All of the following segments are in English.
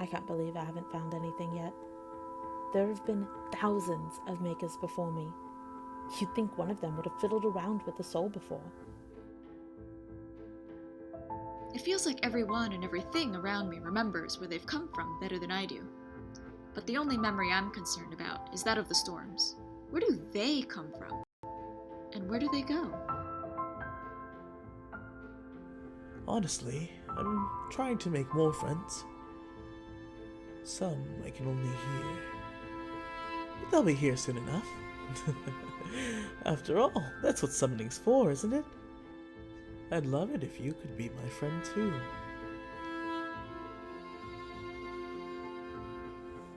can't believe I haven't found anything yet. There have been thousands of makers before me. You'd think one of them would have fiddled around with the soul before. It feels like everyone and everything around me remembers where they've come from better than I do. But the only memory I'm concerned about is that of the storms. Where do they come from? And where do they go? Honestly, I'm trying to make more friends. Some I can only hear. But they'll be here soon enough. After all, that's what summoning's for, isn't it? I'd love it if you could be my friend too.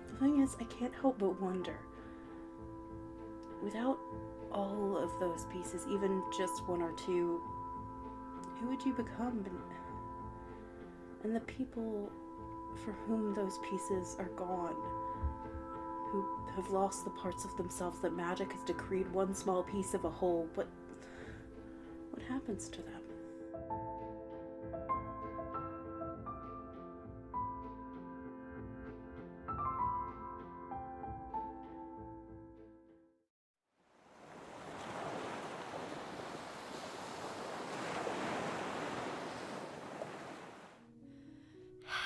The thing is, I can't help but wonder. Without all of those pieces, even just one or two, who would you become? And the people for whom those pieces are gone, who have lost the parts of themselves that magic has decreed one small piece of a whole, what happens to them?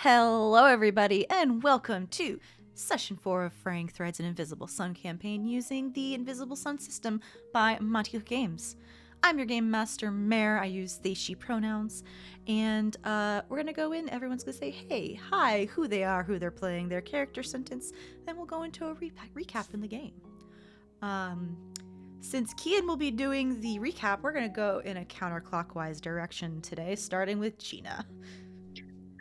Hello everybody, and welcome to Session 4 of Fraying Threads, an Invisible Sun campaign using the Invisible Sun system by Monty Hook Games. I'm your Game Master, Mare. I use they, she pronouns, and we're gonna go in, everyone's gonna say hey, hi, who they are, who they're playing, their character sentence, then we'll go into a recap in the game. Since Kian will be doing the recap, we're gonna go in a counterclockwise direction today, starting with Gena.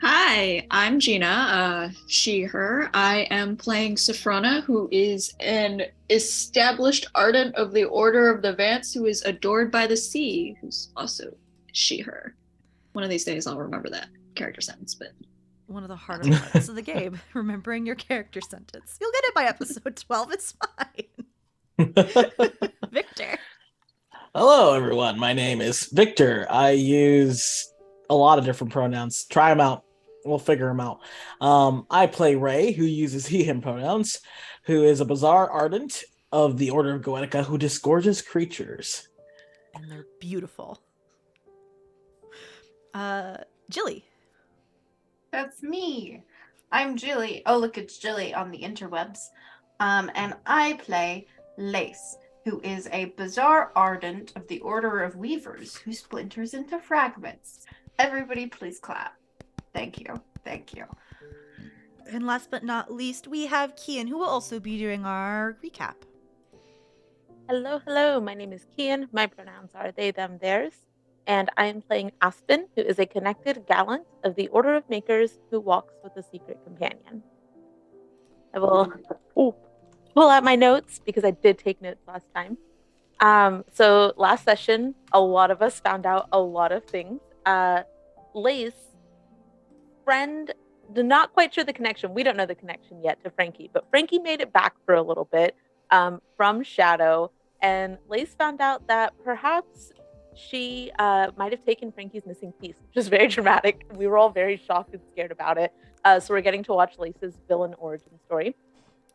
Hi, I'm Gena, she, her. I am playing Sophrona, who is an established ardent of the Order of the Vance, who is adored by the sea, who's also she, her. One of these days I'll remember that character sentence, but... One of the harder parts of the game, remembering your character sentence. You'll get it by episode 12, it's fine. Victor. Hello, everyone. My name is Victor. I use a lot of different pronouns. Try them out. We'll figure them out. I play Ray, who uses he, him pronouns, who is a bizarre ardent of the Order of Goetica who disgorges creatures. And they're beautiful. Gilly. That's me. I'm Gilly. Oh, look, it's Gilly on the interwebs. And I play Lace, who is a bizarre ardent of the Order of Weavers who splinters into fragments. Everybody please clap. Thank you. Thank you. And last but not least, we have Kian, who will also be doing our recap. Hello, my name is Kian. My pronouns are they, them, theirs. And I am playing Aspen, who is a connected gallant of the Order of Makers who walks with a secret companion. I will pull out my notes because I did take notes last time. So last session, a lot of us found out a lot of things. Lace, friend, not quite sure the connection. We don't know the connection yet to Frankie, but Frankie made it back for a little bit from Shadow, and Lace found out that perhaps she might have taken Frankie's missing piece, which is very dramatic. We were all very shocked and scared about it. So we're getting to watch Lace's villain origin story.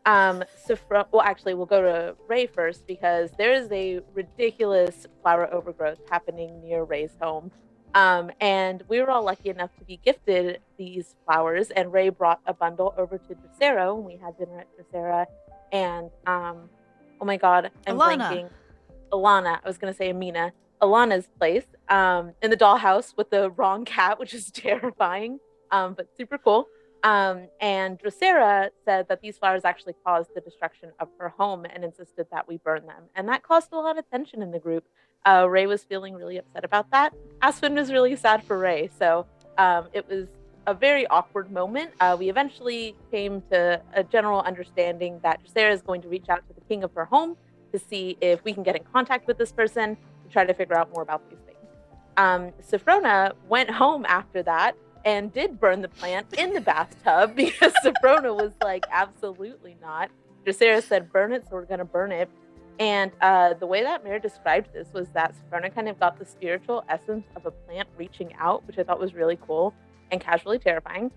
We'll go to Ray first because there is a ridiculous flower overgrowth happening near Ray's home. And we were all lucky enough to be gifted these flowers, and Ray brought a bundle over to Dracera when we had dinner at Dracera. And oh my god, I'm blanking. Alana, I was gonna say Amina. Alana's place in the dollhouse with the wrong cat, which is terrifying, but super cool. And Dracera said that these flowers actually caused the destruction of her home and insisted that we burn them. And that caused a lot of tension in the group. Ray was feeling really upset about that. Aspen was really sad for Ray. So it was a very awkward moment. We eventually came to a general understanding that Dracera is going to reach out to the king of her home to see if we can get in contact with this person to try to figure out more about these things. Sophrona went home after that and did burn the plant in the bathtub because Sophrona was like, absolutely not. Dracera said, burn it, so we're going to burn it. And the way that Mare described this was that Sophrona kind of got the spiritual essence of a plant reaching out, which I thought was really cool and casually terrifying.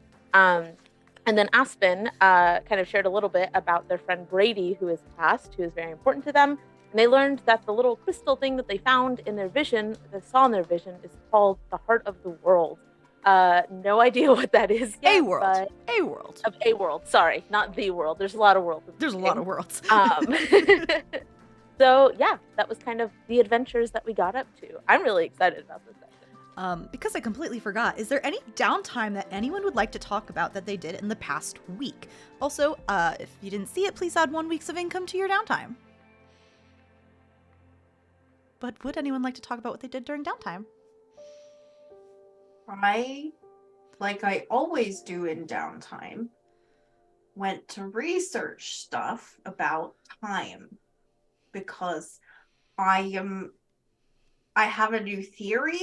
And then Aspen kind of shared a little bit about their friend Brady, who is passed, who is very important to them. And they learned that the little crystal thing that they found in their vision, they saw in their vision, is called the Heart of the World. No idea what that is yet. A world. A world. Of a world. Sorry, not the world. There's a lot of worlds. There's a lot of worlds. So yeah, that was kind of the adventures that we got up to. I'm really excited about this session. Because I completely forgot, is there any downtime that anyone would like to talk about that they did in the past week? Also, if you didn't see it, please add 1 week of income to your downtime. But would anyone like to talk about what they did during downtime? I, like I always do in downtime, went to research stuff about time because I have a new theory.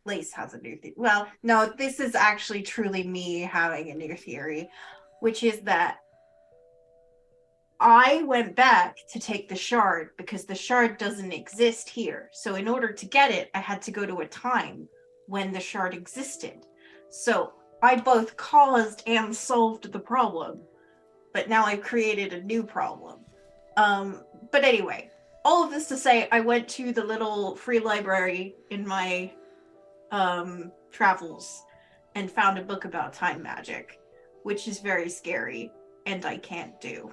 Lace has a new theory. Well, no, this is actually truly me having a new theory, which is that I went back to take the shard because the shard doesn't exist here. So in order to get it, I had to go to a time when the shard existed. So I both caused and solved the problem, but now I've created a new problem. But anyway, all of this to say, I went to the little free library in my travels and found a book about time magic, which is very scary and I can't do.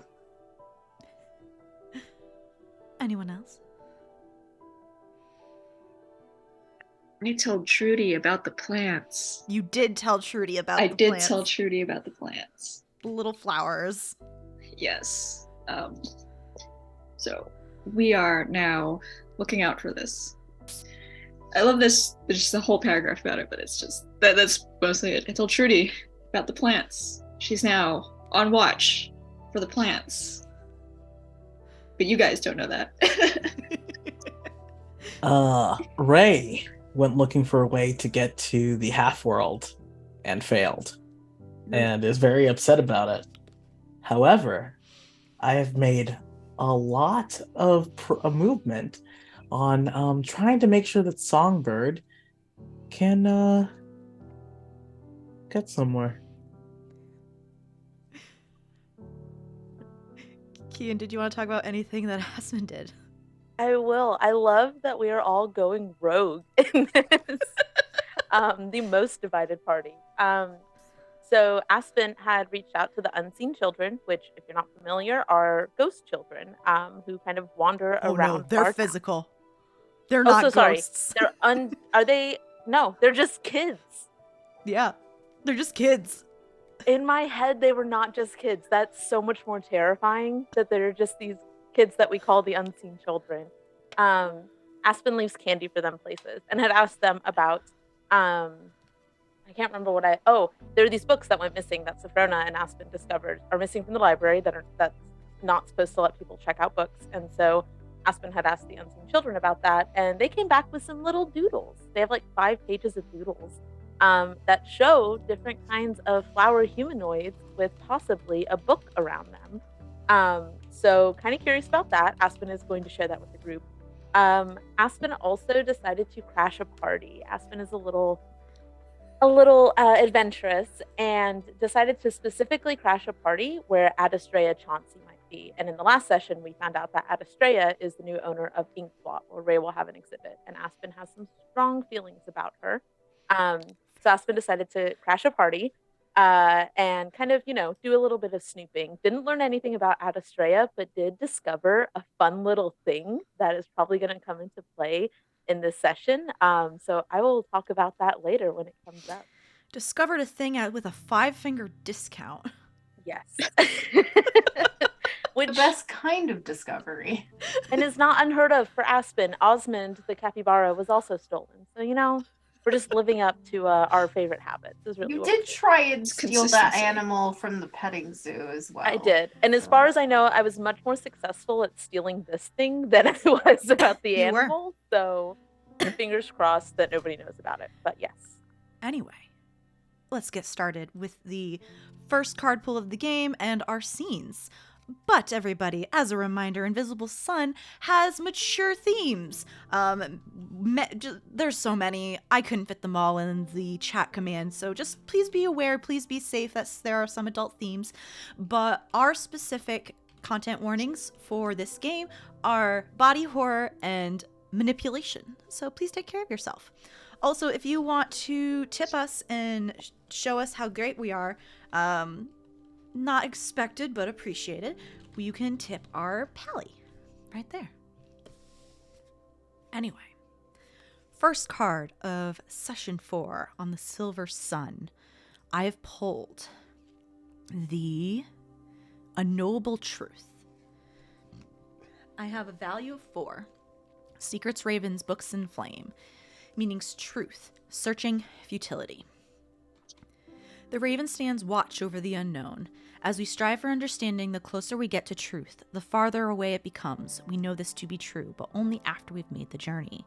Anyone else? I told Trudy about the plants. You did tell Trudy about I the did plants. tell Trudy about the plants. The little flowers. Yes. So we are now looking out for this. I love this. There's just a whole paragraph about it, but it's just that's mostly it. I told Trudy about the plants. She's now on watch for the plants. But you guys don't know that. Ray went looking for a way to get to the half world and failed, and is very upset about it. However, I have made a lot of movement on trying to make sure that Songbird can get somewhere. Kian, did you want to talk about anything that Aspen did? I will. I love that we are all going rogue in this. The most divided party. So Aspen had reached out to the unseen children, which, if you're not familiar, are ghost children who kind of wander around. No, they're our physical. They're not ghosts. Sorry. Are they? No, they're just kids. Yeah, they're just kids. In my head, they were not just kids. That's so much more terrifying that they're just these kids that we call the unseen children. Aspen leaves candy for them places and had asked them about, I can't remember there are these books that went missing that Sophrona and Aspen discovered are missing from the library that's not supposed to let people check out books. And so Aspen had asked the unseen children about that, and they came back with some little doodles. They have like 5 pages of doodles that show different kinds of flower humanoids with possibly a book around them. So kind of curious about that. Aspen is going to share that with the group. Aspen also decided to crash a party. Aspen is a little adventurous and decided to specifically crash a party where Adastrea Chauncey might be. And in the last session, we found out that Adastrea is the new owner of Ink Swap, where Ray will have an exhibit. And Aspen has some strong feelings about her. So Aspen decided to crash a party and kind of, do a little bit of snooping. Didn't learn anything about Adastrea, but did discover a fun little thing that is probably going to come into play in this session. So I will talk about that later when it comes up. Discovered a thing with a 5-finger discount. Yes. The best kind of discovery. And is not unheard of for Aspen. Osmond, the capybara, was also stolen. So, we're just living up to our favorite habits. Is really You what did we do. try and steal that Consistency. animal from the petting zoo as well. I did. And as far as I know, I was much more successful at stealing this thing than I was about the You were. animal. So fingers crossed that nobody knows about it. But yes. Anyway, let's get started with the first card pull of the game and our scenes. But everybody, as a reminder, Invisible Sun has mature themes. There's so many. I couldn't fit them all in the chat command, so just please be aware, please be safe that there are some adult themes. But our specific content warnings for this game are body horror and manipulation. So please take care of yourself. Also, if you want to tip us and show us how great we are, not expected, but appreciated, you can tip our pally right there. Anyway, first card of session 4 on the Silver Sun. I have pulled the A Noble Truth. I have a value of 4. Secrets, Ravens, Books, and Flame. Meanings truth, searching, futility. The Raven stands watch over the unknown. As we strive for understanding, the closer we get to truth, the farther away it becomes. We know this to be true, but only after we've made the journey.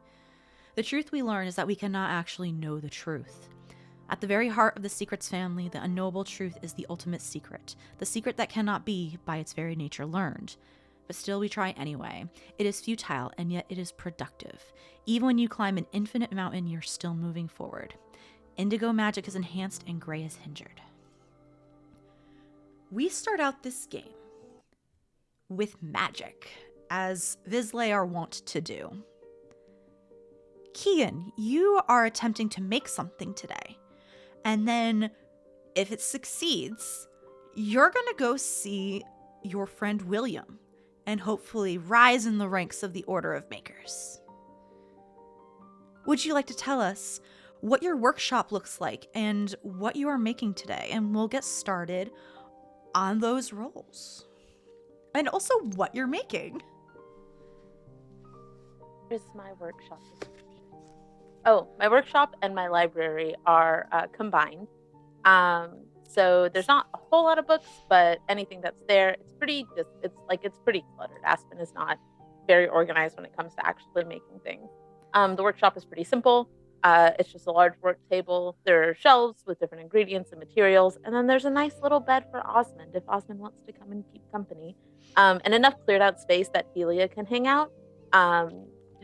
The truth we learn is that we cannot actually know the truth. At the very heart of the Secrets family, the unknowable truth is the ultimate secret, the secret that cannot be, by its very nature, learned. But still we try anyway. It is futile, and yet it is productive. Even when you climb an infinite mountain, you're still moving forward. Indigo magic is enhanced and gray is hindered. We start out this game with magic, as Vizsla are wont to do. Kian, you are attempting to make something today. And then, if it succeeds, you're going to go see your friend William and hopefully rise in the ranks of the Order of Makers. Would you like to tell us what your workshop looks like and what you are making today? And we'll get started on those roles. And also what you're making. Here's my workshop description. Oh, my workshop and my library are combined. So there's not a whole lot of books, but anything that's there, it's pretty cluttered. Aspen is not very organized when it comes to actually making things. The workshop is pretty simple. It's just a large work table. There are shelves with different ingredients and materials, and then there's a nice little bed for Osmond if Osmond wants to come and keep company, and enough cleared out space that Delia can hang out,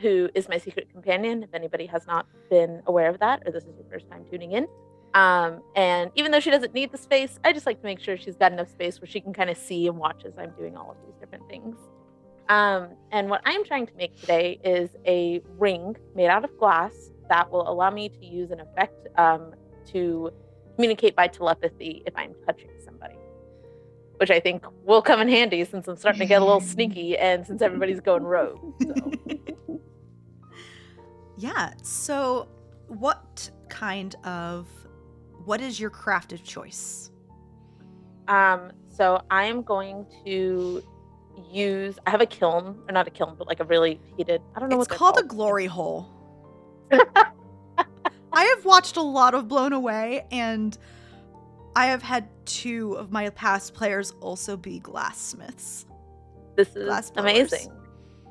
who is my secret companion, if anybody has not been aware of that, or this is your first time tuning in. And even though she doesn't need the space, I just like to make sure she's got enough space where she can kind of see and watch as I'm doing all of these different things. And what I'm trying to make today is a ring made out of glass that will allow me to use an effect to communicate by telepathy if I'm touching somebody, which I think will come in handy since I'm starting to get a little sneaky and since everybody's going rogue. So. Yeah, so what is your craft of choice? So I am going to I have a kiln, or not a kiln, but like a really heated, I don't know it's what called a glory hole. I have watched a lot of Blown Away, and I have had 2 of my past players also be glassmiths. This is amazing.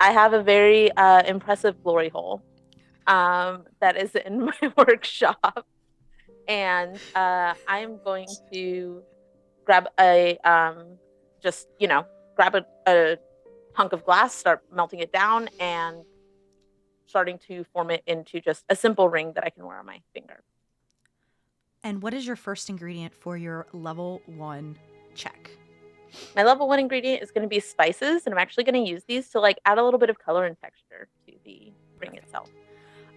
I have a very impressive glory hole that is in my workshop, and I'm going to grab a hunk of glass, start melting it down, and starting to form it into just a simple ring that I can wear on my finger. And what is your first ingredient for your level 1 check? My level 1 ingredient is going to be spices, and I'm actually going to use these to add a little bit of color and texture to the ring itself.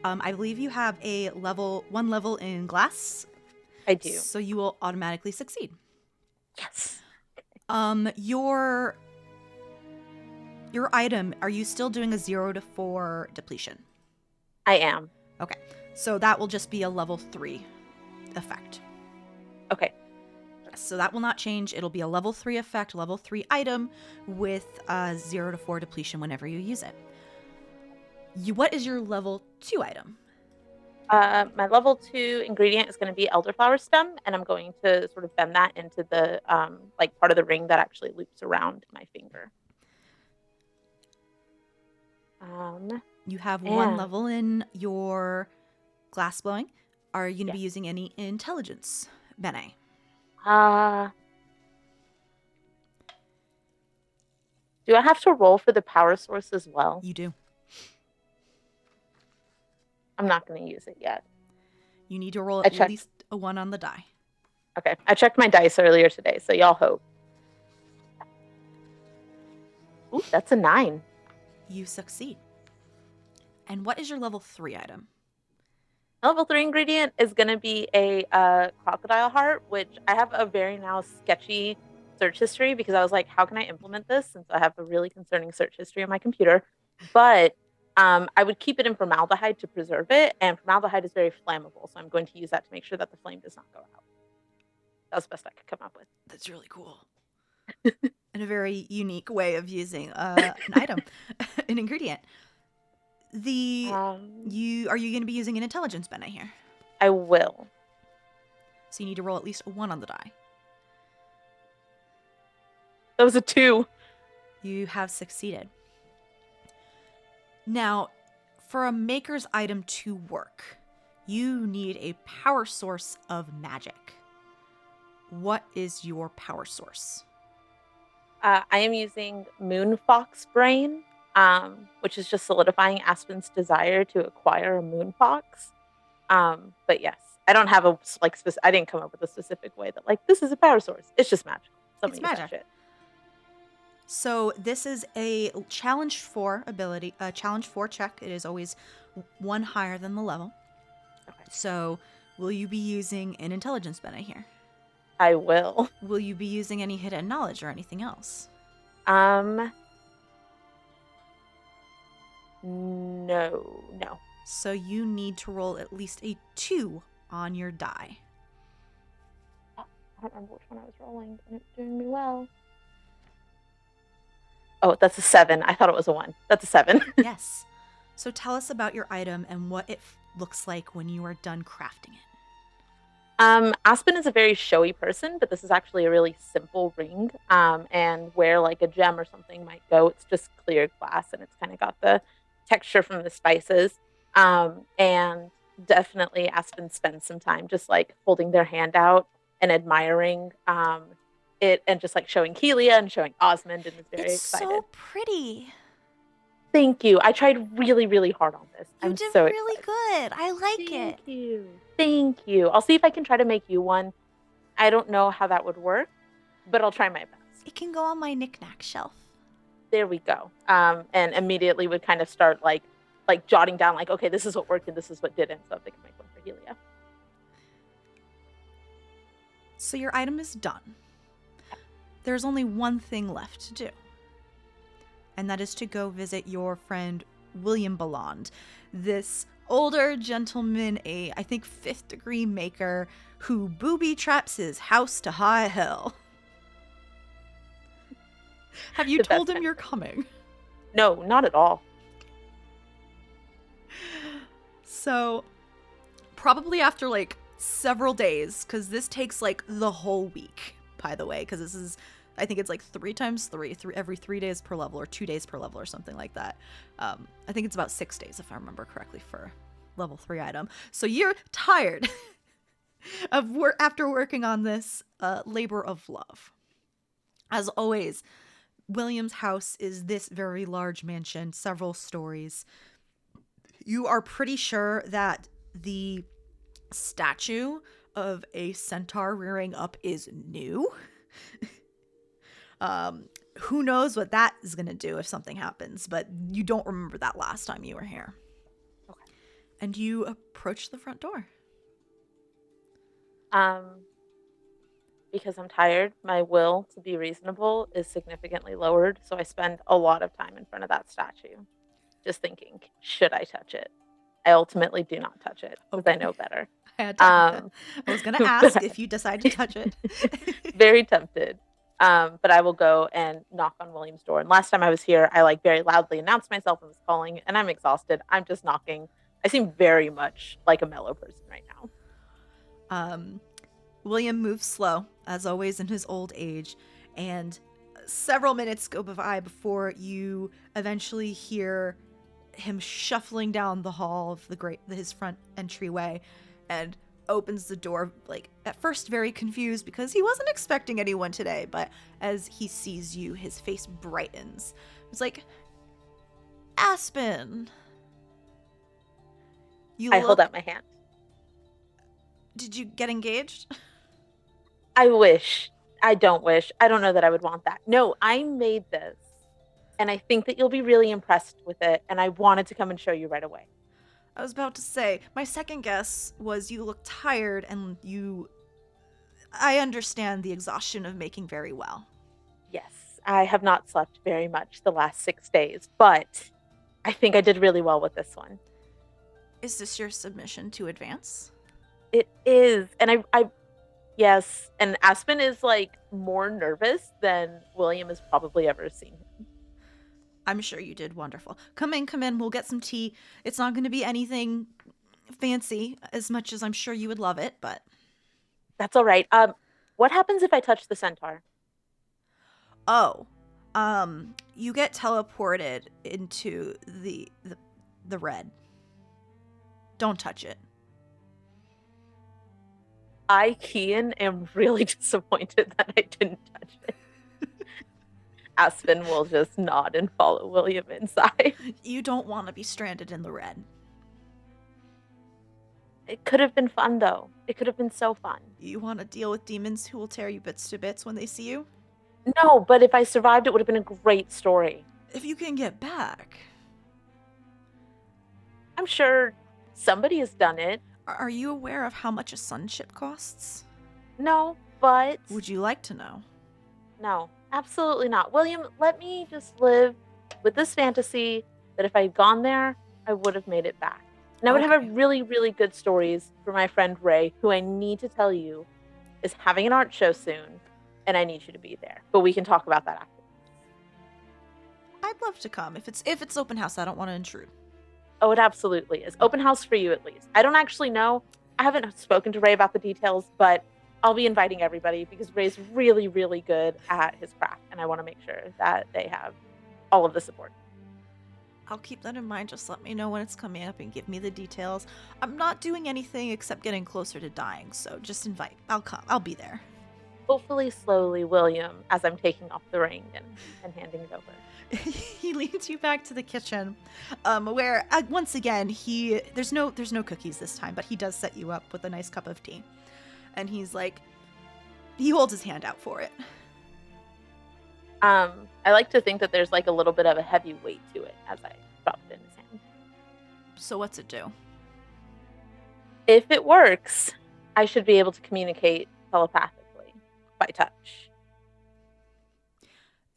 I believe you have a one level in glass. I do. So you will automatically succeed. Yes. Your item, are you still doing a 0 to 4 depletion? I am. Okay. So that will just be a level 3 effect. Okay. So that will not change. It'll be a level 3 effect, level 3 item with 0 to 4 depletion whenever you use it. What is your level 2 item? My level 2 ingredient is going to be elderflower stem, and I'm going to sort of bend that into the part of the ring that actually loops around my finger. You have 1 level in your glass blowing. Are you going to be using any intelligence, Bene? Do I have to roll for the power source as well? You do. I'm not going to use it yet. You need to roll at least a 1 on the die. Okay. I checked my dice earlier today, so y'all hope. Ooh, that's a 9. You succeed. And what is your level 3 item? Level 3 ingredient is going to be a crocodile heart, which I have a very now sketchy search history because I was like, how can I implement this since I have a really concerning search history on my computer? But I would keep it in formaldehyde to preserve it, and formaldehyde is very flammable, so I'm going to use that to make sure that the flame does not go out. That was the best I could come up with. That's really cool. And a very unique way of using an item, an ingredient. Are you going to be using an intelligence bene here? I will. So you need to roll at least a 1 on the die. That was a 2. You have succeeded. Now, for a maker's item to work, you need a power source of magic. What is your power source? I am using Moon Fox Brain, which is just solidifying Aspen's desire to acquire a Moon Fox. But yes, I don't have I didn't come up with a specific way that this is a power source. It's just magic. It's magic. So this is a challenge 4 ability, a challenge 4 check. It is always 1 higher than the level. Okay. So will you be using an intelligence bene here? I will. Will you be using any hidden knowledge or anything else? No. So you need to roll at least a 2 on your die. I don't remember which one I was rolling, and it's doing me well. Oh, that's a 7. I thought it was a 1. That's a 7. Yes. So tell us about your item and what it looks like when you are done crafting it. Aspen is a very showy person, but this is actually a really simple ring. And where a gem or something might go, it's just clear glass, and it's kind of got the texture from the spices. And definitely Aspen spends some time just holding their hand out and admiring it, and just showing Kelia and showing Osmond, and is very excited. It's so pretty. Thank you. I tried really, really hard on this. You I'm did so really excited. good. I like it. Thank you. Thank you. I'll see if I can try to make you one. I don't know how that would work, but I'll try my best. It can go on my knick-knack shelf. There we go. And immediately would kind of start jotting down okay, this is what worked and this is what didn't, so they can make one for Helia. So your item is done. There's only one thing left to do. And that is to go visit your friend William Belland, this older gentleman, I think 5th degree maker, who booby traps his house to high hell. Have you told him you're coming? No, not at all. So, probably after several days, because this takes the whole week, by the way, because this is, I think it's 3 times 3, every 3 days per level, or 2 days per level, or something like that. I think it's about 6 days, if I remember correctly, for level 3 item. So you're tired of after working on this labor of love. As always, William's house is this very large mansion, several stories. You are pretty sure that the statue of a centaur rearing up is new. Who knows what that is going to do if something happens, but you don't remember that last time you were here. Okay. And you approach the front door. Because I'm tired, my will to be reasonable is significantly lowered, so I spend a lot of time in front of that statue, just thinking, should I touch it? I ultimately do not touch it, because I know better. I was going to ask if you decide to touch it. Very tempted. But I will go and knock on William's door. And last time I was here, I very loudly announced myself and was calling, and I'm exhausted. I'm just knocking. I seem very much like a mellow person right now. William moves slow, as always in his old age, and several minutes go by before you eventually hear him shuffling down the hall of his front entryway, and opens the door, like, at first very confused because he wasn't expecting anyone today, but as he sees you, his face brightens. It's like, Aspen. I hold out my hand. Did you get engaged? I wish. I don't wish. I don't know that I would want that. No, I made this, and I think that you'll be really impressed with it, and I wanted to come and show you right away. I was about to say, my second guess was you look tired and I understand the exhaustion of making very well. Yes, I have not slept very much the last 6 days, but I think I did really well with this one. Is this your submission to advance? It is, and yes, and Aspen is like more nervous than William has probably ever seen him. I'm sure you did wonderful. Come in, we'll get some tea. It's not going to be anything fancy, as much as I'm sure you would love it, but... That's all right. What happens if I touch the centaur? Oh, you get teleported into the red. Don't touch it. I, Kian, am really disappointed that I didn't touch it. Aspen will just nod and follow William inside. You don't want to be stranded in the red. It could have been fun, though. It could have been so fun. You want to deal with demons who will tear you bits to bits when they see you? No, but if I survived, it would have been a great story. If you can get back. I'm sure somebody has done it. Are you aware of how much a sunship costs? No, but... Would you like to know? No, absolutely not. William, let me just live with this fantasy that if I had gone there, I would have made it back. And I would have a really, really good stories for my friend Ray, who I need to tell you is having an art show soon, and I need you to be there. But we can talk about that after. I'd love to come. If it's open house, I don't want to intrude. Oh, it absolutely is. Open house for you, at least. I don't actually know. I haven't spoken to Ray about the details, but I'll be inviting everybody because Ray's really, really good at his craft, and I want to make sure that they have all of the support. I'll keep that in mind. Just let me know when it's coming up and give me the details. I'm not doing anything except getting closer to dying, so just invite. I'll come. I'll be there. Hopefully slowly, William, as I'm taking off the ring and handing it over. He leads you back to the kitchen, where once again there's no cookies this time, but he does set you up with a nice cup of tea, and he holds his hand out for it. I like to think that there's like a little bit of a heavy weight to it as I drop it in his hand. So what's it do? If it works, I should be able to communicate telepathically by touch.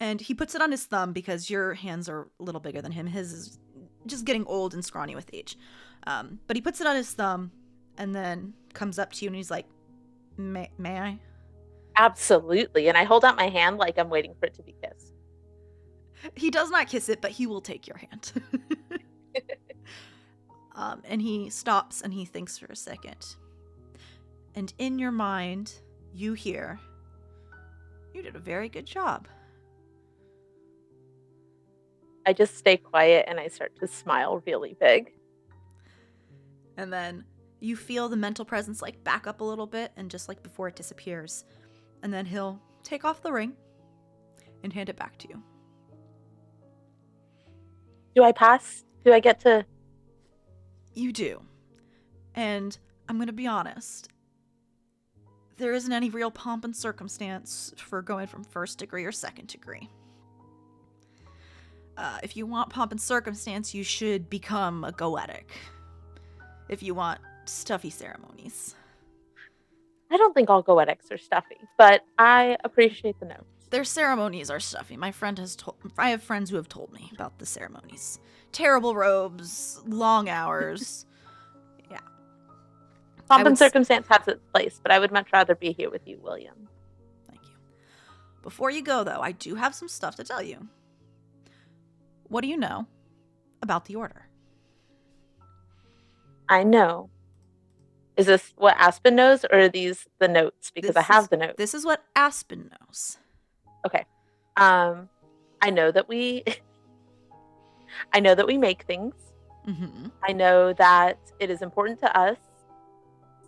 And he puts it on his thumb because your hands are a little bigger than him. His is just getting old and scrawny with age. But he puts it on his thumb and then comes up to you and he's like, may I? Absolutely. And I hold out my hand like I'm waiting for it to be kissed. He does not kiss it, but he will take your hand. And he stops and he thinks for a second. And in your mind, you hear, you did a very good job. I just stay quiet and I start to smile really big. And then you feel the mental presence like back up a little bit and just like before it disappears. And then he'll take off the ring and hand it back to you. Do I pass? Do I get to? You do. And I'm going to be honest. There isn't any real pomp and circumstance for going from first degree or second degree. If you want pomp and circumstance, you should become a goetic. If you want stuffy ceremonies. I don't think all goetics are stuffy, but I appreciate the note. Their ceremonies are stuffy. I have friends who have told me about the ceremonies. Terrible robes, long hours. Yeah. Pomp and circumstance has its place, but I would much rather be here with you, William. Thank you. Before you go, though, I do have some stuff to tell you. What do you know about the Order? I know. Is this what Aspen knows, or are these the notes? Because I have the notes. This is what Aspen knows. Okay. I know that we make things. Mm-hmm. I know that it is important to us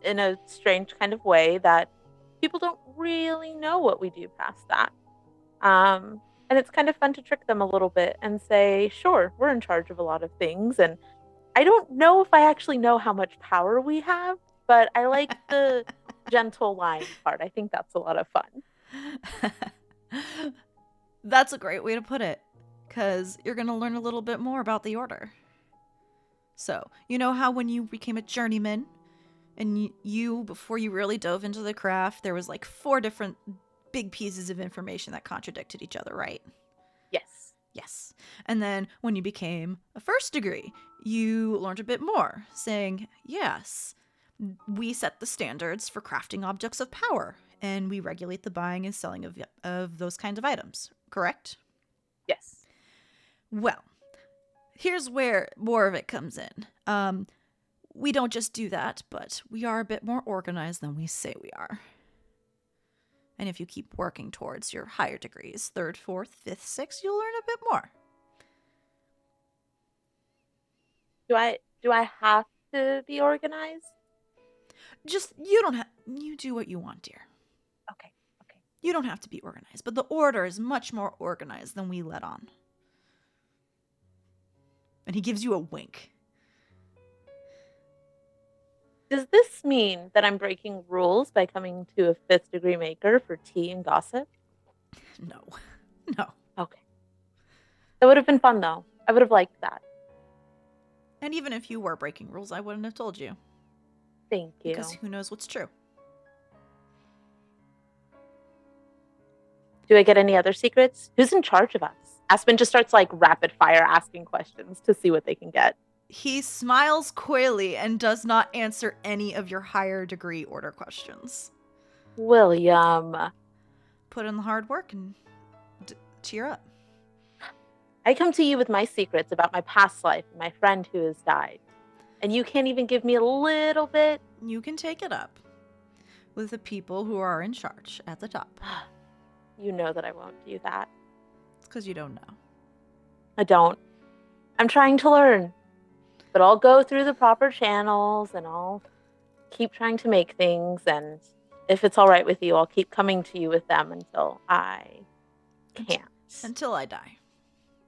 in a strange kind of way that people don't really know what we do past that. And it's kind of fun to trick them a little bit and say, sure, we're in charge of a lot of things. And I don't know if I actually know how much power we have, but I like the gentle lying part. I think that's a lot of fun. That's a great way to put it, because you're going to learn a little bit more about the order. So, you know how when you became a journeyman, and you, before you really dove into the craft, there was like 4 different big pieces of information that contradicted each other, right? Yes. Yes. And then when you became a first degree, you learned a bit more, saying, yes, we set the standards for crafting objects of power, and we regulate the buying and selling of those kinds of items, correct? Yes. Well, here's where more of it comes in. We don't just do that, but we are a bit more organized than we say we are. And if you keep working towards your higher degrees, 3rd, 4th, 5th, 6th, you'll learn a bit more. Do I have to be organized? Just, you do what you want, dear. Okay. You don't have to be organized, but the order is much more organized than we let on. And he gives you a wink. Does this mean that I'm breaking rules by coming to a 5th degree maker for tea and gossip? No. Okay. That would have been fun, though. I would have liked that. And even if you were breaking rules, I wouldn't have told you. Thank you. Because who knows what's true? Do I get any other secrets? Who's in charge of us? Aspen just starts like rapid fire asking questions to see what they can get. He smiles coyly and does not answer any of your higher degree order questions. William. Put in the hard work and cheer up. I come to you with my secrets about my past life and my friend who has died. And you can't even give me a little bit? You can take it up with the people who are in charge at the top. You know that I won't do that. It's because you don't know. I don't. I'm trying to learn. But I'll go through the proper channels and I'll keep trying to make things. And if it's all right with you, I'll keep coming to you with them until I can't. Until I die.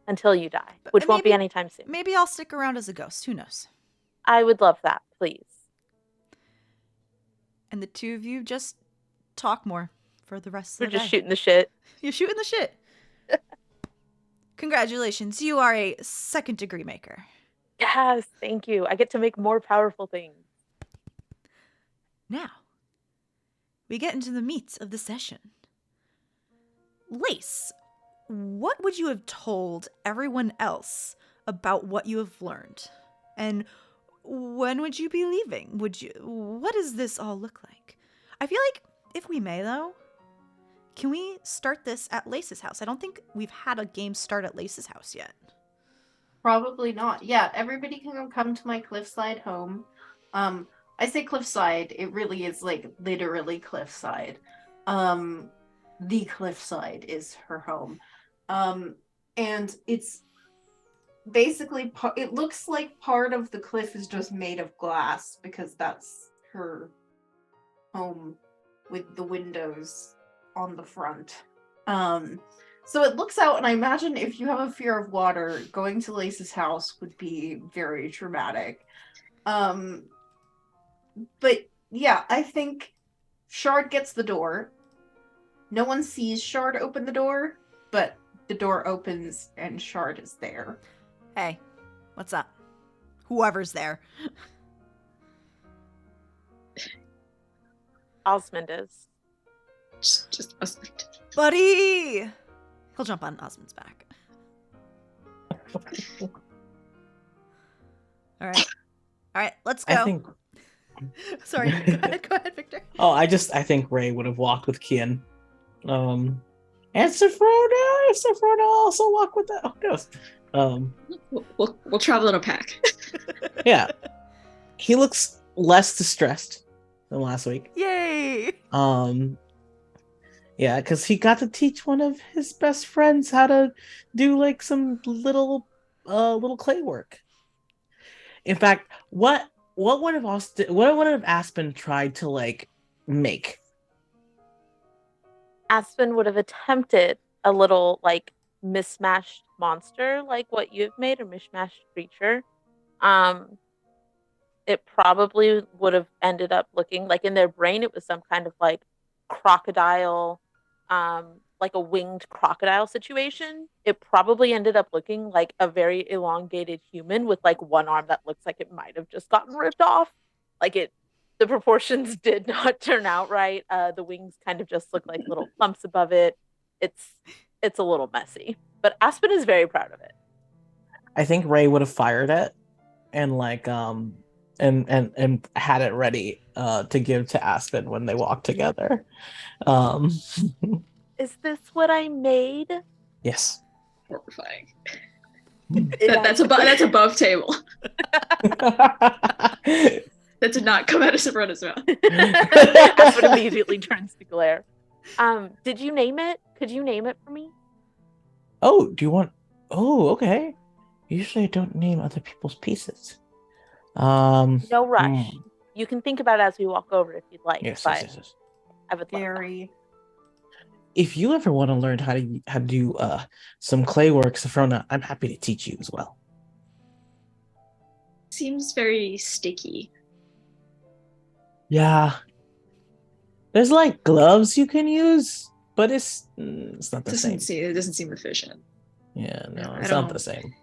Until you die, which won't be anytime soon. Maybe I'll stick around as a ghost. Who knows? I would love that, please. And the two of you just talk more for the rest of the day. We're just shooting the shit. You're shooting the shit. Congratulations, you are a 2nd degree maker. Yes, thank you. I get to make more powerful things. Now, we get into the meat of the session. Lace, what would you have told everyone else about what you have learned? And when would you be leaving? What does this all look like? I feel like, if we may though, can we start this at Lace's house? I don't think we've had a game start at Lace's house yet. Probably not. Yeah, everybody can come to my cliffside home. I say cliffside, it really is like literally cliffside. The cliffside is her home. And it's basically, it looks like part of the cliff is just made of glass because that's her home with the windows on the front. So it looks out, and I imagine if you have a fear of water, going to Lace's house would be very traumatic. But yeah, I think Shard gets the door. No one sees Shard open the door, but the door opens and Shard is there. Hey, what's up? Whoever's there. Osmond is. Just Osmond. Buddy! He'll jump on Osmond's back. All right, let's go. I think. Sorry, go ahead, Victor. Oh, I think Ray would have walked with Kian. And Safrona also walk with that. Who knows? We'll travel in a pack. Yeah, he looks less distressed than last week. Yay! Yeah, because he got to teach one of his best friends how to do like some little clay work. In fact, what what would have Aspen tried to like make? Aspen would have attempted a little like mismatched monster like what you've made, a mishmashed creature. Um, it probably would have ended up looking like in their brain it was some kind of like crocodile, like a winged crocodile situation. It probably ended up looking like a very elongated human with like one arm that looks like it might have just gotten ripped off. Like it, the proportions did not turn out right. The wings kind of just look like little clumps above it. It's it's a little messy, but Aspen is very proud of it. I think Ray would have fired it and like and had it ready to give to Aspen when they walk together. Um Is this what I made? yes. Horrifying. It That's above table. That did not come out of Sabrona's mouth. Aspen immediately turns to glare. Did you name it? Could you name it for me? Oh, do you want? Oh, okay. Usually I don't name other people's pieces. No rush. You can think about it as we walk over if you'd like. Yes, but yes. I would love that. Very. If you ever want to learn how to do some clay work, Safrona, I'm happy to teach you as well. Seems very sticky. Yeah. There's like gloves you can use, but it's not the same. It doesn't seem efficient. Yeah, no, I it's not the don't- same.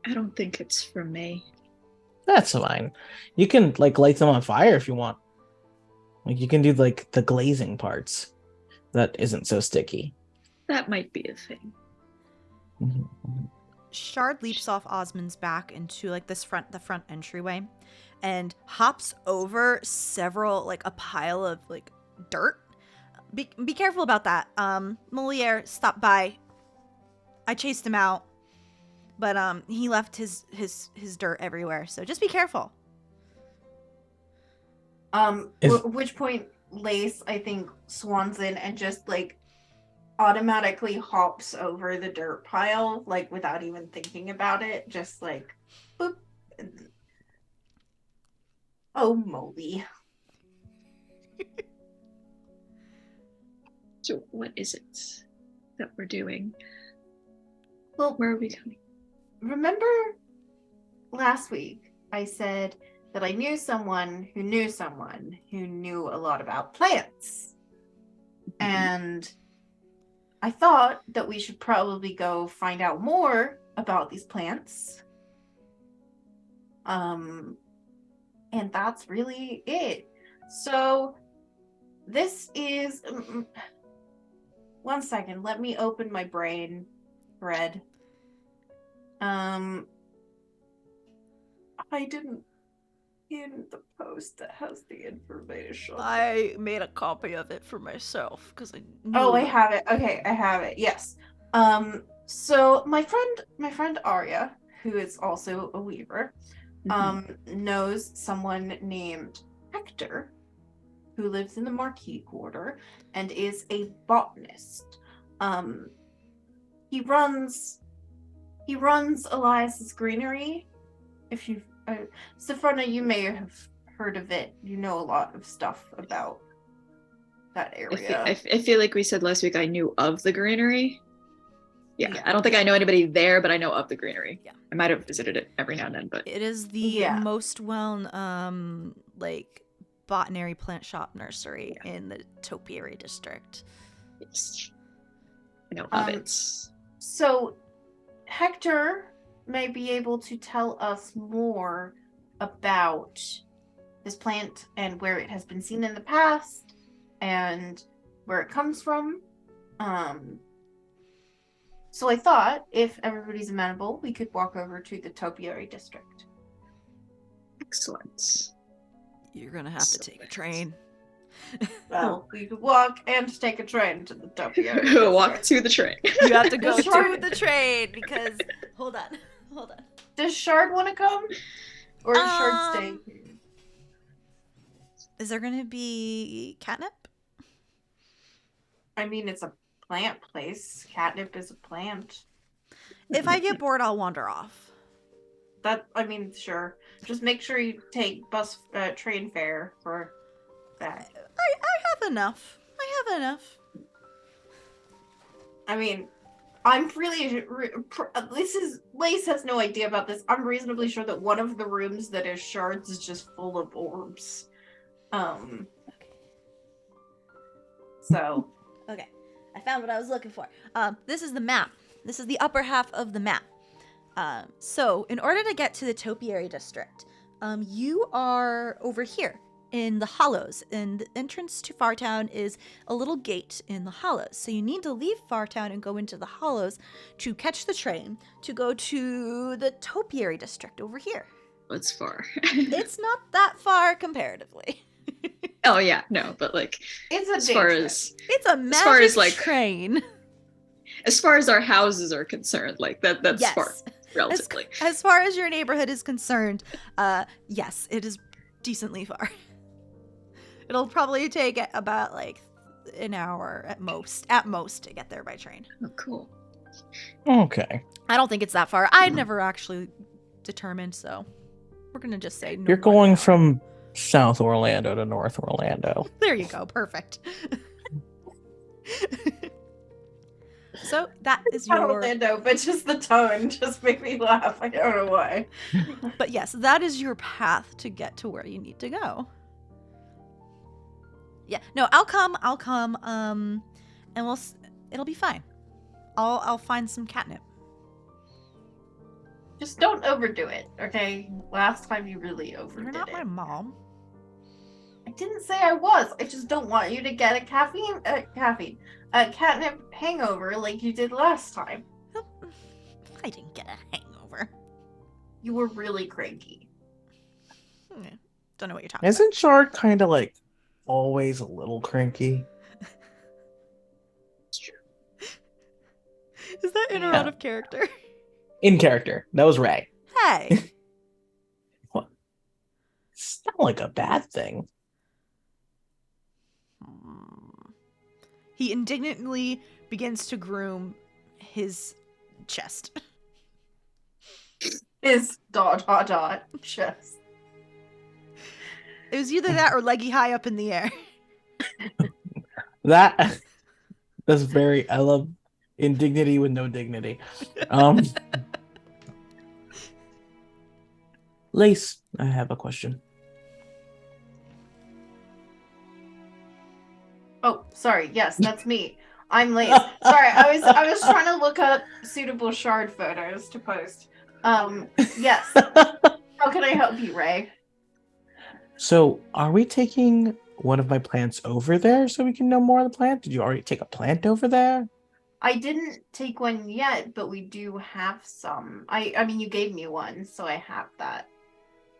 I don't think it's for me. That's fine. You can like light them on fire if you want. Like you can do like the glazing parts. That isn't so sticky. That might be a thing. Shard leaps off Osmond's back into like the front entryway and hops over a pile of like dirt. Be careful about that. Moliere stopped by. I chased him out, but he left his dirt everywhere. So just be careful. Which point Lace, I think, swans in and just like automatically hops over the dirt pile, like without even thinking about it, just like boop. Oh moly. So what is it that we're doing? Well, Where are we going? remember last week I said that I knew someone who knew someone who knew a lot about plants. And I thought that we should probably go find out more about these plants. And that's really it. So this is one second, let me open my brain thread. I didn't in the post that has the information. I made a copy of it for myself because I knew. Oh, I have it. Okay, I have it. Yes. So my friend Arya, who is also a weaver, knows someone named Hector, who lives in the Marquis Quarter and is a botanist. He runs Elias's Greenery. If you've Safrona, you may have heard of it. You know a lot of stuff about that area. I feel like we said last week I knew of the greenery. Yeah, Yeah. I don't think I know anybody there, but I know of the greenery. Yeah. I might have visited it every now and then, but It is the Yeah. most well like botanary plant shop nursery in the topiary district. yes. I know of it. So Hector may be able to tell us more about this plant and where it has been seen in the past and where it comes from. So I thought if everybody's amenable, we could walk over to the topiary district. Excellent. You're gonna have to take a train. Well, we could walk and take a train to the topiary Walk district. to the train. You have to go Does to Shard- the train because hold on. Does Shard want to come? Or does Shard stay Um, here? Is there gonna be catnip? I mean, it's a plant place. Catnip is a plant. If I get bored, I'll wander off. Sure. Just make sure you take train fare for that. I have enough. I mean, I'm really. Lace has no idea about this. I'm reasonably sure that one of the rooms that is shards is just full of orbs. So. Okay, I found what I was looking for. This is the map. This is the upper half of the map. So in order to get to the topiary district, you are over here in the hollows, and the entrance to Fartown is a little gate in the hollows. So you need to leave Fartown and go into the hollows to catch the train to go to the topiary district over here. That's far. It's not that far comparatively. Oh yeah, no, but like It's a as far as It's a magic train. As far as our houses are concerned, like that's Yes. far relatively. As far as your neighborhood is concerned, yes, it is decently far. It'll probably take about like an hour at most to get there by train. Oh, cool. Okay. I don't think it's that far. I'd never actually determined, so we're gonna just say no. You're going from South Orlando to North Orlando. There you go. Perfect. So that is Not your Orlando, but just the tone just made me laugh. I don't know why. But yes, that is your path to get to where you need to go. Yeah, no, I'll come, and it'll be fine. I'll find some catnip. Just don't overdo it, okay? Last time you really overdid You're not it. my mom. I didn't say I was. I just don't want you to get a catnip hangover like you did last time. I didn't get a hangover. You were really cranky. Don't know what you're talking Isn't Shard kind of like always a little cranky? It's true. about. Is that in or Yeah. out of character? In character. That was Ray. Hey. What? It's not like a bad thing. He indignantly begins to groom his chest. His ... chest. It was either that or leggy high up in the air. That's very, I love indignity with no dignity. Lace, I have a question. Oh, sorry. Yes, that's me. I'm Lace. Sorry, I was trying to look up suitable shard photos to post. Yes. How can I help you, Ray? So, are we taking one of my plants over there so we can know more of the plant? Did you already take a plant over there? I didn't take one yet, but we do have some. I mean, you gave me one, so I have that.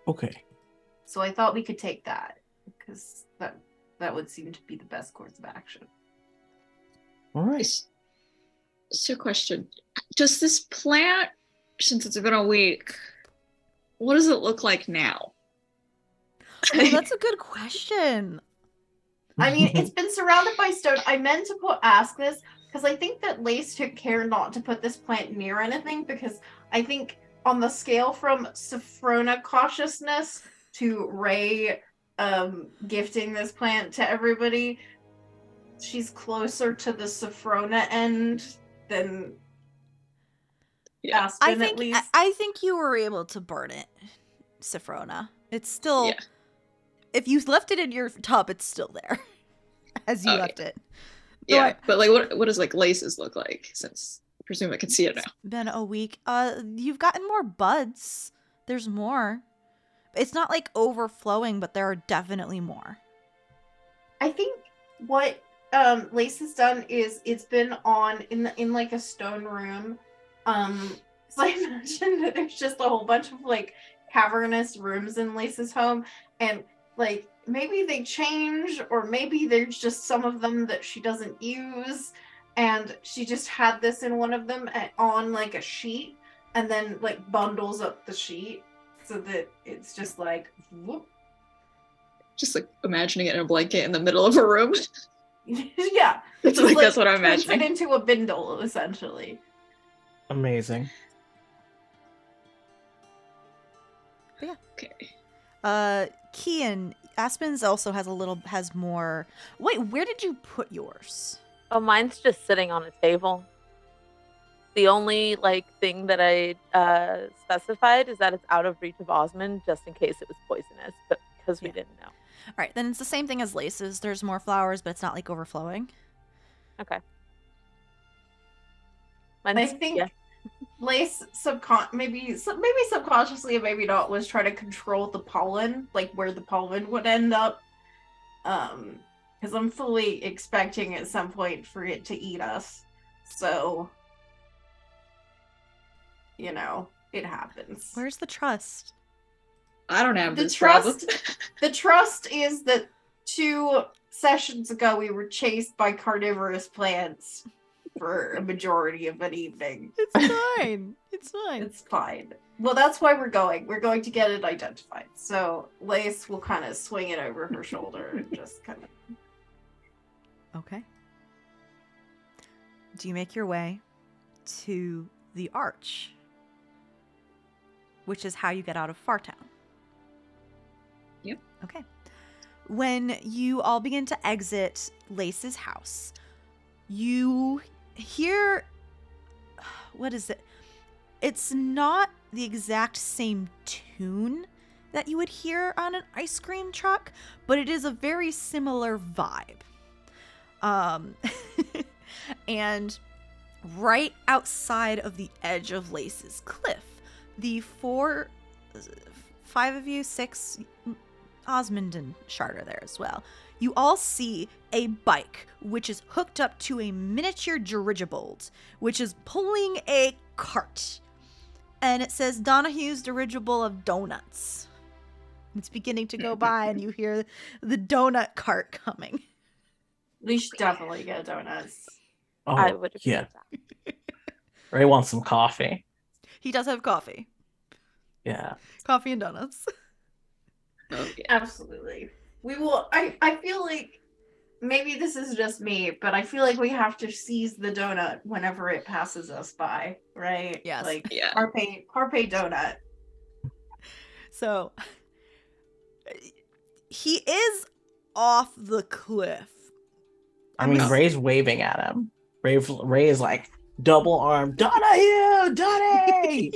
Okay. So I thought we could take that because that would seem to be the best course of action. All right. So question, does this plant, since it's been a week, what does it look like now? Oh, that's a good question. I mean, it's been surrounded by stone. I meant to ask this because I think that Lace took care not to put this plant near anything, because I think on the scale from Sophrona cautiousness to Ray gifting this plant to everybody, she's closer to the Sophrona end than Aspen, at least. I think you were able to burn it, Sophrona. It's still, Yeah. if you left it in your tub, it's still there as you left it. Though Yeah, but like, what does like laces look like? Since I presume I can see it now. Been a week. You've gotten more buds. There's more. It's not like overflowing, but there are definitely more. I think what Lace has done is it's been on in like a stone room. So I imagine that there's just a whole bunch of like cavernous rooms in Lace's home, and like maybe they change, or maybe there's just some of them that she doesn't use, and she just had this in one of them on like a sheet, and then like bundles up the sheet so that it's just like whoop. Just like imagining it in a blanket in the middle of a room. Yeah, It's like that's what I'm turns imagining. it into a bindle essentially. Amazing. Okay. Kian, Aspen's also has more. Wait, where did you put yours? Oh, mine's just sitting on a table. The only thing that I specified is that it's out of reach of Osmond, just in case it was poisonous, but because we didn't know. All right, then it's the same thing as Lace's. There's more flowers, but it's not overflowing. Okay. I think Lace maybe subconsciously and maybe not was trying to control the pollen, where the pollen would end up. Because I'm fully expecting at some point for it to eat us. So, it happens. Where's the trust? I don't have The this problem. The trust is that 2 sessions ago we were chased by carnivorous plants for a majority of an evening. It's fine. It's fine. It's fine. Well, that's why we're going. We're going to get it identified. So Lace will kind of swing it over her shoulder and just kind of... Okay. Do you make your way to the arch, which is how you get out of Fartown? Yep. Okay. When you all begin to exit Lace's house, you hear... What is it? It's not the exact same tune that you would hear on an ice cream truck, but it is a very similar vibe. And right outside of the edge of Lace's cliff, the 5 of you, 6, Osmond and Shard are there as well. You all see a bike, which is hooked up to a miniature dirigible, which is pulling a cart. And it says Donahue's Dirigible of Donuts. It's beginning to go by, and you hear the donut cart coming. We should definitely get donuts. Oh, I would agree yeah. with that. Ray wants some coffee. He does have coffee. Yeah. Coffee and donuts. Oh, yeah. Absolutely. We will. I feel like maybe this is just me, but I feel like we have to seize the donut whenever it passes us by, right? Yes. Yeah. Carpe donut. So he is off the cliff. I mean, Ray's waving at him. Ray is like double armed, Donahue, Donnie!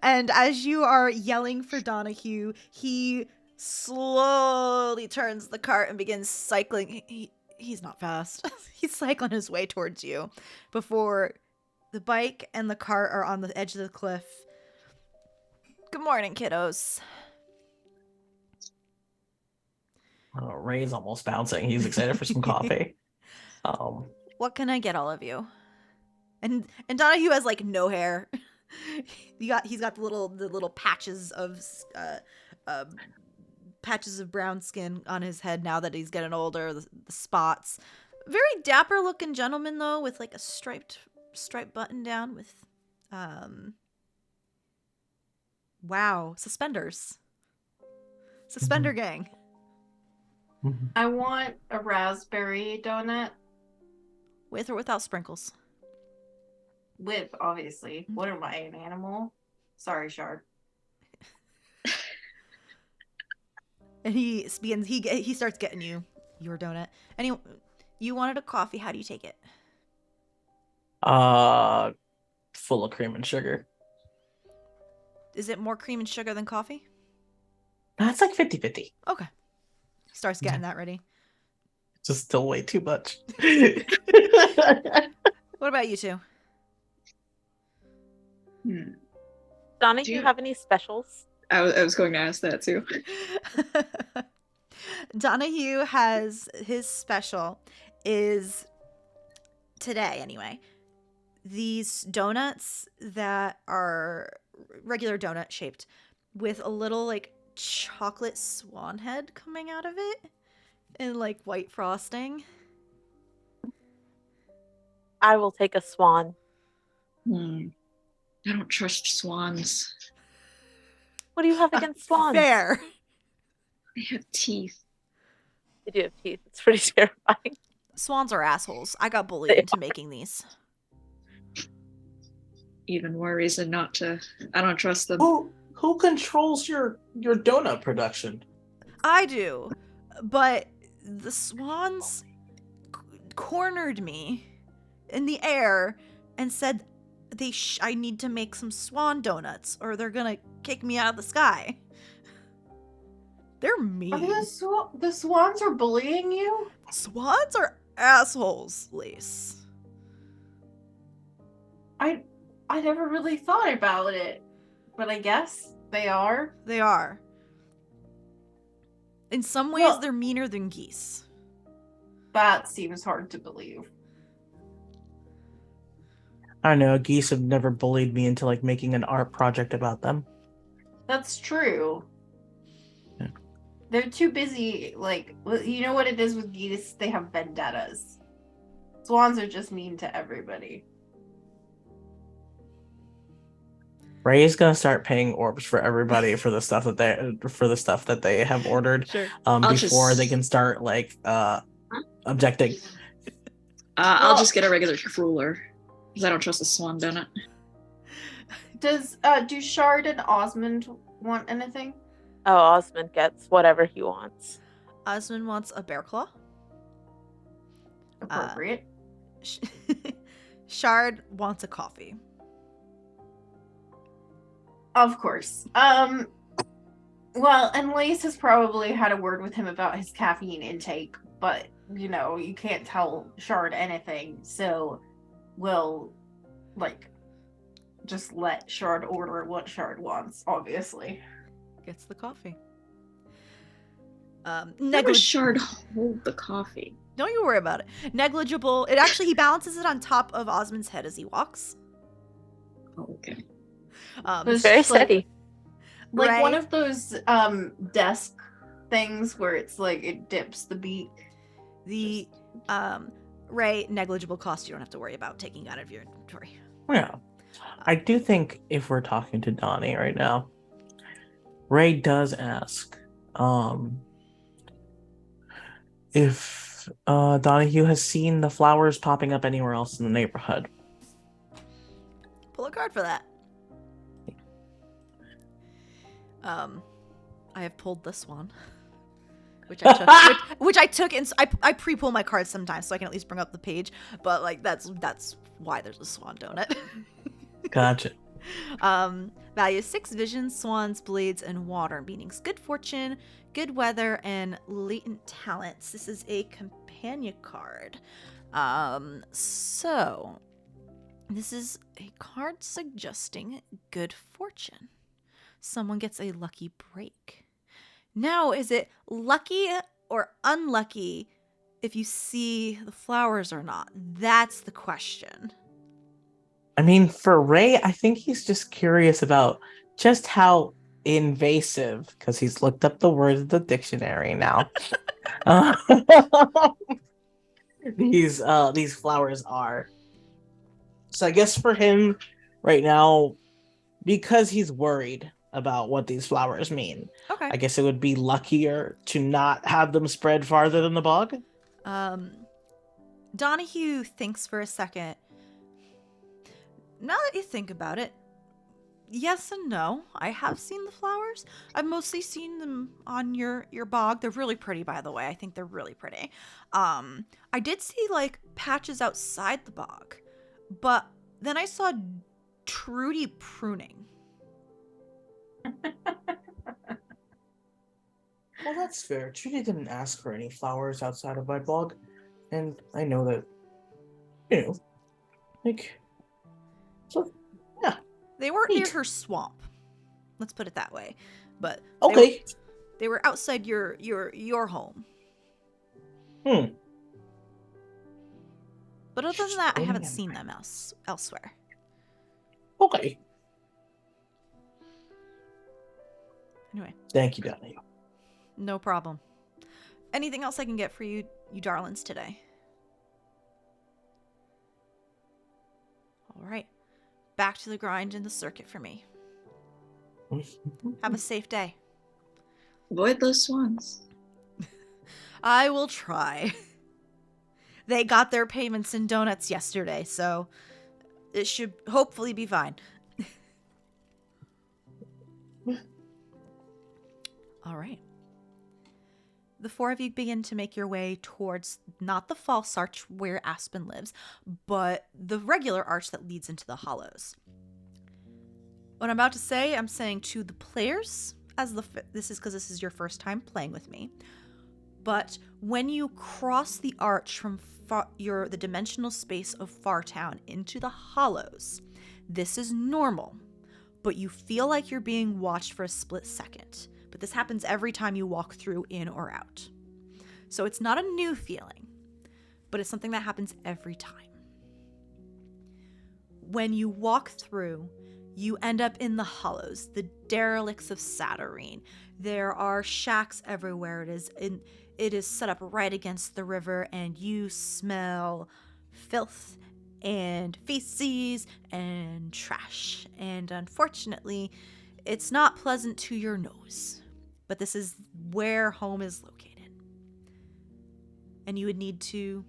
And as you are yelling for Donahue, he slowly turns the cart and begins cycling. He's not fast. He's cycling his way towards you before the bike and the cart are on the edge of the cliff. Good morning, kiddos. Oh, Ray's almost bouncing. He's excited for some coffee. What can I get all of you? And Donahue has no hair. He's got the little patches of brown skin on his head now that he's getting older. The spots. Very dapper looking gentleman though, with a striped button down with suspenders. Suspender gang. I want a raspberry donut With or without sprinkles? with, obviously. What am I, an animal? Sorry, Shard. And he starts getting you your donut. And you wanted a coffee. How do you take it? Full of cream and sugar. Is it more cream and sugar than coffee? That's like 50-50. Okay. Starts getting that ready. Just still way too much. What about you two? Donna, Do do you you- have any specials? I was going to ask that too. Donahue has his special is today anyway. These donuts that are regular donut shaped with a little chocolate swan head coming out of it and white frosting. I will take a swan. I don't trust swans. What do you have against swans? Fair. They have teeth. They do have teeth. It's pretty terrifying. Swans are assholes. I got bullied into making these. Even more reason not to. I don't trust them. Who Who controls your donut production? I do, but the swans cornered me in the air and said I need to make some swan donuts or they're gonna kick me out of the sky. They're mean. Are the swans are bullying you? Swans are assholes, Lace. I never really thought about it, but I guess they are. They are. In some ways, they're meaner than geese. That seems hard to believe. I don't know. Geese have never bullied me into like making an art project about them. That's true. Yeah. They're too busy. Like, you know what it is with geese? They have vendettas. Swans are just mean to everybody. Ray is gonna start paying orbs for everybody for the stuff that they have ordered. Sure. Before they can start like objecting. I'll just get a regular ruler because I don't trust a swan donut. Do Shard and Osmond want anything? Oh, Osmond gets whatever he wants. Osmond wants a bear claw. Appropriate. Shard wants a coffee. Of course. Well, and Lace has probably had a word with him about his caffeine intake, but you know, you can't tell Shard anything, so we'll just let Shard order what Shard wants, obviously. Gets the coffee. Never Shard hold the coffee. Don't you worry about it. Negligible. It actually, he balances it on top of Osmond's head as he walks. Oh, okay. It's very steady. Like Right? one of those desk things where it's like it dips the beak. The Ray, negligible cost you don't have to worry about taking out of your inventory. Yeah. I do think if we're talking to Donnie right now, Ray does ask if Donahue has seen the flowers popping up anywhere else in the neighborhood. Pull a card for that. I have pulled this one, which I took. which I took, and I pre-pull my cards sometimes so I can at least bring up the page. But like that's why there's a swan donut. Gotcha. Value 6 vision, swans, blades, and water. Meanings: good fortune, good weather, and latent talents. This is a companion card. So this is a card suggesting good fortune. Someone gets a lucky break. Now, is it lucky or unlucky if you see the flowers or not? That's the question. I mean, for Ray, I think he's just curious about just how invasive, because he's looked up the words of the dictionary now. These flowers are. So I guess for him right now, because he's worried about what these flowers mean, Okay. I guess it would be luckier to not have them spread farther than the bog. Donahue thinks for a second. Now that you think about it, yes and no. I have seen the flowers. I've mostly seen them on your bog. They're really pretty, by the way. I think they're really pretty. I did see like patches outside the bog, but then I saw Trudy pruning. Well, that's fair. Trudy didn't ask for any flowers outside of my bog, and I know that, so, yeah. They weren't Neat. near her swamp. Let's put it that way. But Okay. they were outside your home. Hmm. But other than that, I haven't seen them elsewhere. Okay. Anyway, Thank you, Donnie. no problem. Anything else I can get for you darlings today? All right. Back to the grind and the circuit for me. Have a safe day. Avoid those swans. I will try. They got their payments in donuts yesterday, so it should hopefully be fine. All right. The four of you begin to make your way towards not the false arch where Aspen lives, but the regular arch that leads into the hollows. What I'm about to say, I'm saying to the players, this is because this is your first time playing with me. But when you cross the arch from the dimensional space of Fartown into the hollows, this is normal, but you feel like you're being watched for a split second. But this happens every time you walk through, in or out. So it's not a new feeling, but it's something that happens every time. When you walk through, you end up in the hollows, the derelicts of Saturnine. There are shacks everywhere. It is set up right against the river, and you smell filth and feces and trash. And unfortunately, it's not pleasant to your nose. But this is where home is located. And you would need to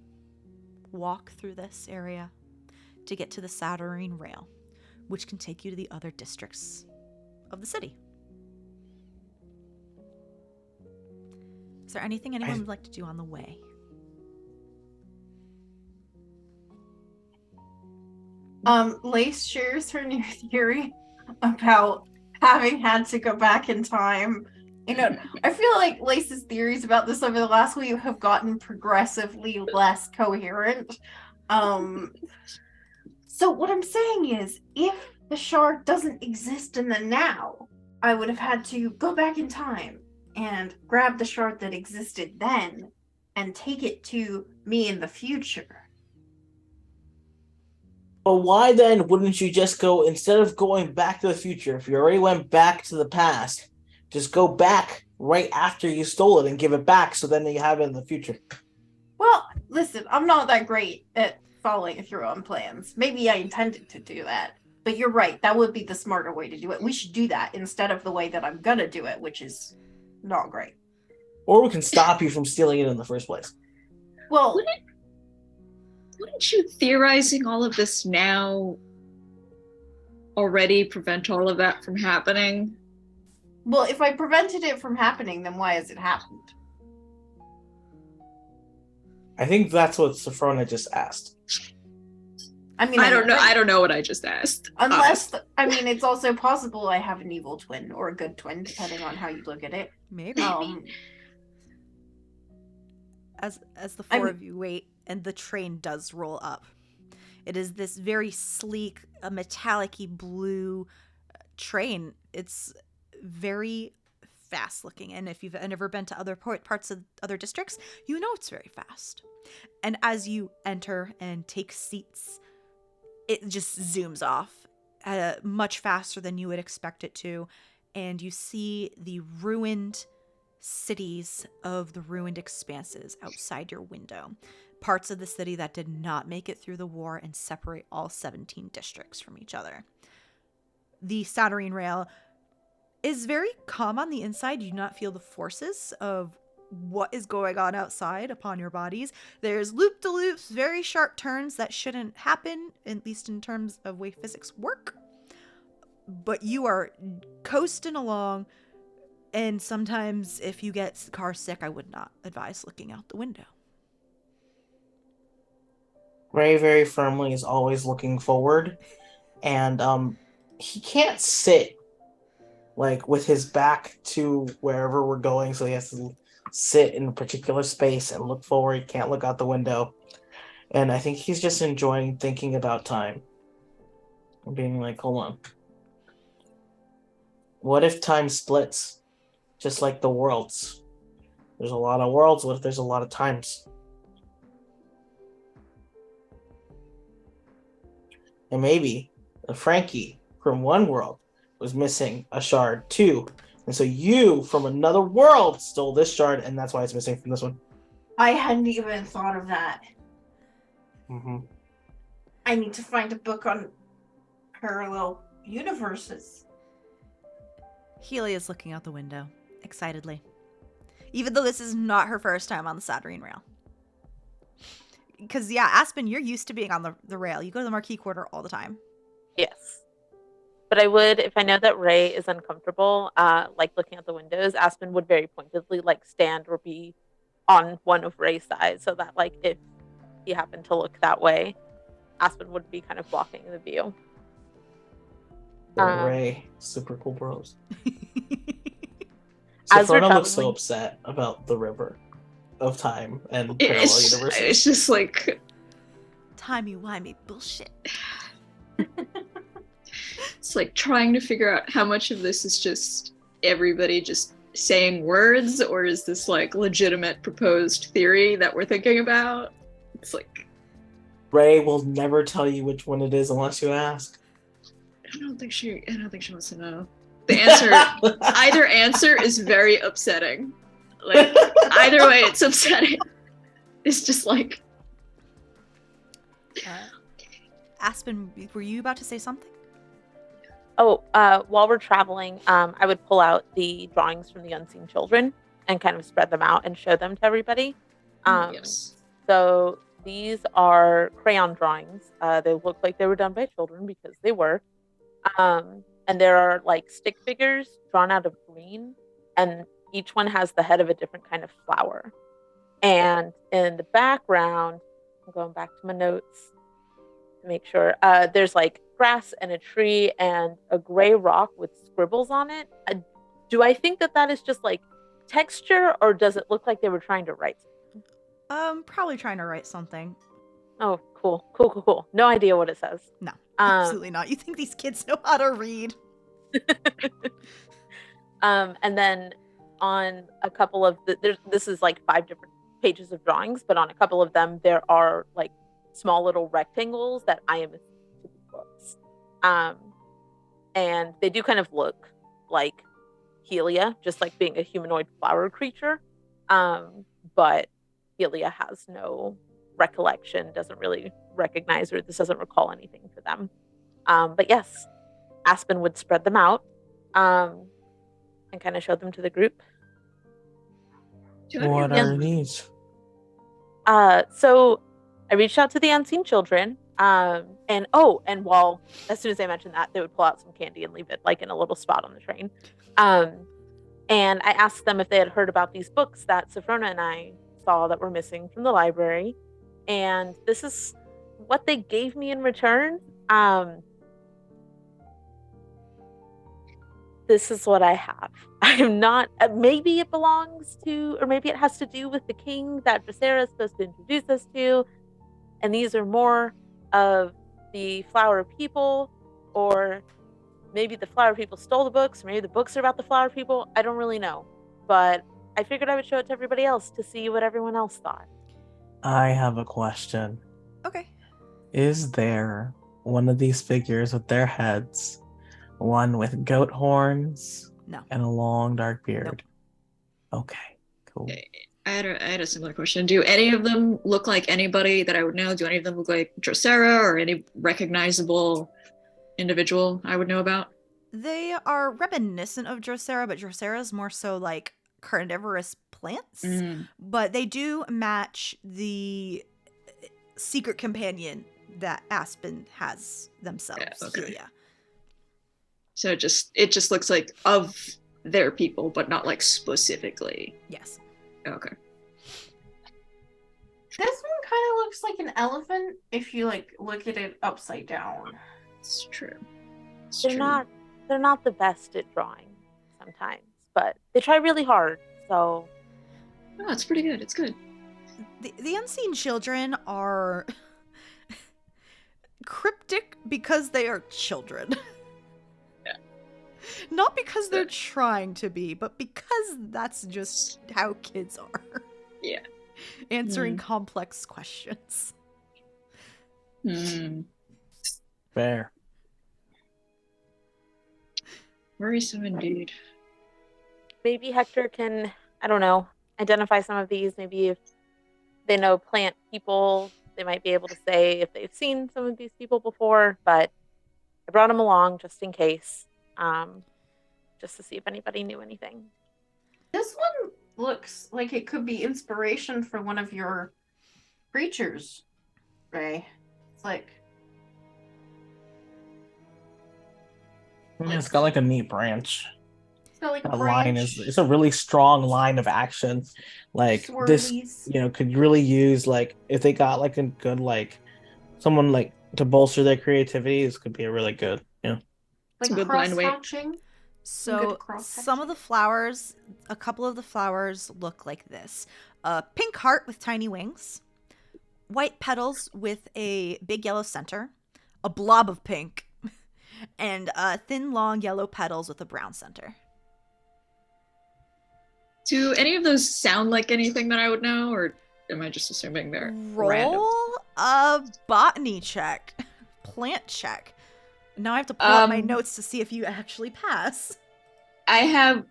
walk through this area to get to the Saturnine Rail, which can take you to the other districts of the city. Is there anything anyone would like to do on the way? Lace shares her new theory about having had to go back in time. You know, I feel like Lace's theories about this over the last week have gotten progressively less coherent. So what I'm saying is, if the shard doesn't exist in the now, I would have had to go back in time and grab the shard that existed then and take it to me in the future. But why then wouldn't you just go, instead of going back to the future, if you already went back to the past, just go back right after you stole it and give it back, so then you have it in the future? Well, listen, I'm not that great at following through on plans. Maybe I intended to do that, but you're right. That would be the smarter way to do it. We should do that instead of the way that I'm gonna do it, which is not great. Or we can stop you from stealing it in the first place. Well, Wouldn't you theorizing all of this now already prevent all of that from happening? well, if I prevented it from happening, then why has it happened? I think that's what Sophrona just asked. I mean, I don't know what I just asked. Unless, I mean, it's also possible I have an evil twin or a good twin, depending on how you look at it. Maybe. As the four of you wait, and the train does roll up. It is this very sleek, metallic-y blue train. It's very fast looking, and if you've ever been to other parts of other districts, you know it's very fast. And as you enter and take seats, it just zooms off much faster than you would expect it to, and you see the ruined cities of the ruined expanses outside your window. Parts of the city that did not make it through the war and separate all 17 districts from each other. The Saturnine Rail is very calm on the inside. You do not feel the forces of what is going on outside upon your bodies. There's loop-de-loops, very sharp turns that shouldn't happen, at least in terms of way physics work. But you are coasting along, and sometimes if you get car sick, I would not advise looking out the window. Ray very firmly is always looking forward, and he can't sit like with his back to wherever we're going, so he has to sit in a particular space and look forward. He can't look out the window, and I think he's just enjoying thinking about time and being like, hold on, what if time splits just like the worlds? There's a lot of worlds. What if there's a lot of times? And maybe Frankie from one world was missing a shard too. And so you from another world stole this shard, and that's why it's missing from this one. I hadn't even thought of that. Mm-hmm. I need to find a book on parallel universes. Healy is looking out the window, excitedly. Even though this is not her first time on the Saturnine Rail. Because, yeah, Aspen, you're used to being on the rail. You go to the Marquis Quarter all the time. Yes. But I would, if I know that Ray is uncomfortable, like looking out the windows, Aspen would very pointedly like stand or be on one of Ray's sides, so that like if he happened to look that way, Aspen would be kind of blocking the view. Ray, super cool bros. As we're Sophrona looks so traveling- upset about the river of time and parallel universes. It's just like Timey-wimey bullshit. it's like trying to figure out how much of this is just everybody just saying words, or is this like legitimate proposed theory that we're thinking about? It's like Ray will never tell you which one it is unless you ask. I don't think she wants to know. The answer either answer is very upsetting. Like either way it's upsetting. It's just like Aspen, were you about to say something? Oh, while we're traveling, I would pull out the drawings from the Unseen Children and kind of spread them out and show them to everybody. yes. So these are crayon drawings. They look like they were done by children because they were. And there are like stick figures drawn out of green, and each one has the head of a different kind of flower. And in the background, I'm going back to my notes to make sure, there's like grass and a tree and a gray rock with scribbles on it. Do I think that that is just like texture, or does it look like they were trying to write something? Probably trying to write something. Oh, cool. No idea what it says. No, absolutely not. You think these kids know how to read? And then on a couple of this is like 5 different pages of drawings, but on a couple of them there are like small little rectangles that I am assuming to be books. And they do kind of look like Helia, just like being a humanoid flower creature. But Helia has no recollection, doesn't really recognize, or this doesn't recall anything for them. But yes, Aspen would spread them out and kind of show them to the group. What are these? So I reached out to the Unseen Children, and while as soon as I mentioned that, they would pull out some candy and leave it like in a little spot on the train. And I asked them if they had heard about these books that Sophrona and I saw that were missing from the library, and this is what they gave me in return. This is what I have. I am not, maybe it belongs to, or maybe it has to do with the king that Dracera is supposed to introduce us to, and these are more of the flower people, or maybe the flower people stole the books, or maybe the books are about the flower people. I don't really know, but I figured I would show it to everybody else to see what everyone else thought. I have a question. Okay. Is there one of these figures with their heads, one with goat horns, No. and a long dark beard? Nope. Okay, cool. I had a similar question. Do any of them look like anybody that I would know? Do any of them look like Dracera or any recognizable individual I would know about? They are reminiscent of Dracera, but Dracera is more so like carnivorous plants. But they do match the secret companion that Aspen has themselves. Yeah, okay. Yeah. So it just looks like of their people, but not like specifically. Yes. Okay. This one kind of looks like an elephant if you like look at it upside down. It's true. It's They're true. not the best at drawing sometimes, but they try really hard. So No, it's pretty good. It's good. The Unseen Children are cryptic because they are children. Yeah. Not because they're trying to be, but because that's just how kids are. Yeah. Answering complex questions. Fair. Worrisome indeed. maybe Hector can, I don't know, identify some of these. Maybe if they know plant people, they might be able to say if they've seen some of these people before. But I brought them along just in case, just to see if anybody knew anything. This one looks like it could be inspiration for one of your creatures, Ray. It's like It's got like a neat branch. It's got like a That line branch. it's a really strong line of action. Like this, Swirlies. could really use like if they got like a good like someone like to bolster their creativity. This could be a really good, Like a good blind weight. cross-hatching. So some of the flowers, a couple of the flowers look like this. A pink heart with tiny wings, white petals with a big yellow center, a blob of pink, and thin, long yellow petals with a brown center. Do any of those sound like anything that I would know, or am I just assuming they're random? Roll a botany check. Plant check. Now I have to pull up my notes to see if you actually pass. I have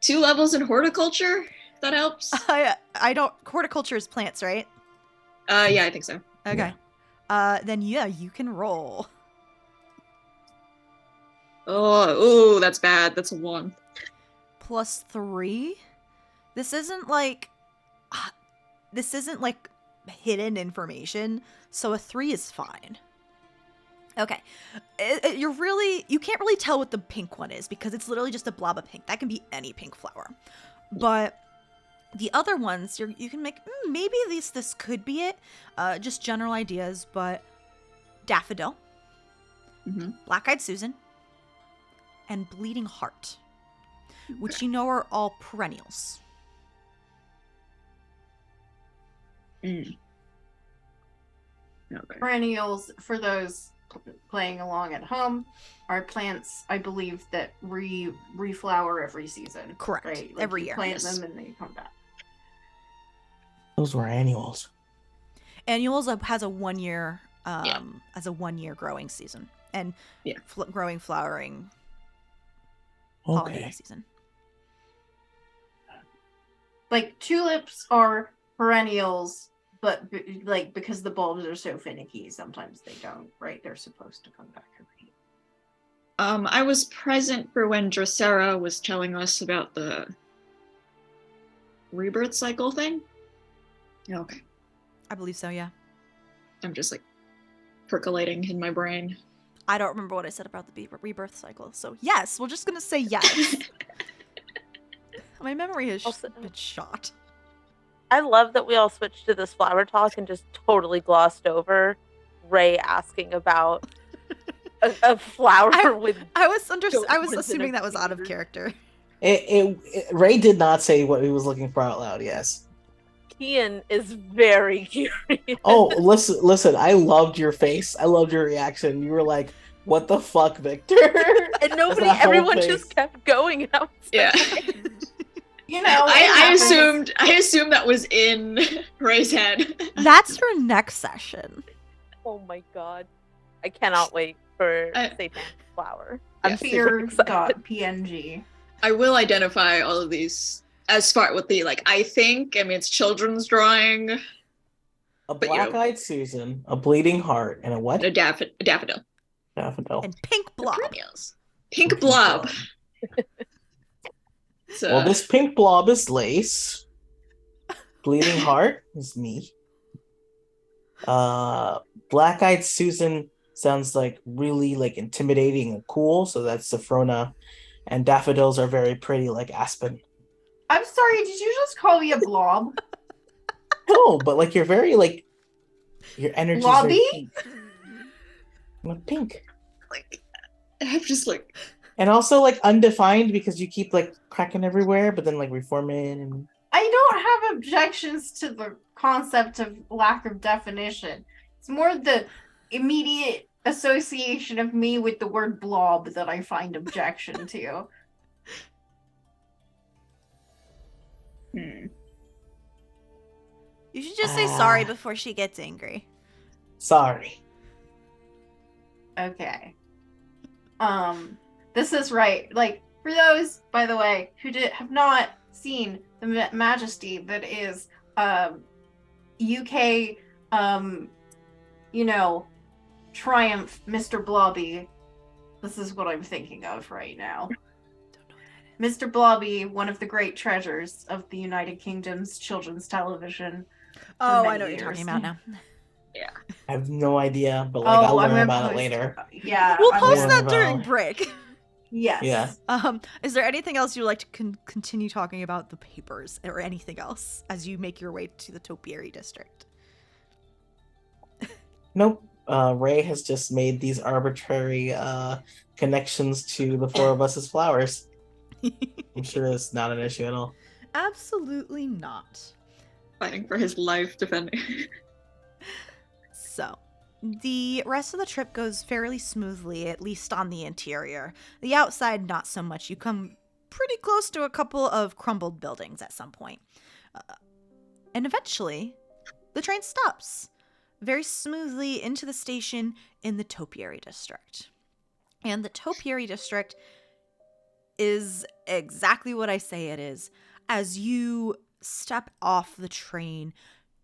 2 levels in horticulture, if that helps. I don't... Horticulture is plants, right? Yeah, I think so. Okay. Then yeah, you can roll. Oh, that's bad. That's a 1. +3. This isn't like hidden information, so a 3 is fine. Okay. You can't really tell what the pink one is because it's literally just a blob of pink. That can be any pink flower. But the other ones, you can make, maybe this could be it. Just general ideas, but daffodil, black-eyed Susan, and bleeding heart, which you know are all perennials. Okay. Perennials, for those playing along at home, are plants, I believe, that reflower every season. Correct. Right? Every you year. Plant them and they come back. Those were annuals. Annuals has a 1 year, as a 1 year growing season, and growing, flowering, pollinating season. Like tulips are perennials, but because the bulbs are so finicky, sometimes they don't. Right? They're supposed to come back every year. I was present for when Drosera was telling us about the rebirth cycle thing. Okay. I believe so, yeah. I'm just like percolating in my brain. I don't remember what I said about the rebirth cycle, so yes, we're just gonna say yes. My memory has been shot. I love that we all switched to this flower talk and just totally glossed over Ray asking about a flower with. I was assuming that was out of character. Ray did not say what he was looking for out loud. Yes. Kian is very curious. Oh, listen! I loved your face. I loved your reaction. You were like, "What the fuck, Victor?" And everyone just kept going. And I was like, you know, I assumed that was in Ray's head. That's for next session. Oh my god, I cannot wait for Satan's flower. I'm Fear.png. I will identify all of these as far with the I think. I mean, it's children's drawing. A black-eyed Susan, a bleeding heart, and a what? A daffodil. Daffodil. And pink blob. Pink blob. So, well, this pink blob is Lace. Bleeding heart is me. Black-eyed Susan sounds really intimidating and cool, so that's Sophrona. And daffodils are very pretty, like Aspen. I'm sorry, did you just call me a blob? No, but you're very your energy. Blobby? I'm pink. I'm just and also undefined because you keep cracking everywhere, but then reforming and. I don't have objections to the concept of lack of definition. It's more the immediate association of me with the word blob that I find objection to. You should just say sorry before she gets angry. Sorry. Okay. This is right. For those, by the way, who have not seen the majesty that is UK Triumph Mr. Blobby, this is what I'm thinking of right now. Mr. Blobby, one of the great treasures of the United Kingdom's children's television. Oh, I know what you're talking about now. Yeah. I have no idea, but I'll learn about it later. Yeah. We'll post that during break. Yes. Yeah. Is there anything else you'd like to continue talking about the papers or anything else as you make your way to the topiary district? Nope. Ray has just made these arbitrary connections to the four of us as flowers. I'm sure it's not an issue at all. Absolutely not. Fighting for his life, defending. So, the rest of the trip goes fairly smoothly, at least on the interior. The outside, not so much. You come pretty close to a couple of crumbled buildings at some point. And eventually, the train stops very smoothly into the station in the topiary district. And the topiary district is exactly what I say it is. As you step off the train,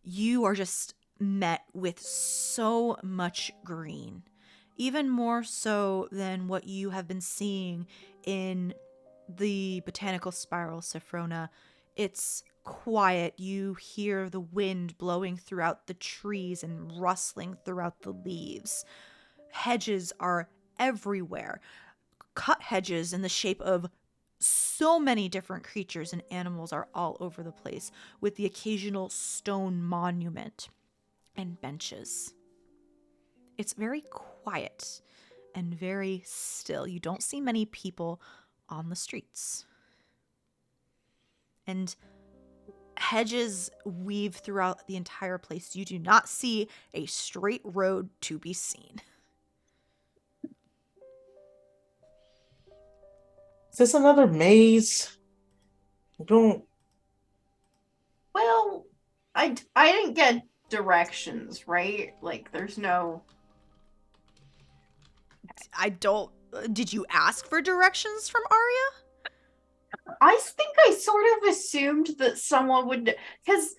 you are just met with so much green, even more so than what you have been seeing in the botanical spiral Sophrona. It's quiet. You hear the wind blowing throughout the trees and rustling throughout the leaves. Hedges are everywhere. Cut hedges in the shape of so many different creatures and animals are all over the place, with the occasional stone monument and benches. It's very quiet and very still. You don't see many people on the streets. And hedges weave throughout the entire place. You do not see a straight road to be seen. Is this another maze? I don't. Well, I didn't get directions, right? Like, there's no. I don't. Did you ask for directions from Arya? I think I sort of assumed that someone would, because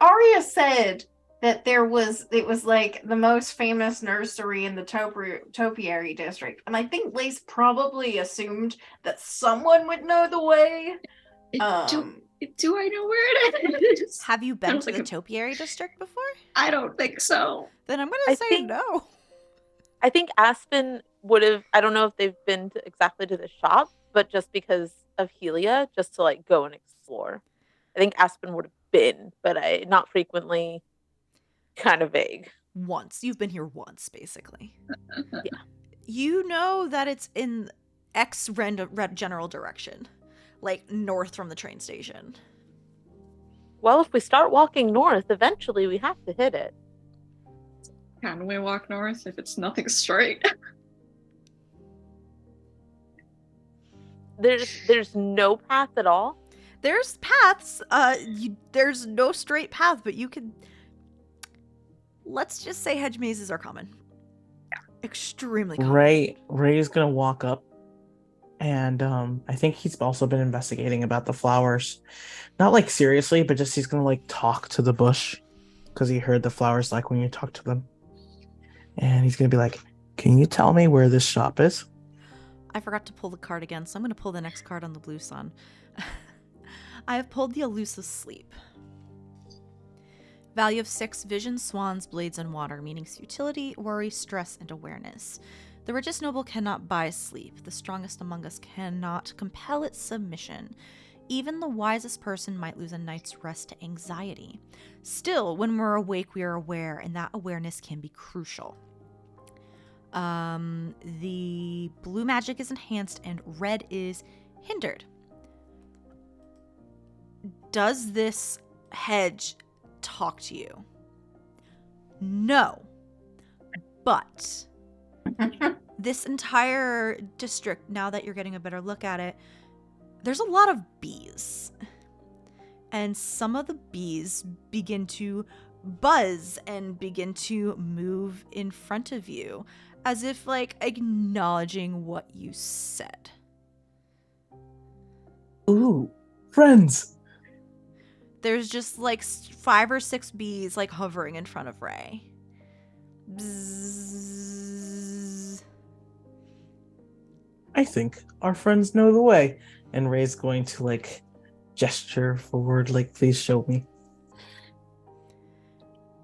Arya said that it was like the most famous nursery in the topiary district, and I think Lace probably assumed that someone would know the way. Do I know where it is? Have you been to the topiary district before? I don't think so. Then I'm gonna say no. I think Aspen would have. I don't know if they've been exactly to the shop, but just because of Helia, just to like go and explore. I think Aspen would have been, but not frequently. Kind of vague. Once. You've been here once, basically. Yeah. You know that it's in X general direction, like north from the train station. Well, if we start walking north, eventually we have to hit it. Can we walk north if it's nothing straight? There's no path at all. There's paths. There's no straight path, but you can. Let's just say hedge mazes are common. Extremely common. Ray's gonna walk up, and I think he's also been investigating about the flowers. Not like seriously, but just he's gonna like talk to the bush because he heard the flowers like when you talk to them. And he's gonna be like, "Can you tell me where this shop is?" I forgot to pull the card again, so I'm gonna pull the next card on the blue sun. I have pulled the elusive sleep. Value of 6, vision, swans, blades, and water, meaning futility, worry, stress, and awareness. The richest noble cannot buy sleep. The strongest among us cannot compel its submission. Even the wisest person might lose a night's rest to anxiety. Still, when we're awake, we are aware, and that awareness can be crucial. The blue magic is enhanced, and red is hindered. Does this hedge talk to you? No. But this entire district, now that you're getting a better look at it, there's a lot of bees. And some of the bees begin to buzz and begin to move in front of you, as if like acknowledging what you said. Ooh, friends. There's just like 5 or 6 bees like hovering in front of Ray. Bzzz. I think our friends know the way. And Ray's going to like gesture forward, like, please show me.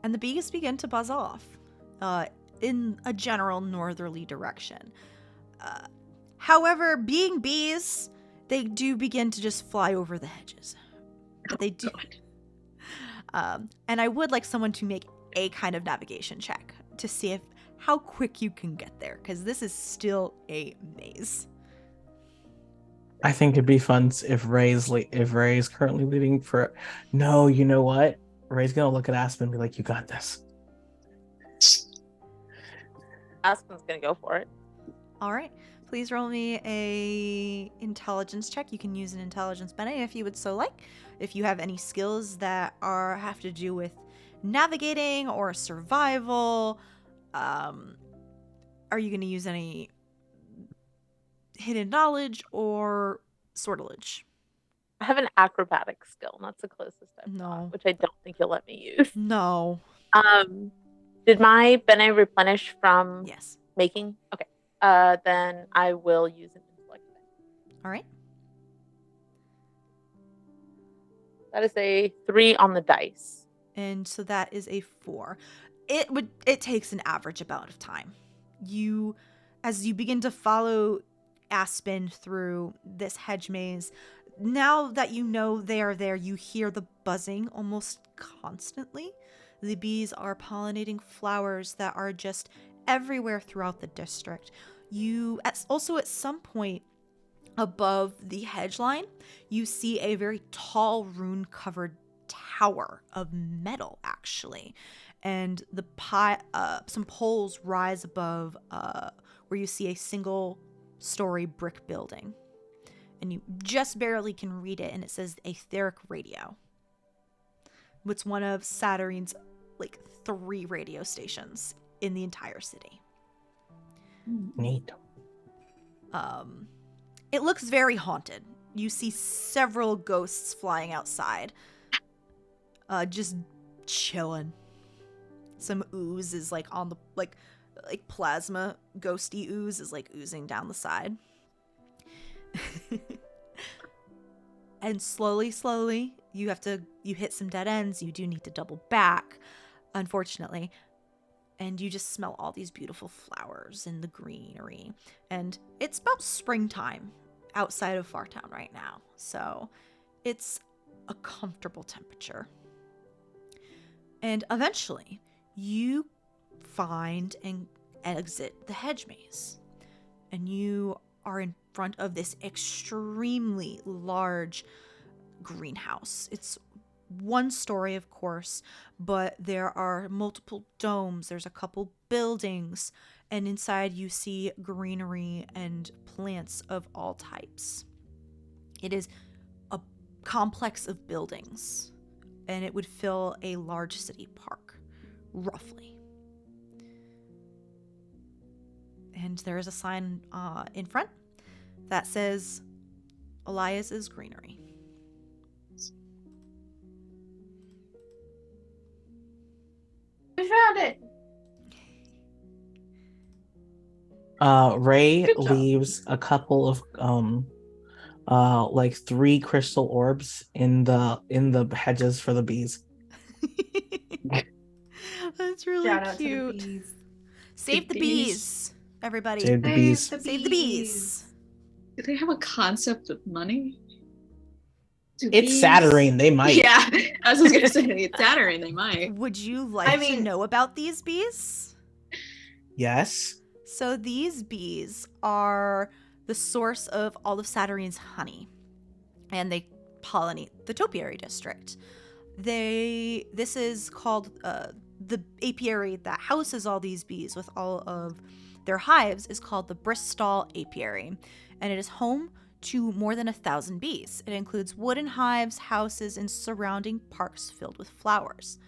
And the bees begin to buzz off in a general northerly direction. However, being bees, they do begin to just fly over the hedges. But they do. And I would like someone to make a kind of navigation check to see how quick you can get there, because this is still a maze. I think it'd be fun if Ray's currently leading for. No, you know what? Ray's gonna look at Aspen and be like, "You got this." Aspen's gonna go for it. All right. Please roll me a intelligence check. You can use an intelligence Bene if you would so like. If you have any skills that have to do with navigating or survival, are you going to use any hidden knowledge or sortilege? I have an acrobatic skill, and that's the closest I've got, which I don't think you'll let me use. No. Did my Bene replenish from Yes. making? Okay. Then I will use an intellect. All right. That is a 3 on the dice. And so that is a 4. It takes an average amount of time. As you begin to follow Aspen through this hedge maze, now that you know they are there, you hear the buzzing almost constantly. The bees are pollinating flowers that are just everywhere throughout the district. Also at some point above the hedge line, you see a very tall rune-covered tower of metal, actually. And some poles rise above where you see a single-story brick building. And you just barely can read it, and it says Aetheric Radio. It's one of Saturn's 3 radio stations in the entire city. Neat. It looks very haunted. You see several ghosts flying outside, just chilling. Some ooze is on the plasma ghosty ooze is oozing down the side. And slowly, you hit some dead ends. You do need to double back, unfortunately. And you just smell all these beautiful flowers in the greenery. And it's about springtime outside of Fartown right now. So it's a comfortable temperature. And eventually, you find and exit the hedge maze. And you are in front of this extremely large greenhouse. It's 1 story, of course, but there are multiple domes. There's a couple buildings, and inside you see greenery and plants of all types. It is a complex of buildings, and it would fill a large city park, roughly. And there is a sign in front that says Elias's Greenery. We found it. Ray Good job. leaves a couple of 3 crystal orbs in the hedges for the bees. That's really Shout out to the cute. bees. Save the bees, everybody. Save the bees. Save the bees. Do they have a concept of money? It's Saturn. They might. Yeah, I was just gonna say it's Saturn. They might. Would you like to know about these bees? Yes. So these bees are the source of all of Saturn's honey, and they pollinate the topiary district. This is called the apiary that houses all these bees with all of their hives is called the Bristol Apiary, and it is home to more than 1,000 bees. It includes wooden hives, houses, and surrounding parks filled with flowers.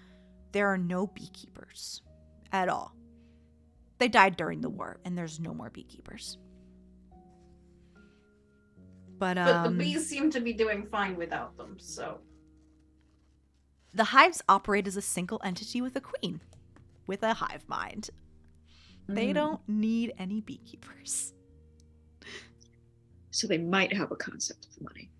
There are no beekeepers at all. They died during the war, and there's no more beekeepers. But the bees seem to be doing fine without them, so. The hives operate as a single entity with a queen, with a hive mind. They don't need any beekeepers. So they might have a concept of money.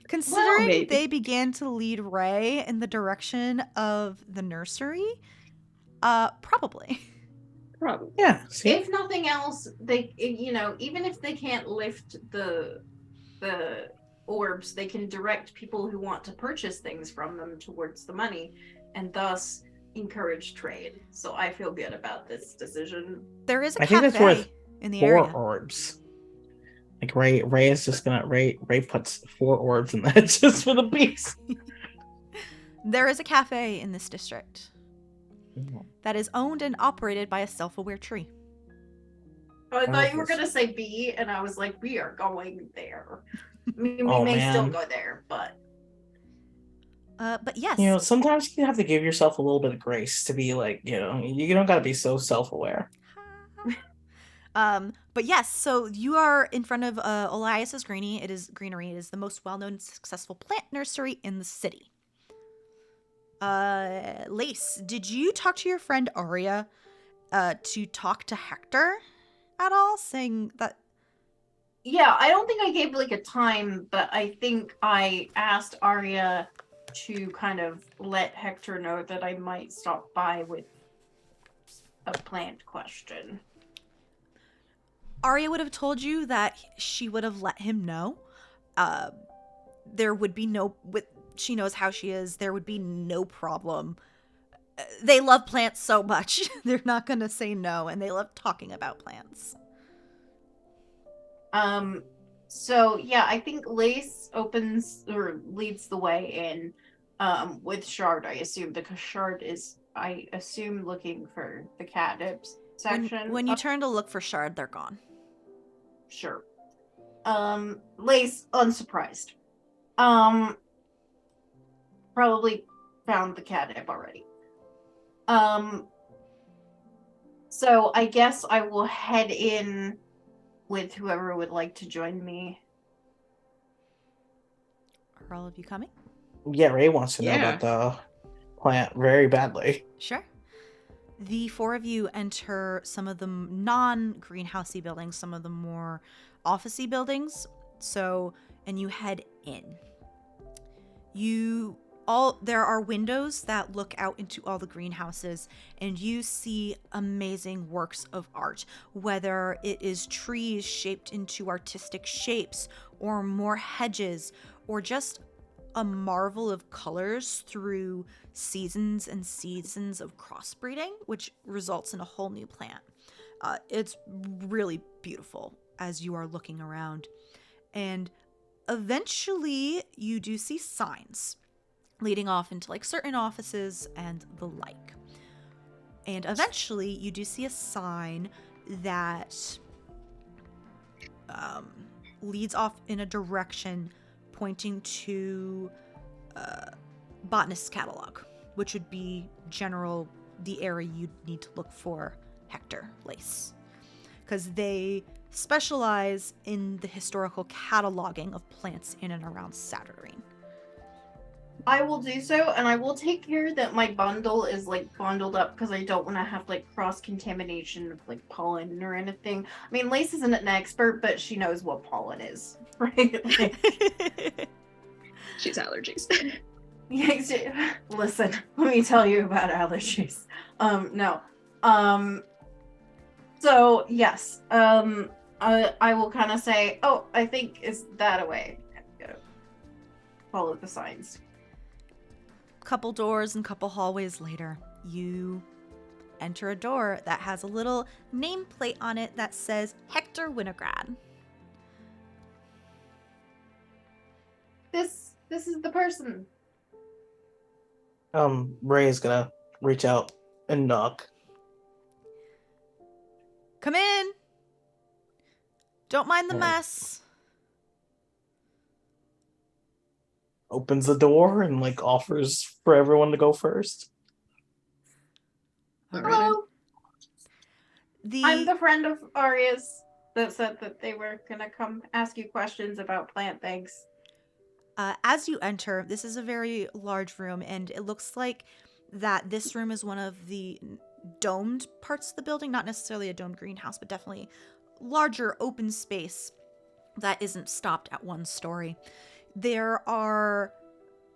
Considering they began to lead Ray in the direction of the nursery, probably. Probably. Yeah. See? If nothing else, they, even if they can't lift the orbs, they can direct people who want to purchase things from them towards the money, and thus encourage trade. So I feel good about this decision. There is a I think that's worth cafe in the 4 area. orbs. Like Ray is just gonna Ray puts 4 orbs in that just for the beast. There is a cafe in this district that is owned and operated by a self-aware tree. Oh, I thought you were gonna say B, and I was like, we are going there. I mean, we Oh, may still man. go there, but But yes, You know, sometimes you have to give yourself a little bit of grace to be like, you don't gotta be so self-aware. but yes, so you are in front of Elias's greenery. It is the most well-known and successful plant nursery in the city. Lace, did you talk to your friend Arya to talk to Hector at all, saying that? yeah, I don't think I gave like a time, but I think I asked Arya to kind of let Hector know that I might stop by with a plant question. Arya would have told you that she would have let him know. There would be she knows how she is. There would be no problem. They love plants so much. They're not going to say no, and they love talking about plants. So yeah, I think Lace opens or leads the way in with Shard, I assume, because Shard is, I assume, looking for the catnips section. When you turn to look for Shard, they're gone. Sure. Lace, unsurprised. Probably found the catnip already. So I guess I will head in with whoever would like to join me. Are all of you coming? Yeah, Ray wants to know about the plant very badly. Sure. The 4 of you enter some of the non-greenhousey buildings, some of the more officey buildings. And you head in. There are windows that look out into all the greenhouses, and you see amazing works of art, whether it is trees shaped into artistic shapes, or more hedges, or just a marvel of colors through seasons and seasons of crossbreeding, which results in a whole new plant. It's really beautiful as you are looking around. And eventually you do see signs leading off into like certain offices and the like. And eventually you do see a sign that leads off in a direction pointing to botanist's catalog, which would be the area you'd need to look for Hector Lace, because they specialize in the historical cataloging of plants in and around Saturnine. I will do so, and I will take care that my bundle is like bundled up, because I don't want to have like cross-contamination of like pollen or anything. I mean, Lace isn't an expert, but she knows what pollen is, right? She's allergies. Yeah, listen, let me tell you about allergies. No. So yes, I will kind of say, oh, I think is that a way? Gotta follow the signs. Couple doors and couple hallways later, you enter a door that has a little nameplate on it that says Hector Winograd. This is the person. Ray is gonna reach out and knock. Come in. Don't mind the mess. Opens the door and like offers for everyone to go first. Hello. I'm the friend of Arya's that said that they were gonna come ask you questions about plant things. As you enter, this is a very large room, and it looks like that this room is one of the domed parts of the building, not necessarily a domed greenhouse, but definitely larger open space that isn't stopped at one story. There are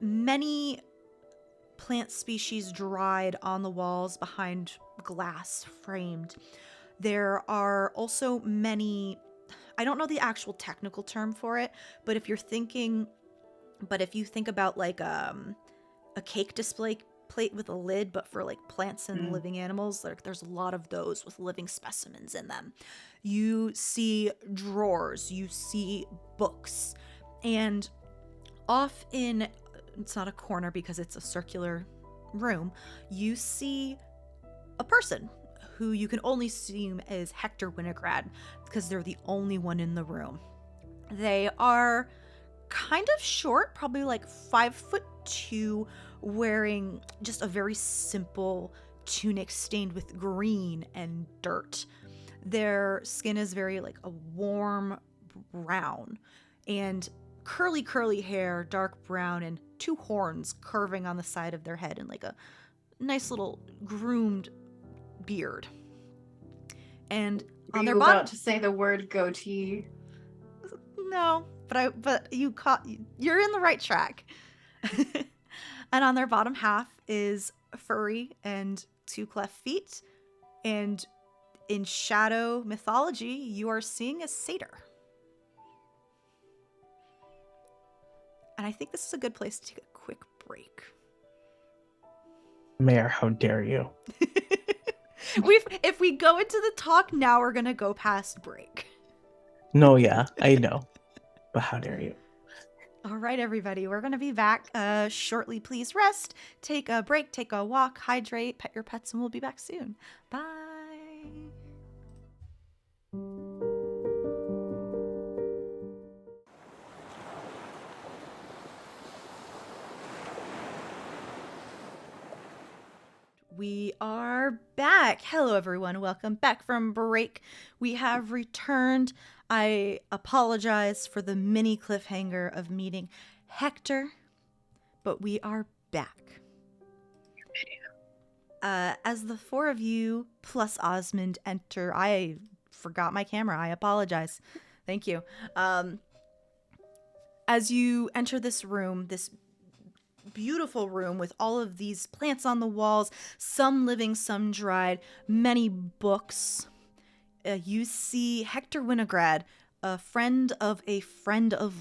many plant species dried on the walls behind glass framed. There are also many, I don't know the actual technical term for it, but if you think about like a cake display plate with a lid, but for like plants and living animals, there's a lot of those with living specimens in them. You see drawers, you see books, and off in, it's not a corner because it's a circular room, you see a person who you can only assume is Hector Winograd because they're the only one in the room. They are kind of short, probably like 5'2", wearing just a very simple tunic stained with green and dirt. Their skin is very like a warm brown, and curly hair, dark brown, and 2 horns curving on the side of their head, and like a nice little groomed beard. And on their bottom, about to say the word goatee? No, but you're in the right track. And on their bottom half is furry and 2 cleft feet, and in shadow mythology, you are seeing a satyr. And I think this is a good place to take a quick break. Mayor, how dare you? If we go into the talk now, we're gonna go past break. No, yeah, I know. But how dare you? All right, everybody, we're gonna be back shortly. Please rest, take a break, take a walk, hydrate, pet your pets, and we'll be back soon. Bye. We are back. Hello, everyone. Welcome back from break. We have returned. I apologize for the mini cliffhanger of meeting Hector, but we are back. As the 4 of you plus Osmond enter, I forgot my camera. I apologize. Thank you. As you enter this room, this beautiful room with all of these plants on the walls, some living, some dried, many books. You see Hector Winograd, a friend of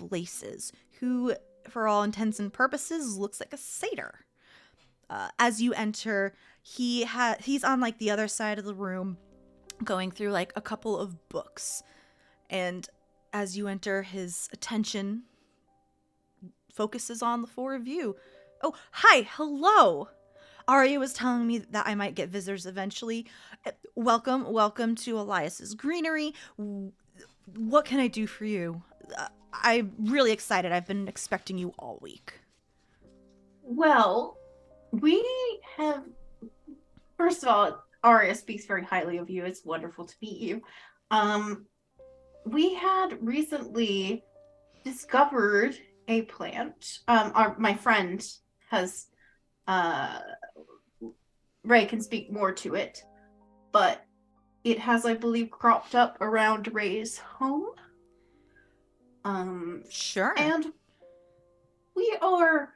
Lace's, who, for all intents and purposes, looks like a satyr. As you enter, he's on like the other side of the room, going through like a couple of books. And as you enter, his attention focuses on the 4 of you. Oh, hi, hello. Arya was telling me that I might get visitors eventually. Welcome to Elias's Greenery. What can I do for you? I'm really excited. I've been expecting you all week. Well, we have... First of all, Arya speaks very highly of you. It's wonderful to meet you. We had recently discovered a plant. My friend has... Ray can speak more to it, but it has, I believe, cropped up around Ray's home. Sure. And we are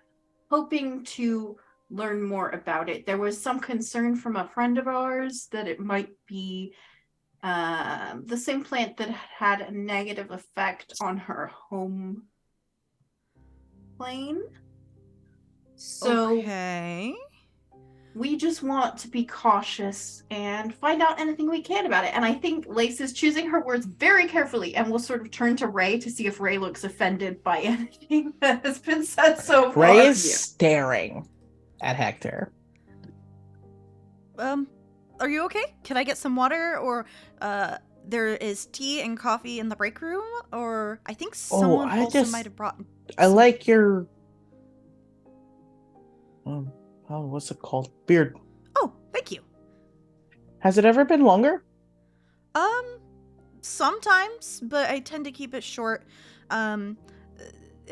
hoping to learn more about it. There was some concern from a friend of ours that it might be the same plant that had a negative effect on her home plane. So okay. We just want to be cautious and find out anything we can about it. And I think Lace is choosing her words very carefully, and will sort of turn to Ray to see if Ray looks offended by anything that has been said so far. Ray is staring at Hector. Are you okay? Can I get some water? Or there is tea and coffee in the break room? Or I think someone might have brought... I like your... what's it called? Beard. Oh, thank you. Has it ever been longer? Sometimes, but I tend to keep it short.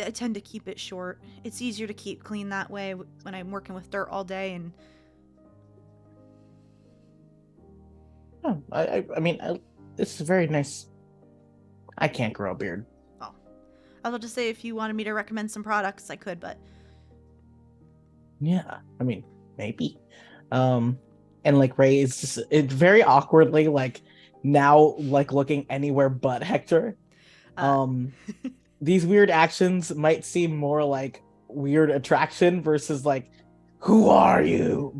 It's easier to keep clean that way when I'm working with dirt all day. And I mean, this is very nice. I can't grow a beard. Oh, I was about to say if you wanted me to recommend some products, I could, but Yeah, I mean, maybe. And like Ray is just very awkwardly like now like looking anywhere but Hector. Uh, These weird actions might seem more like weird attraction versus like, who are you?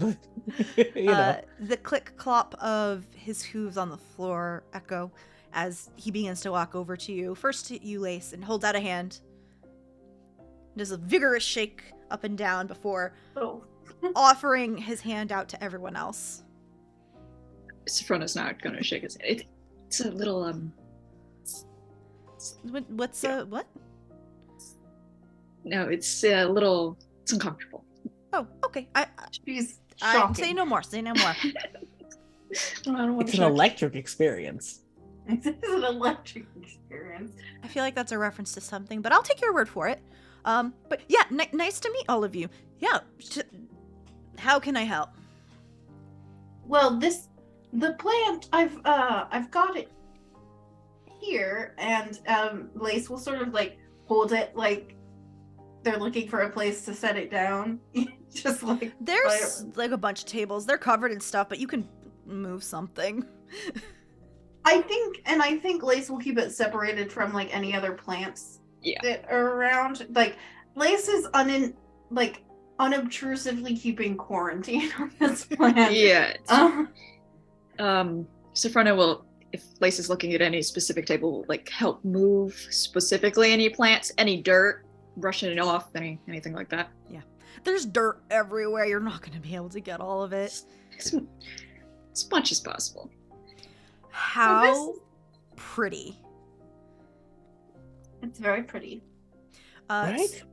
you know. The click clop of his hooves on the floor echo as he begins to walk over to you. First to you, Lace, and holds out a hand. Does a vigorous shake up and down before offering his hand out to everyone else. Safrona's not gonna shake his hand. It's a little What's what? No, it's a little. It's uncomfortable. Oh, okay. She's I shocking. say no more. Say no more. I don't want It's to an shock electric experience. This is an electric experience. I feel like that's a reference to something, but I'll take your word for it. But yeah, nice to meet all of you. Yeah. How can I help? Well, the plant I've got it here, and Lace will sort of like hold it like they're looking for a place to set it down. Just like There's like a bunch of tables. They're covered in stuff, but you can move something. I think Lace will keep it separated from like any other plants that are around. Like Lace is unobtrusively keeping quarantine on this plant. Yeah. Safrona will, if Lace is looking at any specific table, will, like help move specifically any plants, any dirt, brushing it off, anything like that. Yeah. There's dirt everywhere. You're not going to be able to get all of it. As much as possible. How pretty. It's very pretty. Right?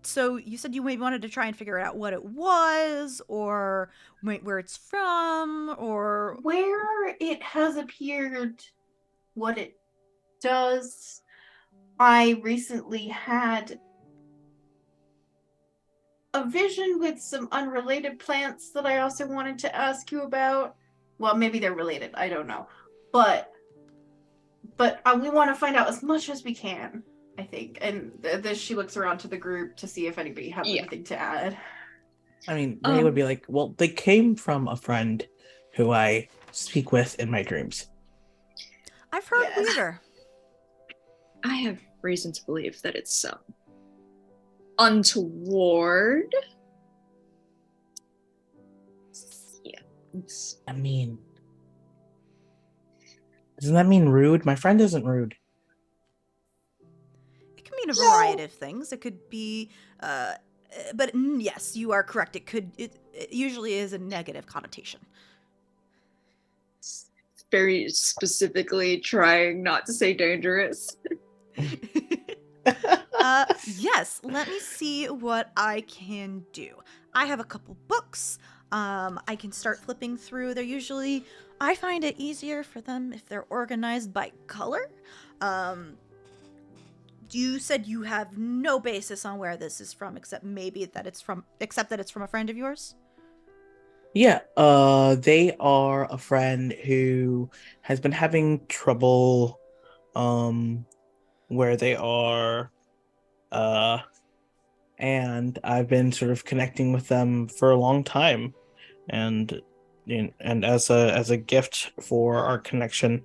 So you said you maybe wanted to try and figure out what it was, or where it's from, or Where it has appeared, what it does. I recently had a vision with some unrelated plants that I also wanted to ask you about. Well, maybe they're related. I don't know. But we want to find out as much as we can, I think. And she looks around to the group to see if anybody has anything to add. I mean, Ray would be like, well, they came from a friend who I speak with in my dreams. I've heard weirder. I have reason to believe that it's untoward. Yeah. I mean, doesn't that mean rude? My friend isn't rude. It can mean a variety of things. It could be, but yes, you are correct. It usually is a negative connotation. Very specifically trying not to say dangerous. Yes, let me see what I can do. I have a couple books. I can start flipping through. They're usually, I find it easier for them if they're organized by color. You said you have no basis on where this is from, except that it's from a friend of yours? Yeah, they are a friend who has been having trouble, where they are, and I've been sort of connecting with them for a long time, and as a gift for our connection,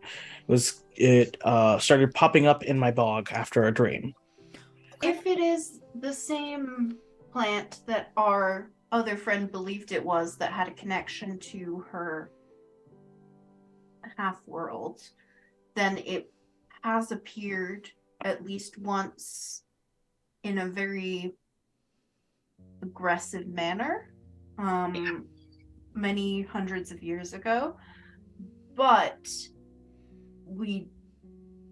it started popping up in my bog after a dream. If it is the same plant that our other friend believed it was that had a connection to her half-world, then it has appeared at least once in a very aggressive manner, many hundreds of years ago, but we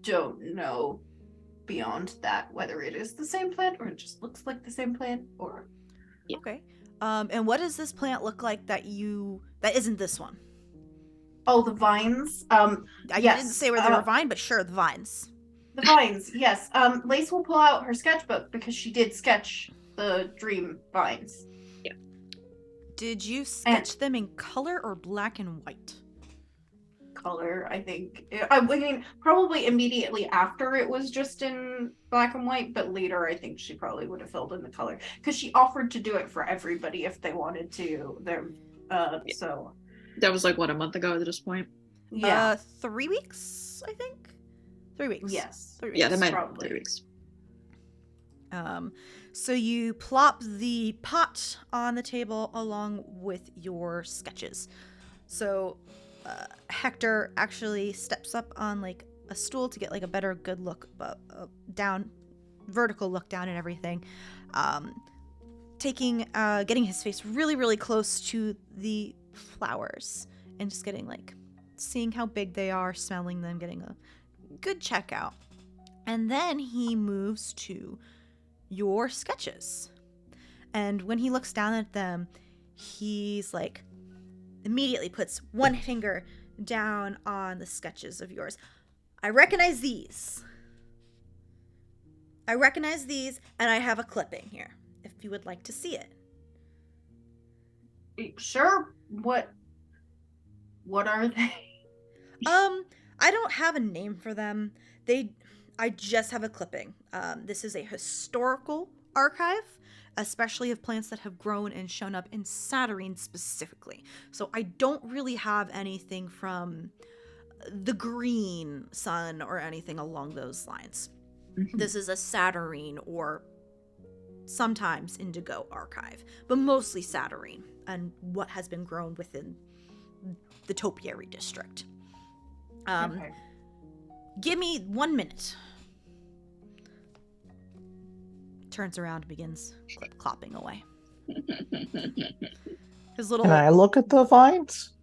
don't know beyond that whether it is the same plant or it just looks like the same plant or... Okay. And what does this plant look like that isn't this one? Oh, the vines. I didn't say where they were vine, but sure, the vines. The vines, yes. Lace will pull out her sketchbook because she did sketch the dream vines. Did you sketch them in color or black and white? color, I think. I mean, probably immediately after it was just in black and white, but later I think she probably would have filled in the color because she offered to do it for everybody if they wanted to. So That was like what, a month ago at this point? yeah, 3 weeks, I think. 3 weeks. yes, 3 weeks. Yeah, that might probably. 3 weeks. So you plop the pot on the table along with your sketches. So Hector actually steps up on like a stool to get like a better good look down, vertical look down and everything. Getting his face really, really close to the flowers and just getting like, seeing how big they are, smelling them, getting a good check out. And then he moves to your sketches. And when he looks down at them, he's like, immediately puts one finger down on the sketches of yours. I recognize these. And I have a clipping here, if you would like to see it. Sure. What are they? I don't have a name for them. I just have a clipping. This is a historical archive, especially of plants that have grown and shown up in Saturnine specifically. So I don't really have anything from the green sun or anything along those lines. Mhm. This is a Saturnine or sometimes indigo archive, but mostly Saturnine and what has been grown within the topiary district. Okay. Give me 1 minute. Turns around and begins clopping away. His little. Can I look at the vines?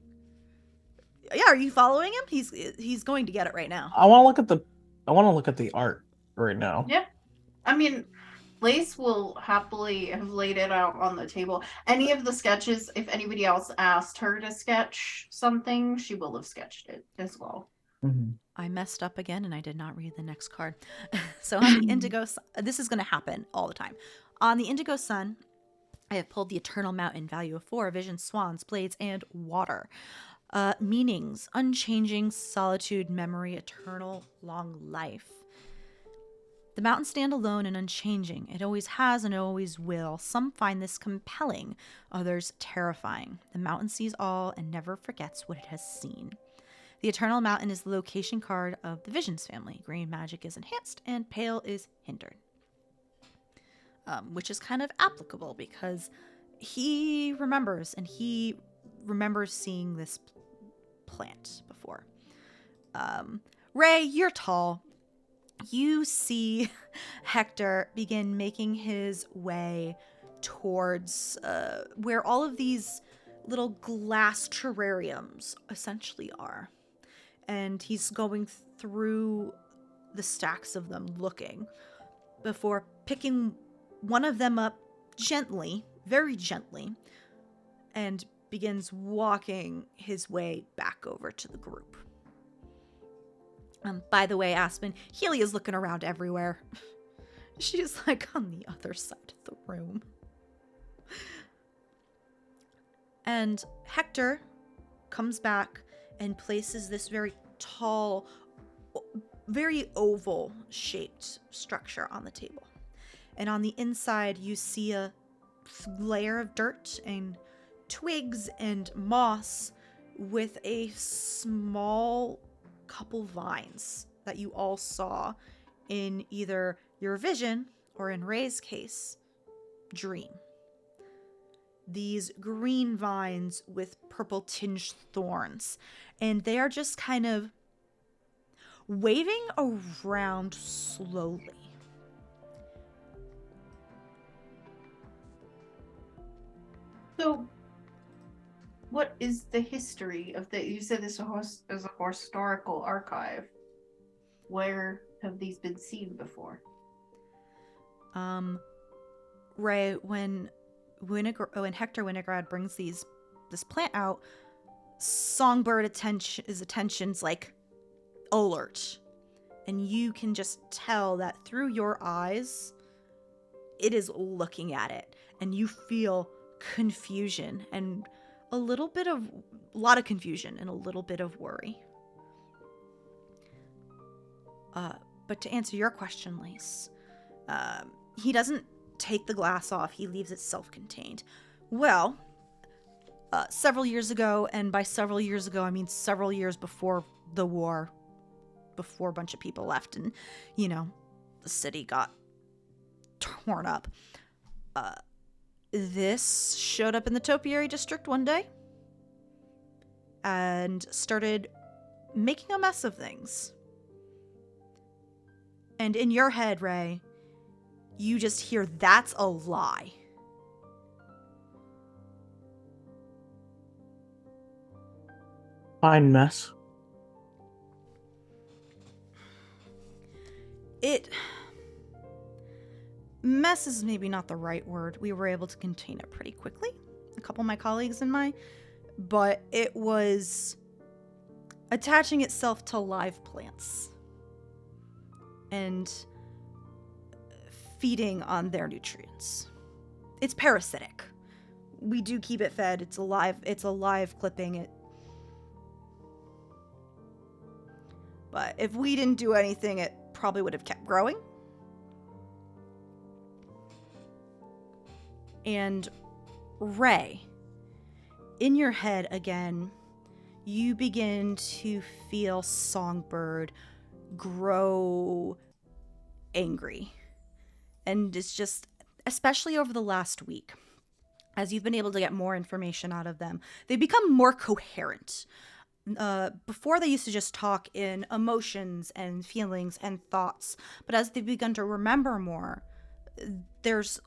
Yeah, are you following him? He's going to get it right now. I want to look at the art right now. Yeah. I mean, Lace will happily have laid it out on the table. Any of the sketches, if anybody else asked her to sketch something, she will have sketched it as well. Mm-hmm. I messed up again and I did not read the next card. So on the indigo, this is going to happen all the time. On the indigo sun, I have pulled the eternal mountain, value of 4, vision, swans, blades, and water. Meanings, unchanging, solitude, memory, eternal, long life. The mountains stand alone and unchanging. It always has and always will. Some find this compelling, others terrifying. The mountain sees all and never forgets what it has seen. The Eternal Mountain is the location card of the Visions family. Green magic is enhanced and pale is hindered. Which is kind of applicable because he remembers seeing this plant before. Ray, you're tall. You see Hector begin making his way towards where all of these little glass terrariums essentially are. And he's going through the stacks of them looking before picking one of them up gently, very gently, and begins walking his way back over to the group. By the way, Aspen, Healy is looking around everywhere. She's like on the other side of the room. And Hector comes back and places this very tall, very oval shaped structure on the table. And on the inside, you see a layer of dirt and twigs and moss with a small couple vines that you all saw in either your vision or, in Ray's case, dream. These green vines with purple tinged thorns, and they are just kind of waving around slowly. So, what is the history of you said this is a historical archive. Where have these been seen before? Ray, when Hector Winograd brings this plant out, Songbird attention's like alert, and you can just tell that through your eyes, it is looking at it, and you feel confusion and a lot of confusion and a little bit of worry. But to answer your question, Lace, he doesn't take the glass off. He leaves it self-contained. Well, several years ago, and by several years ago, I mean several years before the war, before a bunch of people left and, you know, the city got torn up, this showed up in the topiary district one day and started making a mess of things. And in your head, Ray, you just hear, "That's a lie." Fine mess. Mess is maybe not the right word. We were able to contain it pretty quickly, a couple of my colleagues and I, but it was attaching itself to live plants and feeding on their nutrients. It's parasitic. We do keep it fed. It's a live clipping. But if we didn't do anything, it probably would have kept growing. And Ray, in your head again, you begin to feel Songbird grow angry. And it's just, especially over the last week, as you've been able to get more information out of them, they become more coherent. Before they used to just talk in emotions and feelings and thoughts, but as they've begun to remember more, there's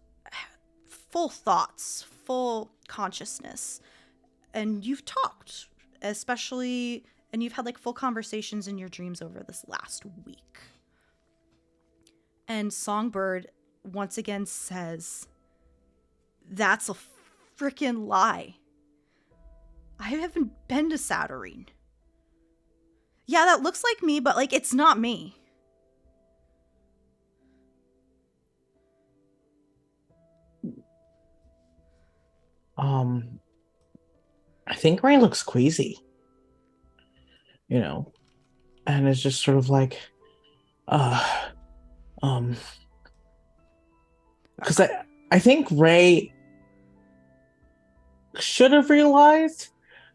full thoughts, full consciousness. And you've talked, especially, and you've had like full conversations in your dreams over this last week. And Songbird once again says, "That's a freaking lie. I haven't been to Saturnine. Yeah, that looks like me, but like it's not me." I think Ray looks queasy. You know, and it's just sort of like, because I think Ray should have realized,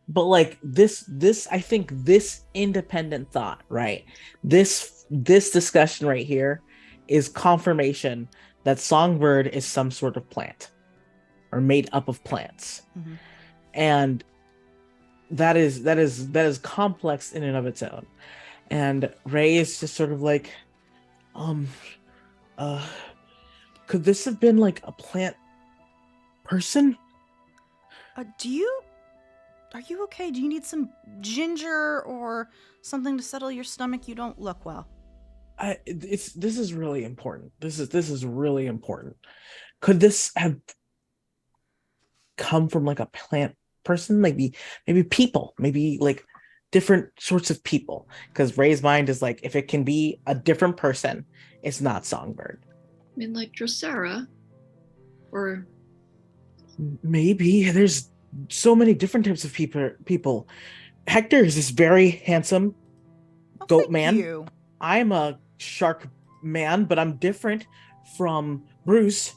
but like this I think this independent thought, right, this discussion right here is confirmation that Songbird is some sort of plant or made up of plants. Mm-hmm. And that is complex in and of its own. And Ray is just sort of like, could this have been like a plant person? Are you okay? Do you need some ginger or something to settle your stomach? You don't look well. This is really important. This is really important. Could this have come from like a plant person? Maybe people, maybe like different sorts of people. Because Ray's mind is like, if it can be a different person, it's not Songbird. I mean, like Drosera, or maybe there's so many different types of people. Hector is this very handsome goat man. You. I'm a shark man, but I'm different from Bruce.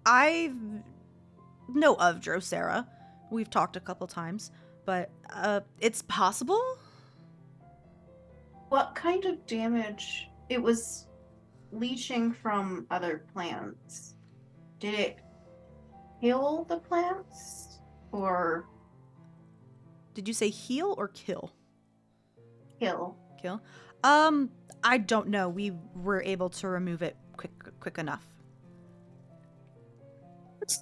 I know of Drosera. We've talked a couple times, but it's possible. What kind of damage? It was leaching from other plants. Did it kill the plants? Or did you say heal or kill? kill? Kill. I don't know. We were able to remove it quick enough. What's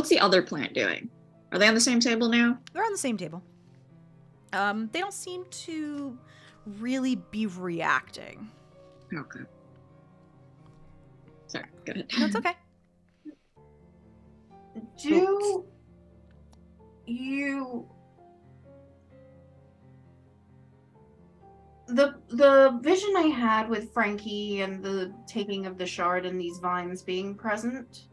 the other plant doing? Are they on the same table now? They're on the same table. They don't seem to really be reacting. Okay. Sorry, go ahead. No, it's okay. Do you... The vision I had with Frankie and the taking of the shard and these vines being present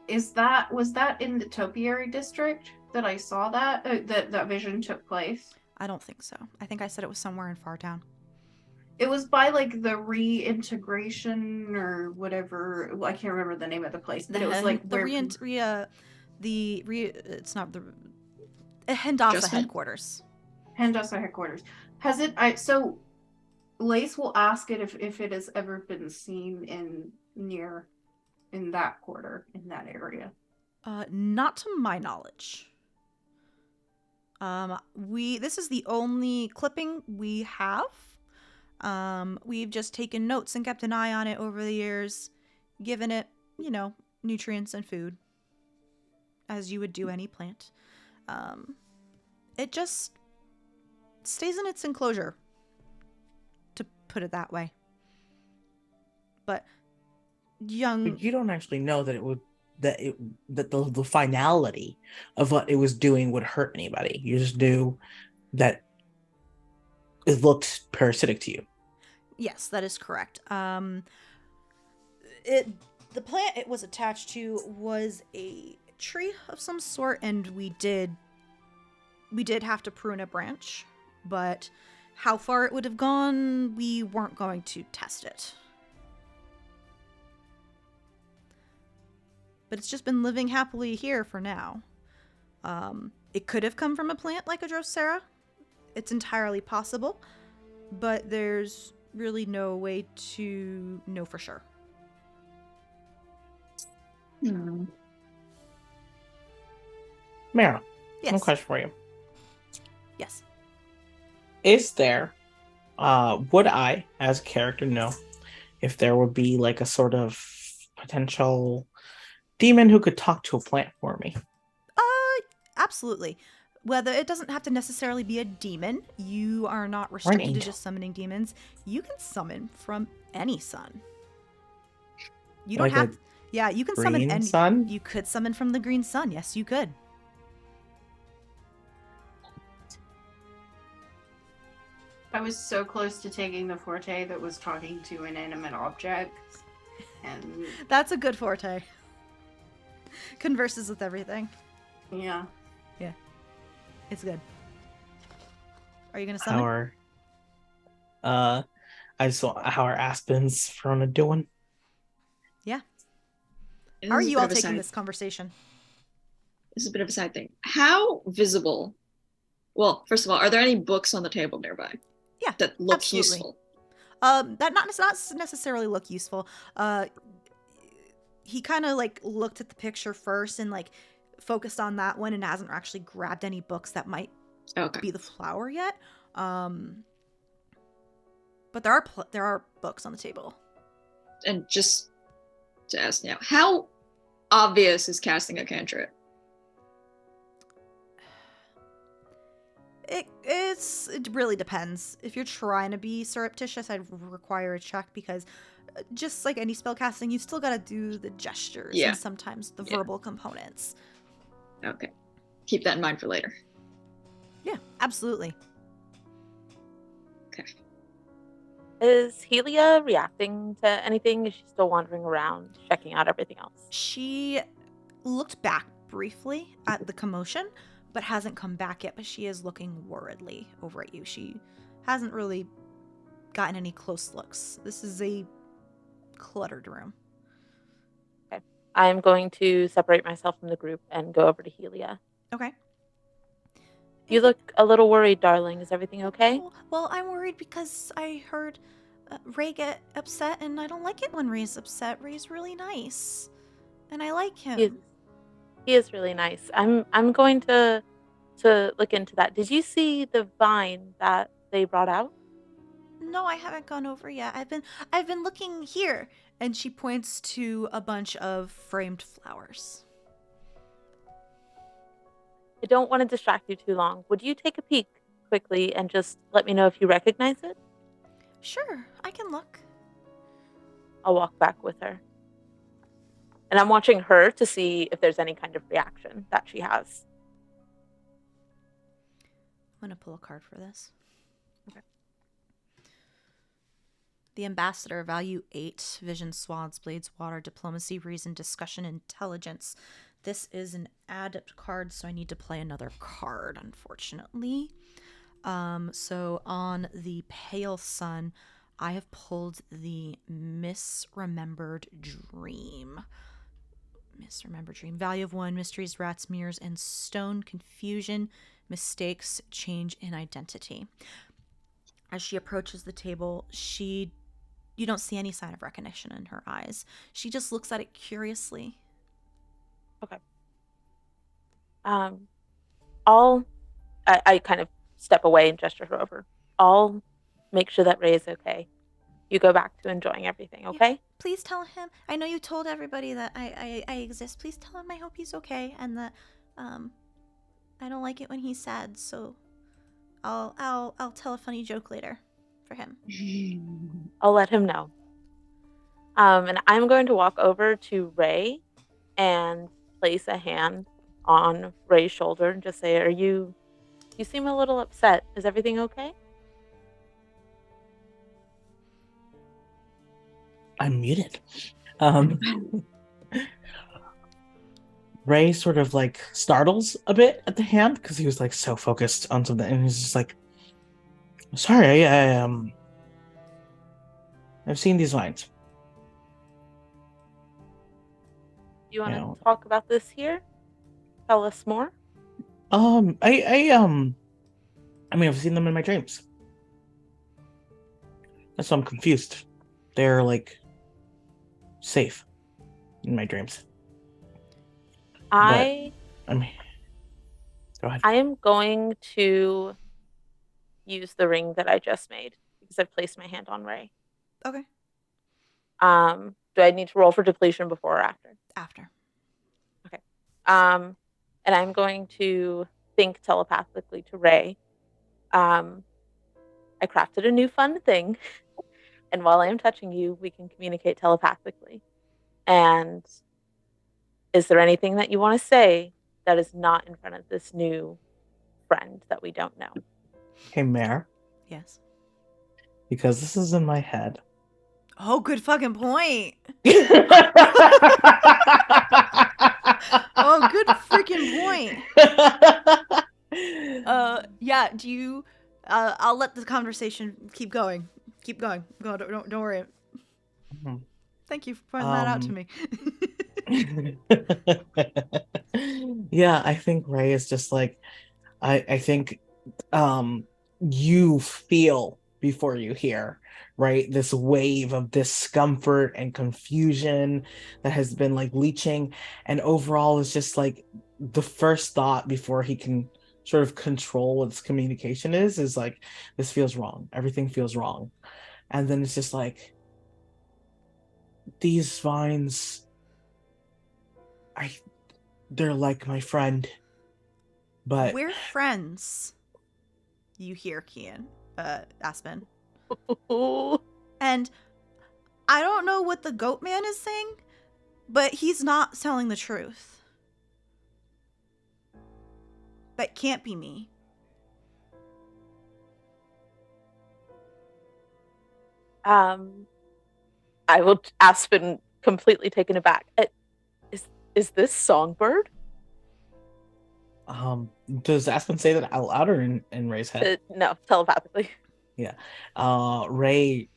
was that in the topiary district? that I saw that vision took place? I don't think so. I think I said it was somewhere in Fartown. It was by like the reintegration or whatever. I can't remember the name of the place, but it was like it's not the Hendasa Justin? headquarters. Handasa headquarters. Has it? So Lace will ask it if it has ever been seen in that quarter, in that area. Not to my knowledge. This is the only clipping we have. We've just taken notes and kept an eye on it over the years, given it, nutrients and food, as you would do any plant. It just stays in its enclosure, to put it that way. But you don't actually know that the finality of what it was doing would hurt anybody. You just knew that it looked parasitic to you. Yes, that is correct. The plant it was attached to was a tree of some sort, and we did have to prune a branch, but how far it would have gone, we weren't going to test it. But it's just been living happily here for now. It could have come from a plant like a Drosera. It's entirely possible, but there's really no way to know for sure. Mara, Yes. one question for you. Yes. Is there, would I, as a character, know if there would be like a sort of potential demon who could talk to a plant for me? Absolutely. Whether it doesn't have to necessarily be a demon, you are not restricted to just summoning demons. You can summon from any sun. You don't have. Yeah, you can summon any sun. You could summon from the green sun. Yes, you could. I was so close to taking the forte that was talking to inanimate objects, and That's a good forte. Converses with everything. yeah. It's good. Are you gonna summon? I saw how are Aspen's Frona doing? Yeah. How are you all taking this conversation? This is a bit of a side thing. How visible? Well, first of all, are there any books on the table nearby? Yeah, that look absolutely. useful. That not necessarily look useful. He kind of like looked at the picture first and like focused on that one and hasn't actually grabbed any books that might be the flower yet. But there are books on the table. And just to ask now, how obvious is casting a cantrip? It really depends. If you're trying to be surreptitious, I'd require a check because just like any spell casting, you still gotta do the gestures and sometimes the verbal components. Okay. Keep that in mind for later. Yeah, absolutely. Okay. Is Helia reacting to anything? Is she still wandering around, checking out everything else? She looked back briefly at the commotion, but hasn't come back yet, but she is looking worriedly over at you. She hasn't really gotten any close looks. This is a cluttered room. Okay. I'm going to separate myself from the group and go over to Helia. Okay. You look a little worried, darling. Is everything okay? Well, I'm worried because I heard Ray get upset, and I don't like it when Ray's upset. Ray's really nice, and I like him. He is really nice. I'm going to look into that. Did you see the vine that they brought out? No, I haven't gone over yet. I've been looking here, and she points to a bunch of framed flowers. I don't want to distract you too long. Would you take a peek quickly and just let me know if you recognize it? Sure, I can look. I'll walk back with her. And I'm watching her to see if there's any kind of reaction that she has. I'm going to pull a card for this. Okay. The Ambassador, value 8, Vision, Swaths, Blades, Water, Diplomacy, Reason, Discussion, Intelligence. This is an adept card, so I need to play another card, unfortunately. So on the Pale Sun, I have pulled the Misremembered Dream. Misremembered Dream. Value of 1, mysteries, rats, mirrors, and stone. Confusion, mistakes, change in identity. As she approaches the table, you don't see any sign of recognition in her eyes. She just looks at it curiously. Okay. I kind of step away and gesture her over. I'll make sure that Ray is okay. You go back to enjoying everything, okay? Yeah, please tell him. I know you told everybody that I exist. Please tell him I hope he's okay, and that I don't like it when he's sad. So I'll tell a funny joke later for him. I'll let him know. And I'm going to walk over to Ray and place a hand on Ray's shoulder and just say, you seem a little upset. Is everything okay? I'm muted. Ray sort of like startles a bit at the hand because he was like so focused on something, and he's just like, "Sorry, I've seen these lines." You want to talk about this here? Tell us more. I mean, I've seen them in my dreams. That's why I'm confused. They're like safe in my dreams. I mean, go ahead. I am going to use the ring that I just made because I've placed my hand on Ray. Okay. Do I need to roll for depletion before or after? After. Okay. And I'm going to think telepathically to Ray. I crafted a new fun thing, and while I am touching you, we can communicate telepathically. And is there anything that you want to say that is not in front of this new friend that we don't know? Hey, Mare. Yes. Because this is in my head. Oh, good fucking point. Oh, good freaking point. Yeah, do you I'll let the conversation keep going. Keep going. Go, don't worry. Mm-hmm. Thank you for pointing that out to me. Yeah, I think Ray is just like, I think you feel before you hear, right? This wave of discomfort and confusion that has been like leaching, and overall is just like the first thought before he can sort of control what his communication is like, this feels wrong. Everything feels wrong. And then it's just like, these vines, they're like my friend, but we're friends. You hear Kian, Aspen. And I don't know what the goat man is saying, but he's not telling the truth. That can't be me. I will. Aspen, completely taken aback. Is this Songbird? Does Aspen say that out loud or in Ray's head? No, telepathically. Yeah. Ray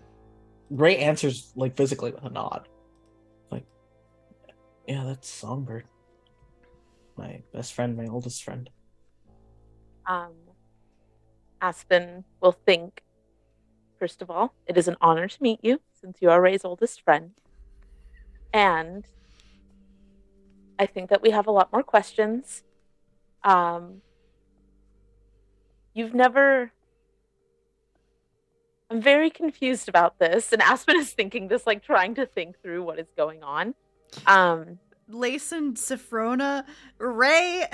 answers like physically with a nod. Like, yeah, that's Songbird. My best friend, my oldest friend. Aspen will think, first of all, it is an honor to meet you, since you are Ray's oldest friend. And I think that we have a lot more questions. I'm very confused about this, and Aspen is thinking this, like trying to think through what is going on. Lace and Safrona, Ray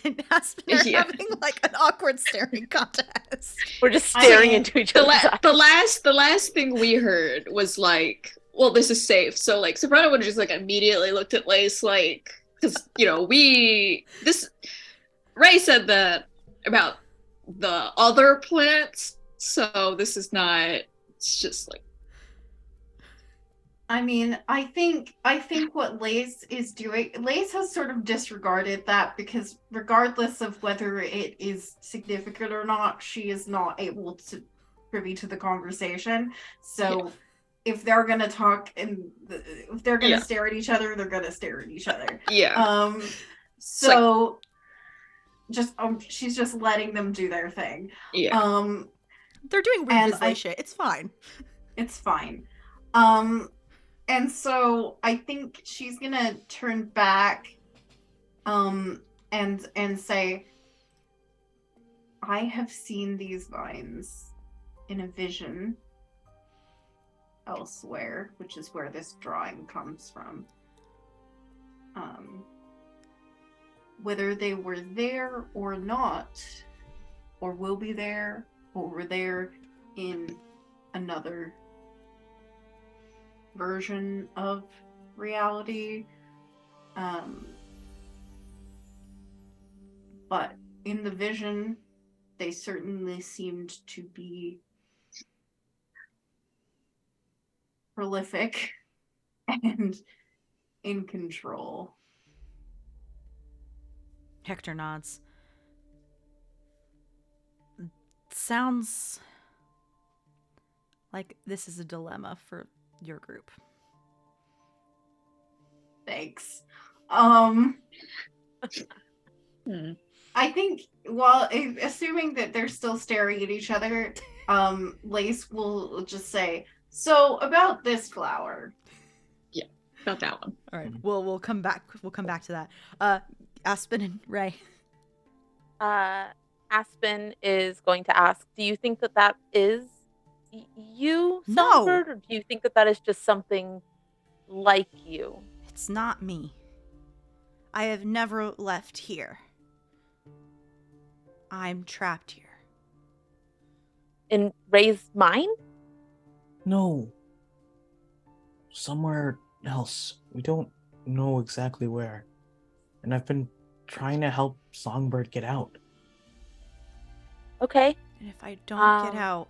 and Aspen are having like an awkward staring contest. We're just staring into each other's eyes. The last thing we heard was like, well, this is safe. So like Safrona would have just like immediately looked at Lace like, because Ray said that about the other plants, so this is not, it's just like I mean, I think what Lace is doing, Lace has sort of disregarded that because regardless of whether it is significant or not, she is not able to privy to the conversation. So if they're gonna talk and if they're gonna stare at each other, they're gonna stare at each other. Yeah. So just she's just letting them do their thing. Yeah. They're doing weird Disney shit. It's fine. It's fine. And so I think she's gonna turn back and say, I have seen these vines in a vision elsewhere, which is where this drawing comes from. Whether they were there or not, or will be there, or were there in another version of reality, but in the vision they certainly seemed to be prolific and in control. Hector nods. Sounds like this is a dilemma for your group. Thanks. I think, well, assuming that they're still staring at each other, Lace will just say, so about this flower. Yeah, about that one. All right. We'll come back to that. Aspen and Ray. Aspen is going to ask, do you think that is you, No. Songbird, or do you think that is just something like you? It's not me. I have never left here. I'm trapped here. In Ray's mind? No. Somewhere else. We don't know exactly where. And I've been trying to help Songbird get out. Okay. And if I don't get out,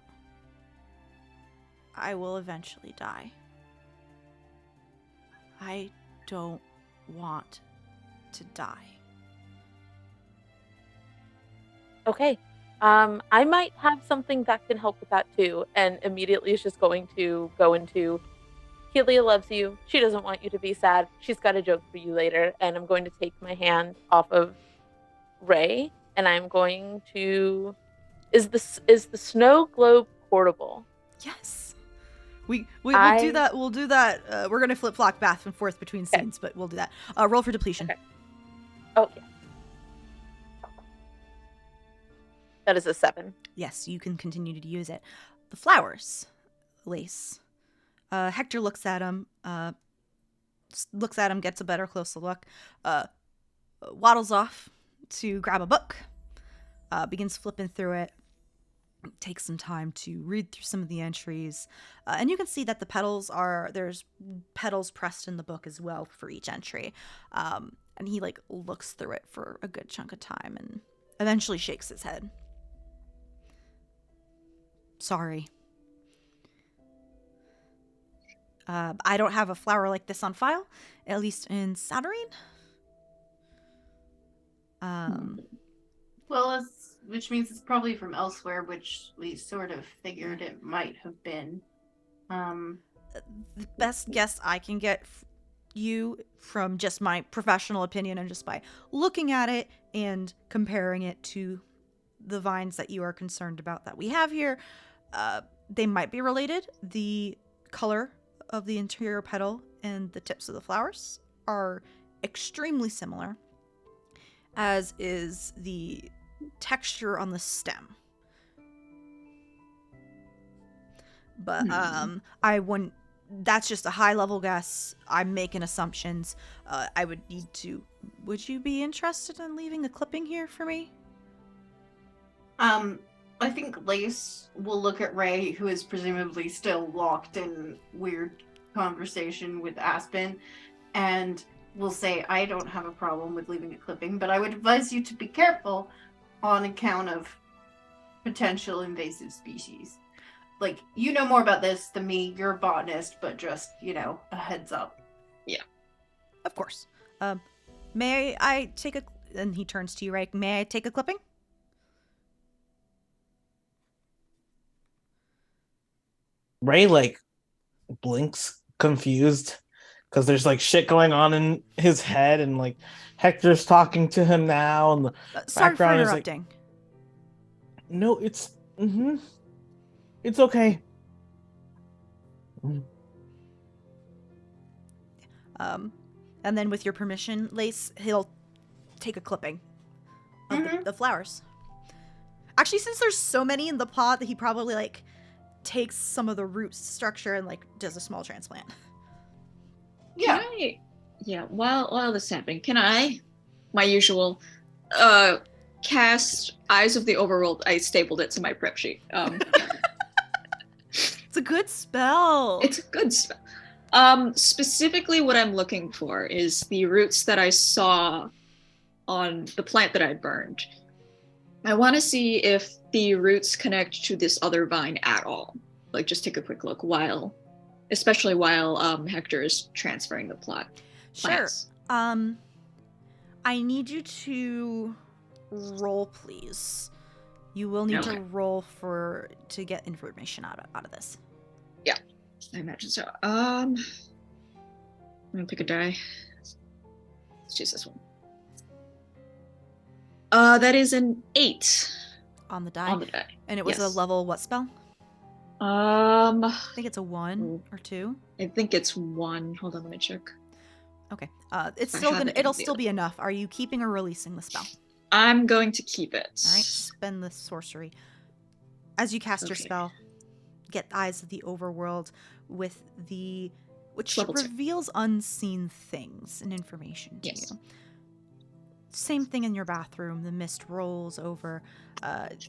I will eventually die. I don't want to die. Okay. I might have something that can help with that too. And immediately is just going to go into, Helia loves you. She doesn't want you to be sad. She's got a joke for you later. And I'm going to take my hand off of Ray, and I'm going to... Is the snow globe portable? Yes. We'll do that. We'll do that. We're gonna flip-flop back and forth between scenes, but we'll do that. Roll for depletion. Okay. Oh yeah. That is a 7. Yes, you can continue to use it. The flowers, Lace. Hector looks at him. Gets a better, closer look. Waddles off to grab a book. Begins flipping through it. Takes some time to read through some of the entries. And you can see that there's petals pressed in the book as well for each entry. And he looks through it for a good chunk of time and eventually shakes his head. Sorry. I don't have a flower like this on file, at least in Saturnine. Well, which means it's probably from elsewhere, which we sort of figured it might have been. The best guess I can get you from just my professional opinion and just by looking at it and comparing it to the vines that you are concerned about that we have here, they might be related. The color of the interior petal and the tips of the flowers are extremely similar, as is the texture on the stem. But I wouldn't, that's just a high level guess. I'm making assumptions. I would need to, would you be interested in leaving a clipping here for me? I think Lace will look at Ray, who is presumably still locked in weird conversation with Aspen, and will say, I don't have a problem with leaving a clipping, but I would advise you to be careful on account of potential invasive species. like, you know more about this than me. You're a botanist, but just, a heads up. Of course. May I take a... And he turns to you, right? May I take a clipping? Ray like blinks confused because there's like shit going on in his head, and like Hector's talking to him now, and the Sorry for background is like, interrupting. no, it's okay. And then with your permission, Lace, he'll take a clipping of the flowers. Actually, since there's so many in the pot, that he probably like takes some of the root structure and like does a small transplant. Yeah. While this is happening, can I, my usual, cast Eyes of the Overworld? I stapled it to my prep sheet. It's a good spell. It's a good spell. Specifically what I'm looking for is the roots that I saw on the plant that I burned. I want to see if the roots connect to this other vine at all. Like, just take a quick look especially while Hector is transferring the plot. Sure. Plants. I need you to roll, please. You will need to roll to get information out of this. Yeah, I imagine so. I'm gonna pick a die. Let's choose this one. That is an 8 on the die. On the die. And it was a level what spell? I think it's a 1 or 2. I think it's 1. Hold on, let me check. Okay. It'll still be enough. Are you keeping or releasing the spell? I'm going to keep it. All right. Spend the sorcery. As you cast your spell, get Eyes of the Overworld which reveals unseen things and information to you. Same thing in your bathroom. The mist rolls over.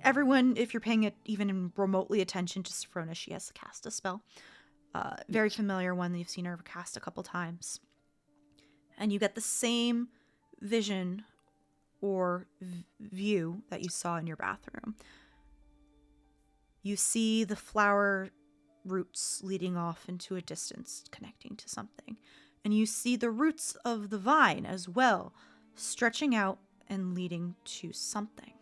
Everyone, if you're paying even remotely attention to Sophrona, she has cast a spell. Very familiar one that you've seen her cast a couple times. And you get the same vision or view that you saw in your bathroom. You see the flower roots leading off into a distance, connecting to something. And you see the roots of the vine as well, stretching out and leading to something.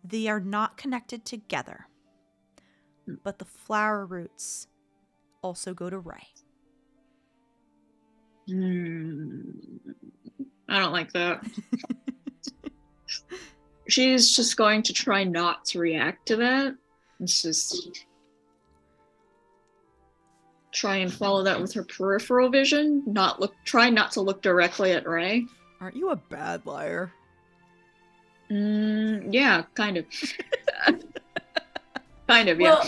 They are not connected together, but the flower roots also go to Ray. I don't like that. She's just going to try not to react to that. It's just try and follow that with her peripheral vision. Try not to look directly at Ray. Aren't you a bad liar? Yeah, kind of. Kind of, yeah.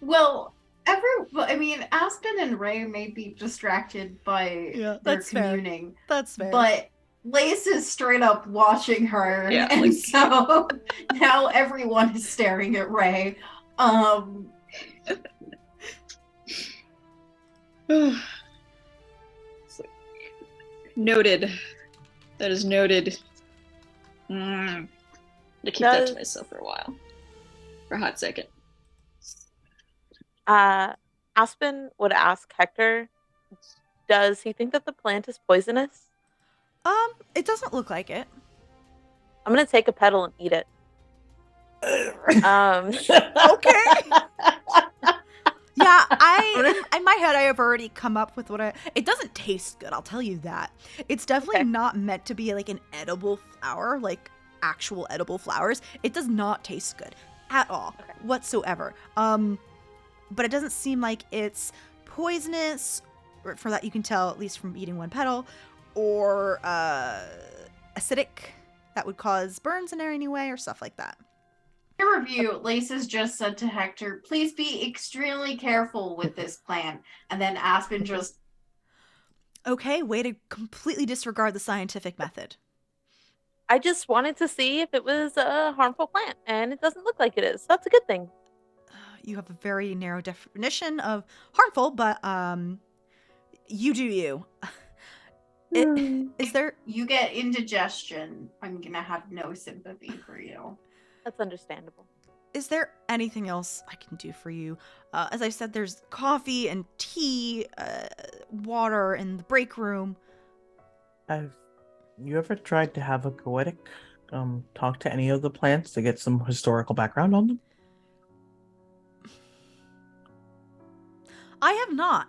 Well, Aspen and Ray may be distracted by their communing. Fair. That's fair. But Lace is straight up watching her, so now everyone is staring at Ray. Noted. That is noted. To keep that to myself for a while. For a hot second. Aspen would ask Hector, does he think that the plant is poisonous? It doesn't look like it. I'm gonna take a petal and eat it. Okay. Yeah, in my head I have already come up with it doesn't taste good, I'll tell you that. It's definitely not meant to be like an edible flower, like actual edible flowers. It does not taste good at all whatsoever. But it doesn't seem like it's poisonous, or for that you can tell at least from eating one petal, or acidic that would cause burns in any way or stuff like that. Peer review, Lace has just said to Hector, please be extremely careful with this plant. And then Aspen just... Okay, way to completely disregard the scientific method. I just wanted to see if it was a harmful plant, and it doesn't look like it is. That's a good thing. You have a very narrow definition of harmful, but you do you. Is there... You get indigestion. I'm gonna have no sympathy for you. That's understandable. Is there anything else I can do for you? As I said, there's coffee and tea, water in the break room. Have you ever tried to have a goetic talk to any of the plants to get some historical background on them? I have not.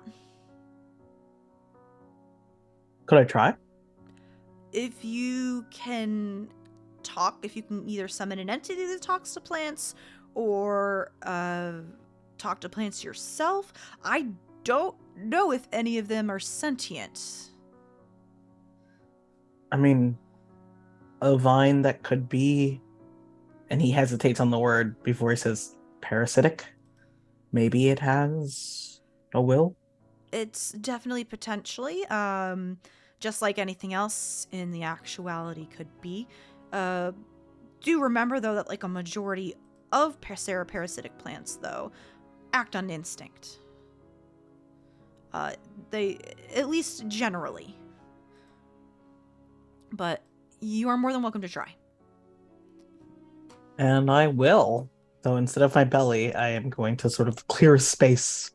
Could I try? If you can if you can either summon an entity that talks to plants or talk to plants yourself, I don't know if any of them are sentient. I mean, a vine that could be, and he hesitates on the word before he says parasitic. Maybe it has a will? It's definitely potentially, just like anything else in the actuality could be. Do remember, though, that like a majority of parasitic plants, though, act on instinct. They, at least generally. But you are more than welcome to try. And I will. Though instead of my belly, I am going to sort of clear a space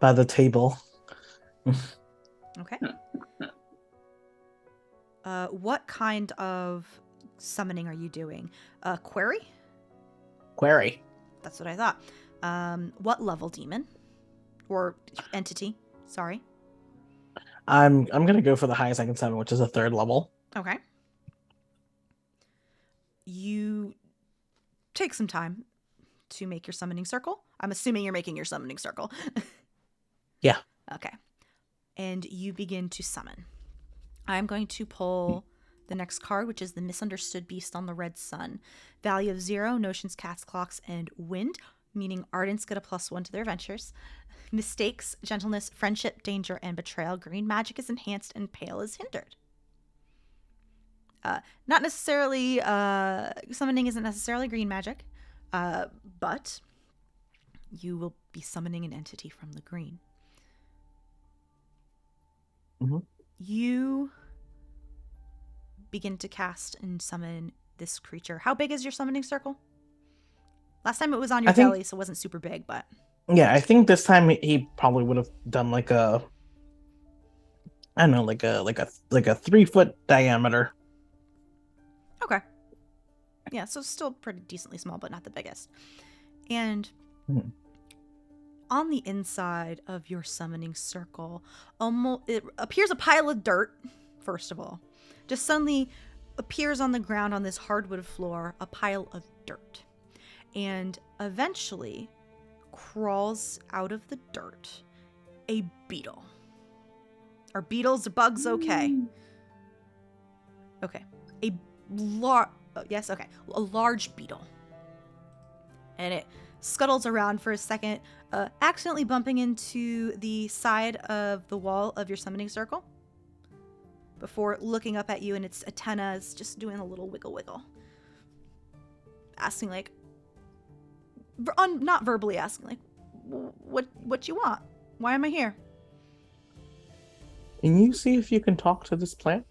by the table. Okay. What kind of summoning are you doing? Query? Query. That's what I thought. What level demon? Or entity, sorry. I'm gonna go for the highest I can summon, which is a 3rd level. Okay. You take some time to make your summoning circle. I'm assuming you're making your summoning circle. Yeah. Okay. And you begin to summon. I'm going to pull the next card, which is the Misunderstood Beast on the Red Sun. Value of 0, notions, cats, clocks, and wind, meaning ardents get a +1 to their adventures. Mistakes, gentleness, friendship, danger, and betrayal. Green magic is enhanced and pale is hindered. Not necessarily, summoning isn't necessarily green magic, but you will be summoning an entity from the green. Mm-hmm. You begin to cast and summon this creature. How big is your summoning circle? Last time it was on your belly, so it wasn't super big, but... Yeah, I think this time he probably would have done like a... I don't know, like a 3-foot diameter. Okay. Yeah, so still pretty decently small, but not the biggest. And on the inside of your summoning circle, it appears a pile of dirt, first of all. Just suddenly appears on the ground on this hardwood floor, a pile of dirt. And eventually crawls out of the dirt a beetle. Are beetles or bugs okay? Okay. A large beetle. And it scuttles around for a second, accidentally bumping into the side of the wall of your summoning circle before looking up at you, and its antennas just doing a little wiggle. Asking like, not verbally asking, like, what you want? Why am I here? Can you see if you can talk to this plant?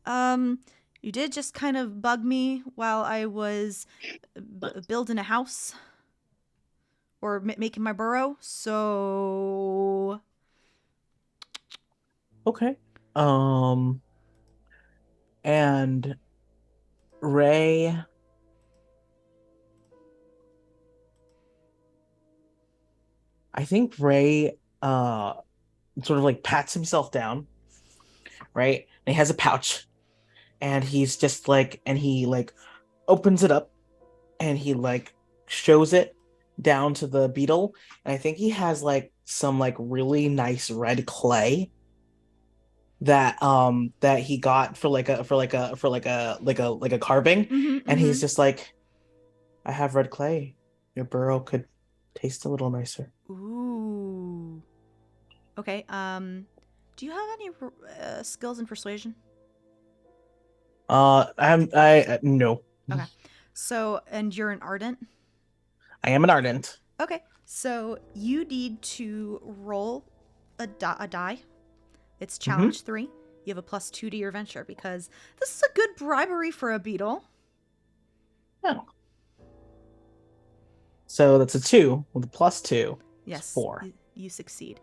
You did just kind of bug me while I was building a house or making my burrow, so... Okay. And Ray... I think Ray sort of like pats himself down, right? And he has a pouch, and he's just like, and he like opens it up, and he like shows it down to the beetle, and I think he has like some like really nice red clay that he got for like a carving, and he's just like, I have red clay. Your burrow could taste a little nicer. Ooh. Okay. Do you have any skills in persuasion? I no. Okay. So, and you're an ardent? I am an ardent. Okay. So you need to roll a die. It's challenge 3. You have a +2 to your venture because this is a good bribery for a beetle. Oh. So that's a 2 with a +2. Yes, 4. you succeed.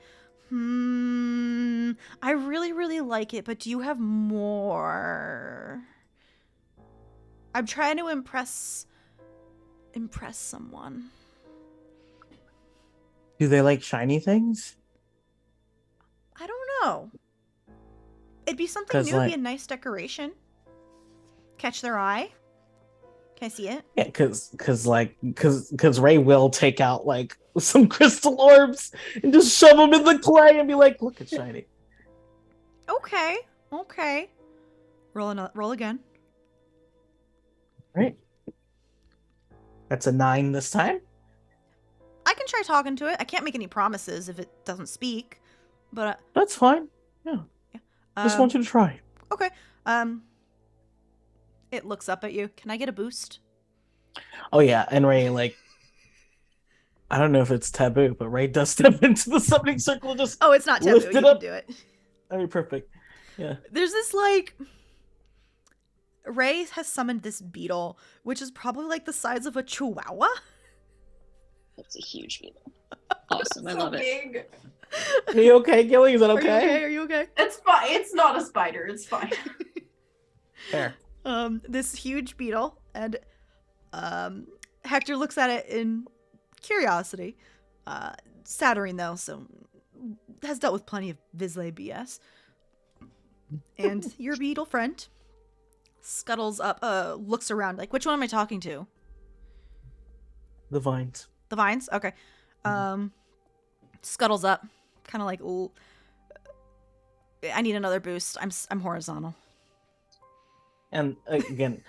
I really, really like it, but do you have more? I'm trying to impress someone. Do they like shiny things? I don't know. It'd be something 'Cause, new. It'd be like- a nice decoration. Catch their eye. Can I see it? Yeah, because Ray will take out like some crystal orbs and just shove them in the clay and be like, "Look, it's shiny." Okay. Roll again. Right. That's a 9 this time. I can try talking to it. I can't make any promises if it doesn't speak, but That's fine. Yeah. Just want you to try. Okay. It looks up at you. Can I get a boost? Oh yeah, and Ray I don't know if it's taboo, but Ray does step into the summoning circle and just Oh, it's not taboo. lift You it can up. do it. I mean, perfect. Yeah. There's this Ray has summoned this beetle, which is probably like the size of a chihuahua. That's a huge beetle. Awesome. I love it. Big. Are you okay, Gilly? Is that okay? Are you okay? It's fine. It's not a spider. It's fine. Fair. This huge beetle, and Hector looks at it in curiosity. Saturn though, so has dealt with plenty of Vizsla BS. And your beetle friend scuttles up, looks around, like, which one am I talking to? The vines. The vines? Okay. Scuttles up, kind of like, ooh, I need another boost. I'm horizontal. And again,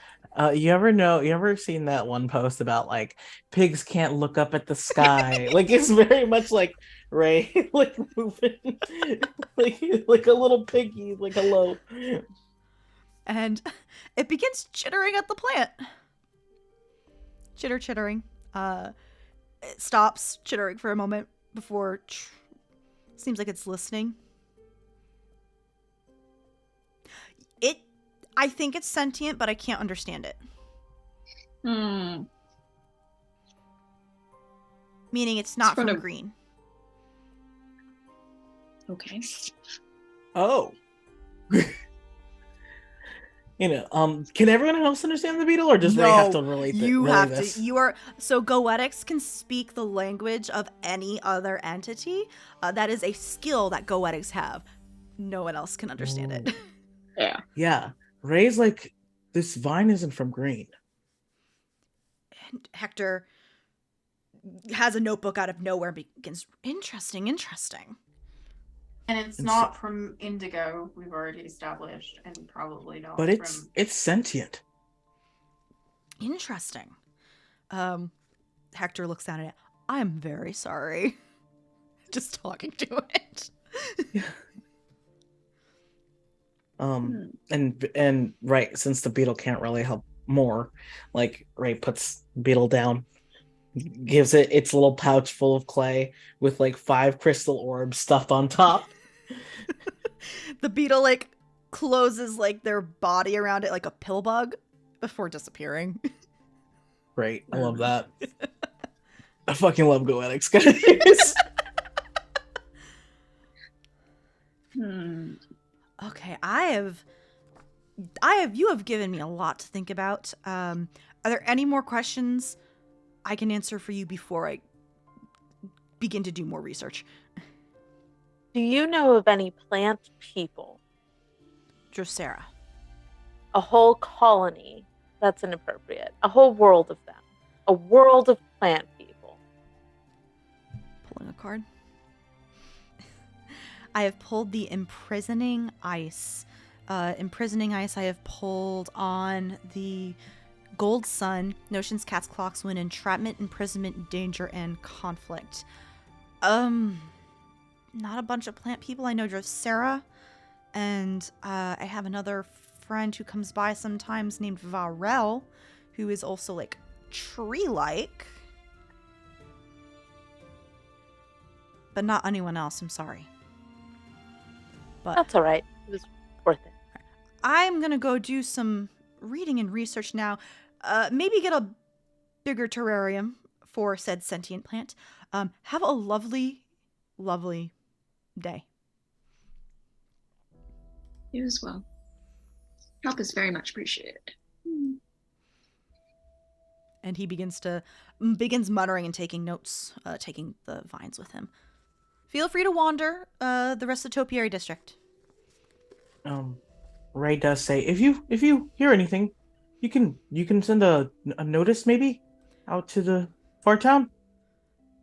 you ever seen that one post about like pigs can't look up at the sky? Like it's very much like Ray like moving like a little piggy, like hello. And it begins chittering at the plant. Chittering. It stops chittering for a moment before seems like it's listening. I think it's sentient, but I can't understand it. Meaning it's not from green. Okay. Oh. Can everyone else understand the beetle, or does Ray have to relate this? You have to. You are so Goetics can speak the language of any other entity. That is a skill that Goetics have. No one else can understand it. Yeah. Yeah. Ray's like, this vine isn't from green. And Hector has a notebook out of nowhere and begins, interesting. And it's not from indigo, we've already established, and probably not. But it's sentient. Interesting. Hector looks down at it. I'm very sorry. Just talking to it. Yeah. And right, since the beetle can't really help more, like Ray puts beetle down, gives it its little pouch full of clay with like 5 crystal orbs stuffed on top. The beetle like closes like their body around it like a pill bug before disappearing. Great, I love that. I fucking love Goetics, guys. Okay, you have given me a lot to think about. Are there any more questions I can answer for you before I begin to do more research? Do you know of any plant people? Drosera. A whole colony. That's inappropriate. A whole world of them. A world of plant people. Pulling a card. I have pulled the imprisoning ice. Imprisoning ice I have pulled on the gold sun, notions, cats, clocks, wind, entrapment, imprisonment, danger, and conflict. Not a bunch of plant people. I know Drosera, and I have another friend who comes by sometimes named Varel, who is also like tree-like. But not anyone else, I'm sorry. But that's all right. It was worth it. I'm gonna go do some reading and research now. Maybe get a bigger terrarium for said sentient plant. Have a lovely, lovely day. You as well. Help is very much appreciated. And he begins muttering and taking notes, taking the vines with him. Feel free to wander the rest of the Topiary district. Ray does say, if you hear anything, you can send a notice maybe out to the far town.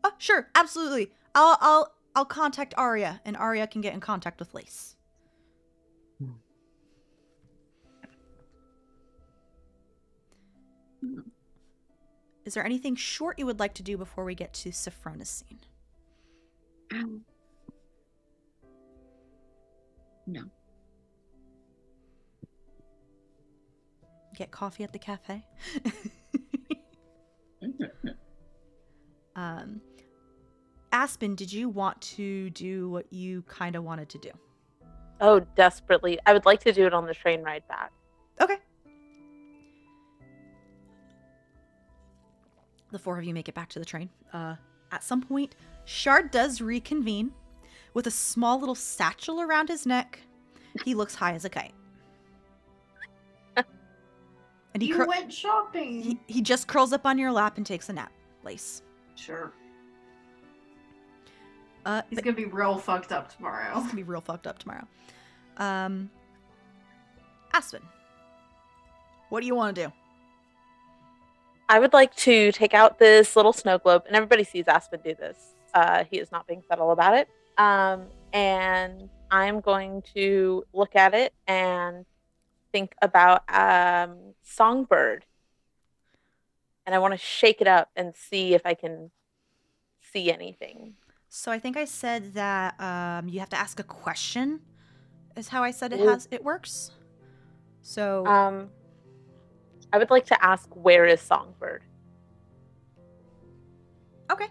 Oh, sure, absolutely. I'll contact Arya, and Arya can get in contact with Lace. Is there anything short you would like to do before we get to Saphrona's scene? No. Get coffee at the cafe? Aspen, did you want to do what you kind of wanted to do? Oh, desperately. I would like to do it on the train ride back. Okay. The four of you make it back to the train. At some point, Shard does reconvene with a small little satchel around his neck. He looks high as a kite. And You went shopping. He just curls up on your lap and takes a nap, Lace. Sure. He's gonna be real fucked up tomorrow. Aspen, what do you want to do? I would like to take out this little snow globe, and everybody sees Aspen do this. He is not being subtle about it. And I'm going to look at it and think about Songbird. And I want to shake it up and see if I can see anything. So I think I said that you have to ask a question, is how I said it works. So I would like to ask, where is Songbird? Okay.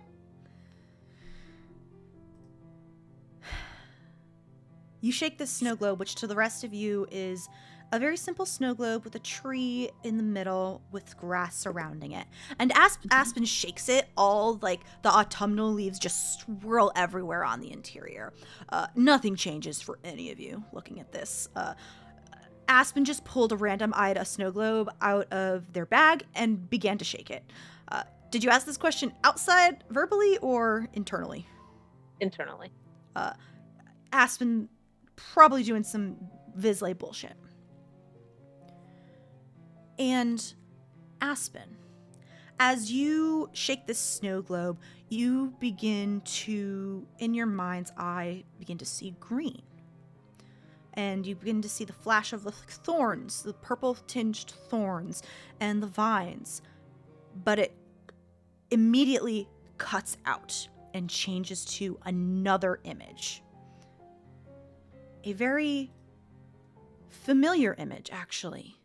You shake this snow globe, which to the rest of you is a very simple snow globe with a tree in the middle with grass surrounding it. And Aspen shakes it, all like the autumnal leaves just swirl everywhere on the interior. Nothing changes for any of you looking at this. Aspen just pulled a random-eyed snow globe out of their bag and began to shake it. Did you ask this question outside, verbally, or internally? Internally. Aspen probably doing some Vizsla bullshit. And Aspen, as you shake this snow globe, you begin to, in your mind's eye, begin to see green. And you begin to see the flash of the thorns, the purple-tinged thorns, and the vines. But it immediately cuts out and changes to another image. A very familiar image, actually.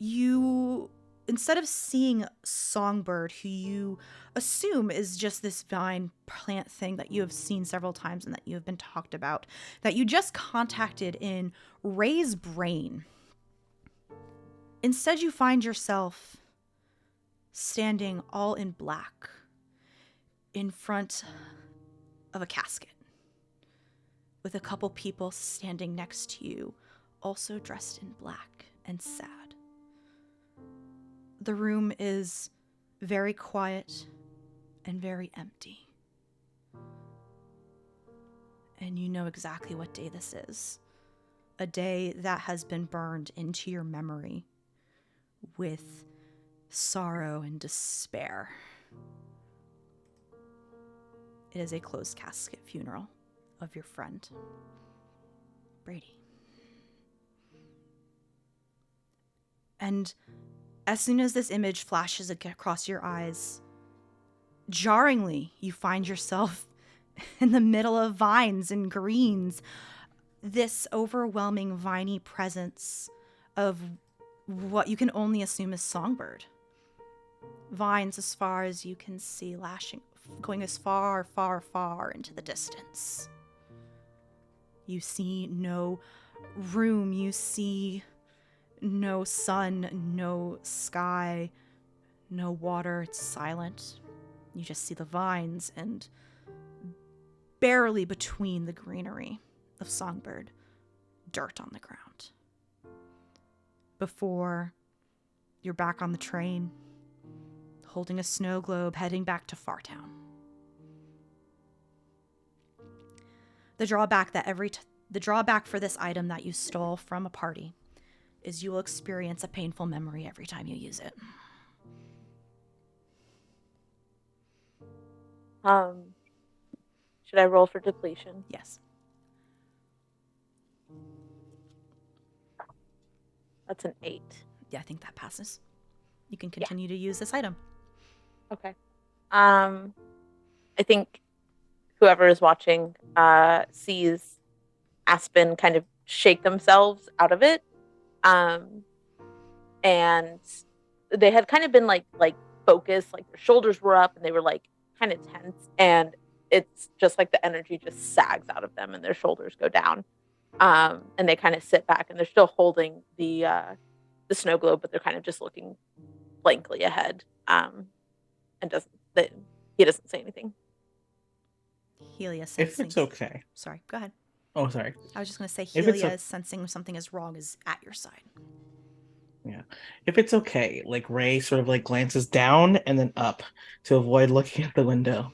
You, instead of seeing Songbird, who you assume is just this vine plant thing that you have seen several times and that you have been talked about, that you just contacted in Ray's brain. Instead, you find yourself standing all in black in front of a casket with a couple people standing next to you, also dressed in black and sad. The room is very quiet and very empty. And you know exactly what day this is. A day that has been burned into your memory with sorrow and despair. It is a closed casket funeral of your friend, Brady. And as soon as this image flashes across your eyes, jarringly, you find yourself in the middle of vines and greens. This overwhelming viney presence of what you can only assume is Songbird. Vines as far as you can see, going as far, far, far into the distance. You see no room, you see no sun, no sky, No water, it's silent. You just see the vines and barely between the greenery of Songbird, dirt on the ground. Before you're back on the train, holding a snow globe, heading back to Fartown. The drawback for this item that you stole from a party is you will experience a painful memory every time you use it. Should I roll for depletion? Yes. That's an 8. Yeah, I think that passes. You can continue to use this item. Okay. I think whoever is watching sees Aspen kind of shake themselves out of it. And they had kind of been like focused, like their shoulders were up and they were like kind of tense, and it's just like the energy just sags out of them and their shoulders go down. And they kind of sit back and they're still holding the snow globe, but they're kind of just looking blankly ahead. And he doesn't say anything. Helia sensing. If it's okay. Sorry, go ahead. Oh, sorry. I was just going to say If it's Helia is sensing something is wrong is at your side. Yeah. If it's okay, like Ray sort of like glances down and then up to avoid looking at the window.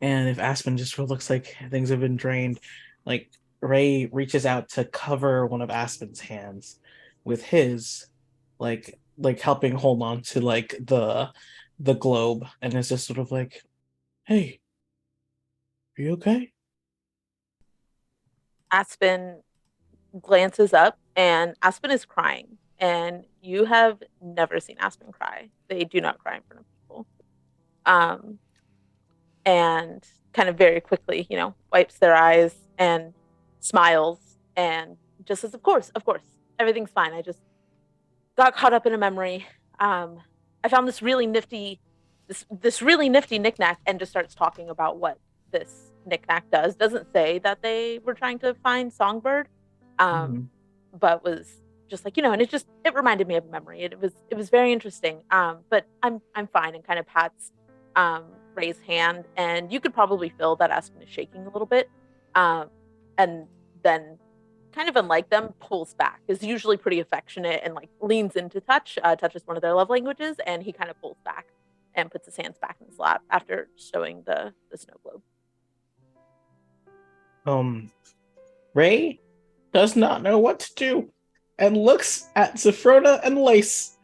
And if Aspen just sort of looks like things have been drained, like Ray reaches out to cover one of Aspen's hands with his, like helping hold on to like the globe, and is just sort of like, "Hey, are you okay?" Aspen glances up and Aspen is crying, and you have never seen Aspen cry. They do not cry in front of people. And kind of very quickly, wipes their eyes and smiles and just says, of course, everything's fine. I just got caught up in a memory. I found this really nifty knickknack, and just starts talking about what this knickknack does. Doesn't say that they were trying to find Songbird, but was just like, and it reminded me of a memory. It was very interesting. But I'm fine, and kind of pats Ray's hand, and you could probably feel that Aspen is shaking a little bit, and then kind of unlike them, pulls back, is usually pretty affectionate and like leans into touches one of their love languages, and he kind of pulls back and puts his hands back in his lap after stowing the snow globe. Ray does not know what to do and looks at Zephrona and Lace.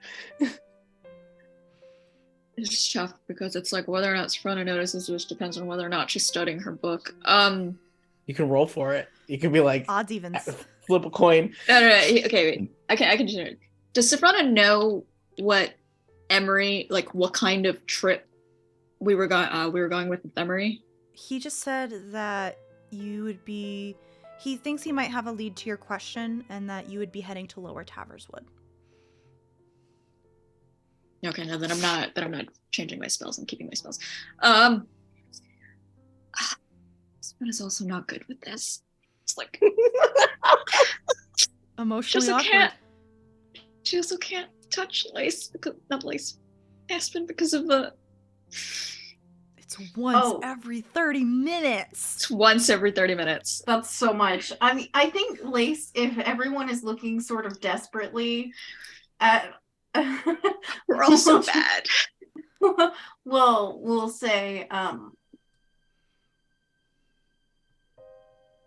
It's tough because it's like whether or not Zephrona notices, which depends on whether or not she's studying her book. You can roll for it. You can be like odds evens. Flip a coin. No. Okay, wait. I can continue. Does Zephrona know what Emery, like what kind of trip we were going with Emery? He just said that you would be. He thinks he might have a lead to your question, and that you would be heading to Lower Taverswood. Okay, no, then I'm not changing my spells. I'm keeping my spells. Spin is also not good with this. It's like emotionally awkward. She also can't touch Aspen because of the. It's once every 30 minutes. It's once every 30 minutes. That's so much. I mean, I think Lace, if everyone is looking sort of desperately at. We're all so bad. Well, we'll say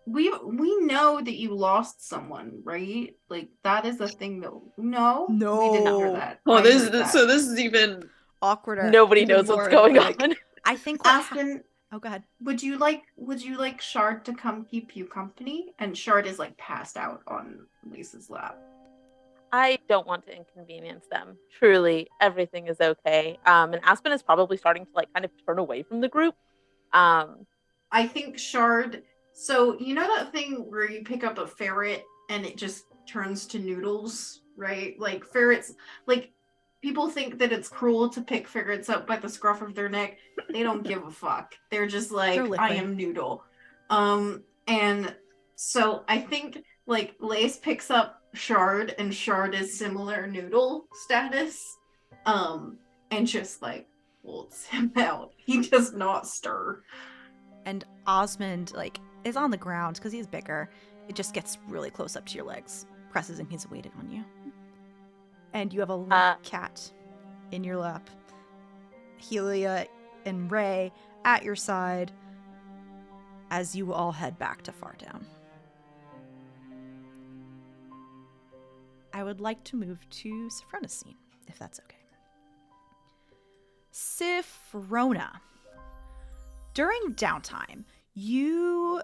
we know that you lost someone, right? Like that is a thing that no we did not hear that. Oh, this is even awkwarder. Nobody knows what's going on. I think Aspen. Oh, go ahead. Would you like Shard to come keep you company? And Shard is like passed out on Lisa's lap. I don't want to inconvenience them. Truly, everything is okay. And Aspen is probably starting to like kind of turn away from the group. I think Shard. So you know that thing where you pick up a ferret and it just turns to noodles, right? Like ferrets, like people think that it's cruel to pick ferrets up by the scruff of their neck. They don't give a fuck. They're just like, I am noodle. And so I think like Lace picks up Shard, and Shard is similar noodle status. and just like holds him out. He does not stir. And Osmond, like, is on the ground because he's bigger. It just gets really close up to your legs, presses and he's waiting on you. And you have a limp cat in your lap. Helia and Ray at your side as you all head back to Fartown. I would like to move to Sifrona's scene, if that's okay. Sifrona. During downtime, you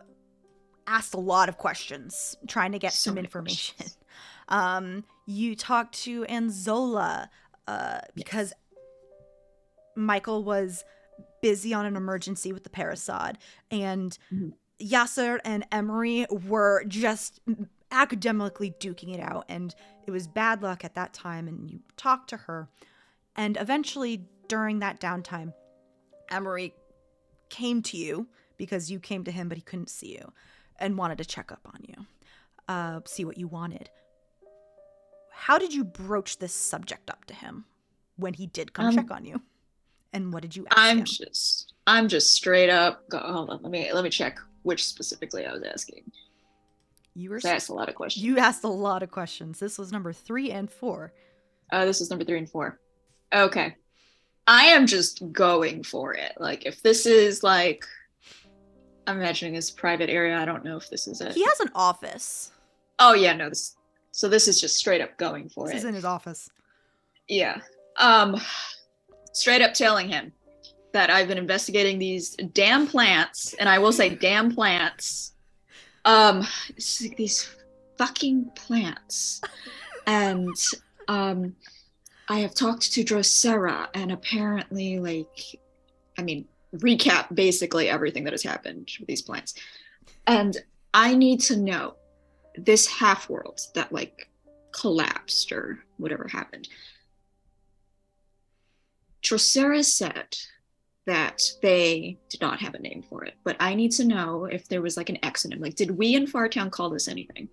asked a lot of questions, trying to get some information. You talked to Anzola because Michael was busy on an emergency with the Parasod, and Yasser and Emery were just academically duking it out, and it was bad luck at that time, and you talked to her. And eventually, during that downtime, Emery came to you because you came to him, but he couldn't see you, and wanted to check up on you, see what you wanted. How did you broach this subject up to him when he did come check on you? And what did you ask him? I'm just straight up. Hold on, let me check which specifically I was asking. I asked a lot of questions. You asked a lot of questions. This was number 3 and 4. This is number 3 and 4. Okay. I am just going for it. Like, if this is like, I'm imagining this private area. I don't know if this is it. He has an office. Oh yeah, no. So this is just straight up going for it. This is in his office. Yeah. Straight up telling him that I've been investigating these damn plants, and I will say damn plants. These fucking plants. And I have talked to Drosera, and apparently, like, I mean, recap basically everything that has happened with these plants. And I need to know this half-world that, like, collapsed or whatever happened. Drosera said that they did not have a name for it, but I need to know if there was like an exonym. Like, did we in Fartown call this anything?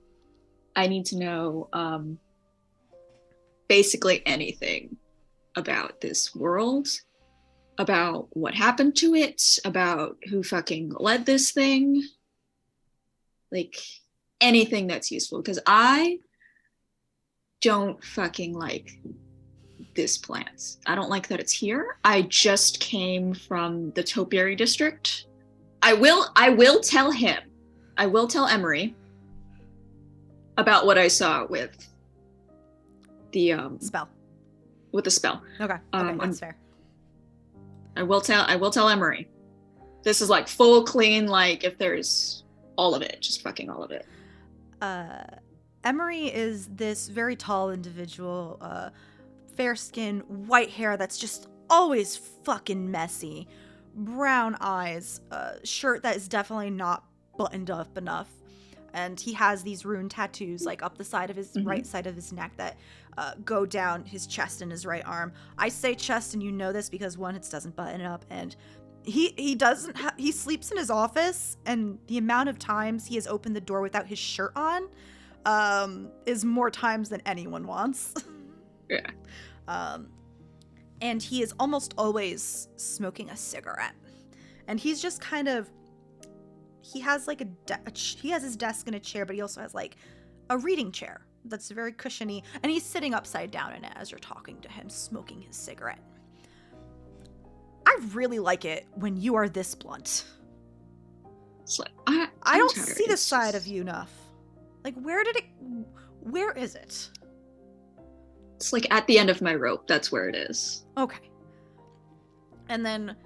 I need to know basically anything about this world, about what happened to it, about who fucking led this thing. Like, anything that's useful, because I don't fucking like this plant. I don't like that it's here. I just came from the Topiary district. I will tell him. I will tell Emery about what I saw with the spell. With the spell. Okay. That's fair. I will tell Emery. This is like full clean, like, if there's all of it, just fucking all of it. Emery is this very tall individual, fair skin, white hair that's just always fucking messy, brown eyes, shirt that is definitely not buttoned up enough, and he has these rune tattoos like up the side of his right side of his neck that go down his chest and his right arm. I say chest, and you know this because one, it doesn't button up, and he doesn't he sleeps in his office, and the amount of times he has opened the door without his shirt on is more times than anyone wants. Yeah. And he is almost always smoking a cigarette. And he's just kind of, he has like he has his desk and a chair, but he also has like a reading chair that's very cushiony, and he's sitting upside down in it as you're talking to him, smoking his cigarette. I really like it when you are this blunt. It's like, I don't see this side of you enough. Like, where is it? It's like at the end of my rope. That's where it is. Okay. And then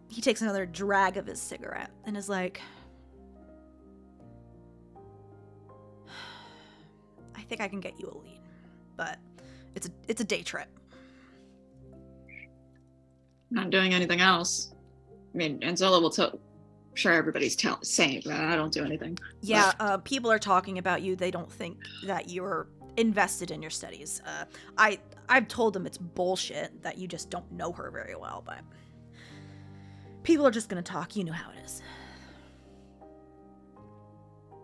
he takes another drag of his cigarette and is like, I think I can get you a lead, but it's a day trip. Not doing anything else. I mean, Anzola will tell. Sure, everybody's saying that I don't do anything. Yeah, people are talking about you. They don't think that you're invested in your studies. I've told them it's bullshit, that you just don't know her very well, but people are just gonna talk. You know how it is.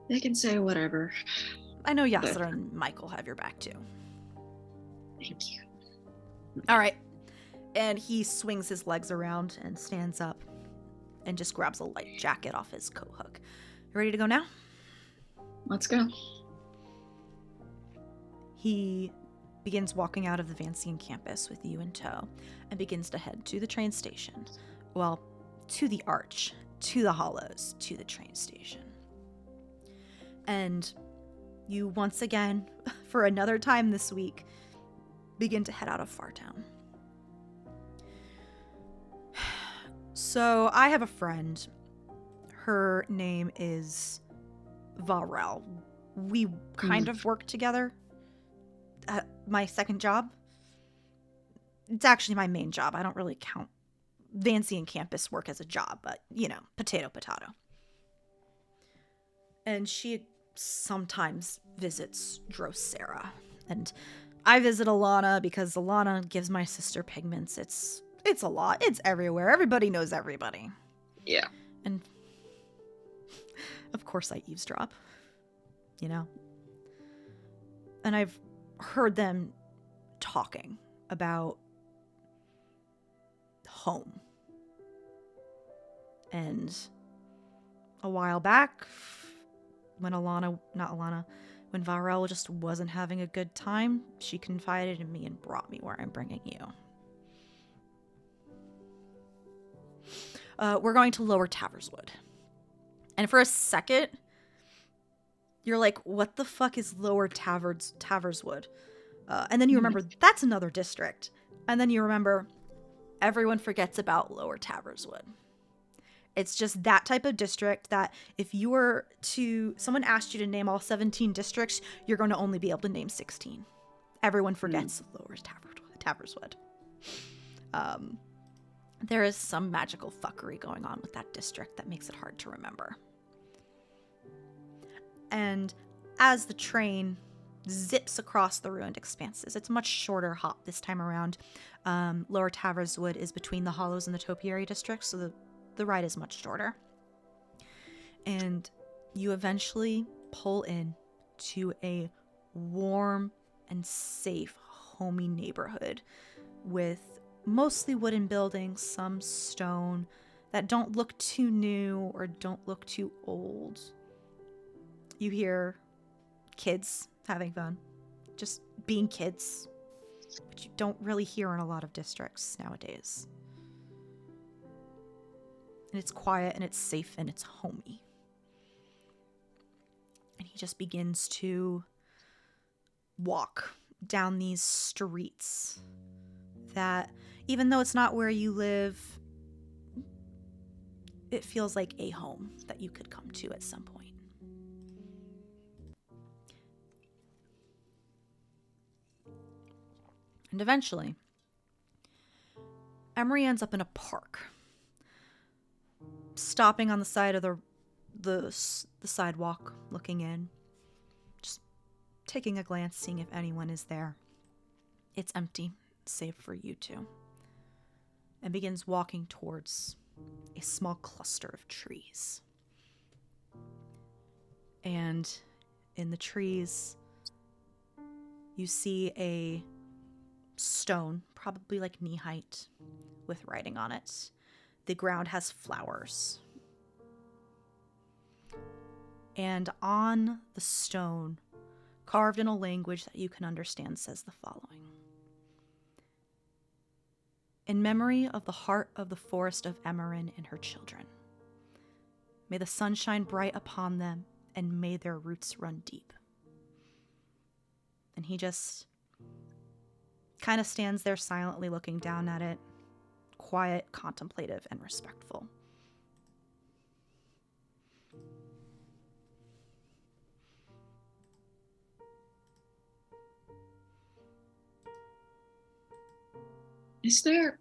They can say whatever. I know Yasser and Michael have your back too. Thank you. All right. And he swings his legs around and stands up and just grabs a light jacket off his coat hook. You ready to go now? Let's go. He begins walking out of the Vancian campus with you in tow and begins to head to the train station. Well, to the arch, to the hollows, to the train station. And you once again, for another time this week, begin to head out of Fartown. So I have a friend. Her name is Varel. We kind of work together at my second job. It's actually my main job. I don't really count Vancian campus work as a job, but, you know, potato, potato. And she sometimes visits Drosera. And I visit Alana because Alana gives my sister pigments. It's a lot. It's everywhere. Everybody knows everybody. Yeah. And of course I eavesdrop, you know? And I've heard them talking about home. And a while back, when when Varel just wasn't having a good time, she confided in me and brought me where I'm bringing you. We're going to Lower Taverswood. And for a second, you're like, what the fuck is Lower Taverswood? And then you remember, that's another district. And then you remember, everyone forgets about Lower Taverswood. It's just that type of district that if you were to, someone asked you to name all 17 districts, you're going to only be able to name 16. Everyone forgets Lower Taverswood. There is some magical fuckery going on with that district that makes it hard to remember. And as the train zips across the ruined expanses, it's a much shorter hop this time around. Lower Taverswood is between the Hollows and the Topiary districts, so the ride is much shorter. And you eventually pull in to a warm and safe, homey neighborhood with mostly wooden buildings, some stone, that don't look too new or don't look too old. You hear kids having fun, just being kids, which you don't really hear in a lot of districts nowadays. And it's quiet and it's safe and it's homey. And he just begins to walk down these streets that, even though it's not where you live, it feels like a home that you could come to at some point. And eventually, Emery ends up in a park, stopping on the side of the sidewalk, looking in, just taking a glance, seeing if anyone is there. It's empty, save for you two, and begins walking towards a small cluster of trees. And in the trees, you see a stone, probably like knee height, with writing on it. The ground has flowers. And on the stone, carved in a language that you can understand, says the following: in memory of the heart of the forest of Emerin and her children, may the sun shine bright upon them, and may their roots run deep. And he just kind of stands there silently looking down at it, quiet, contemplative, and respectful. Is there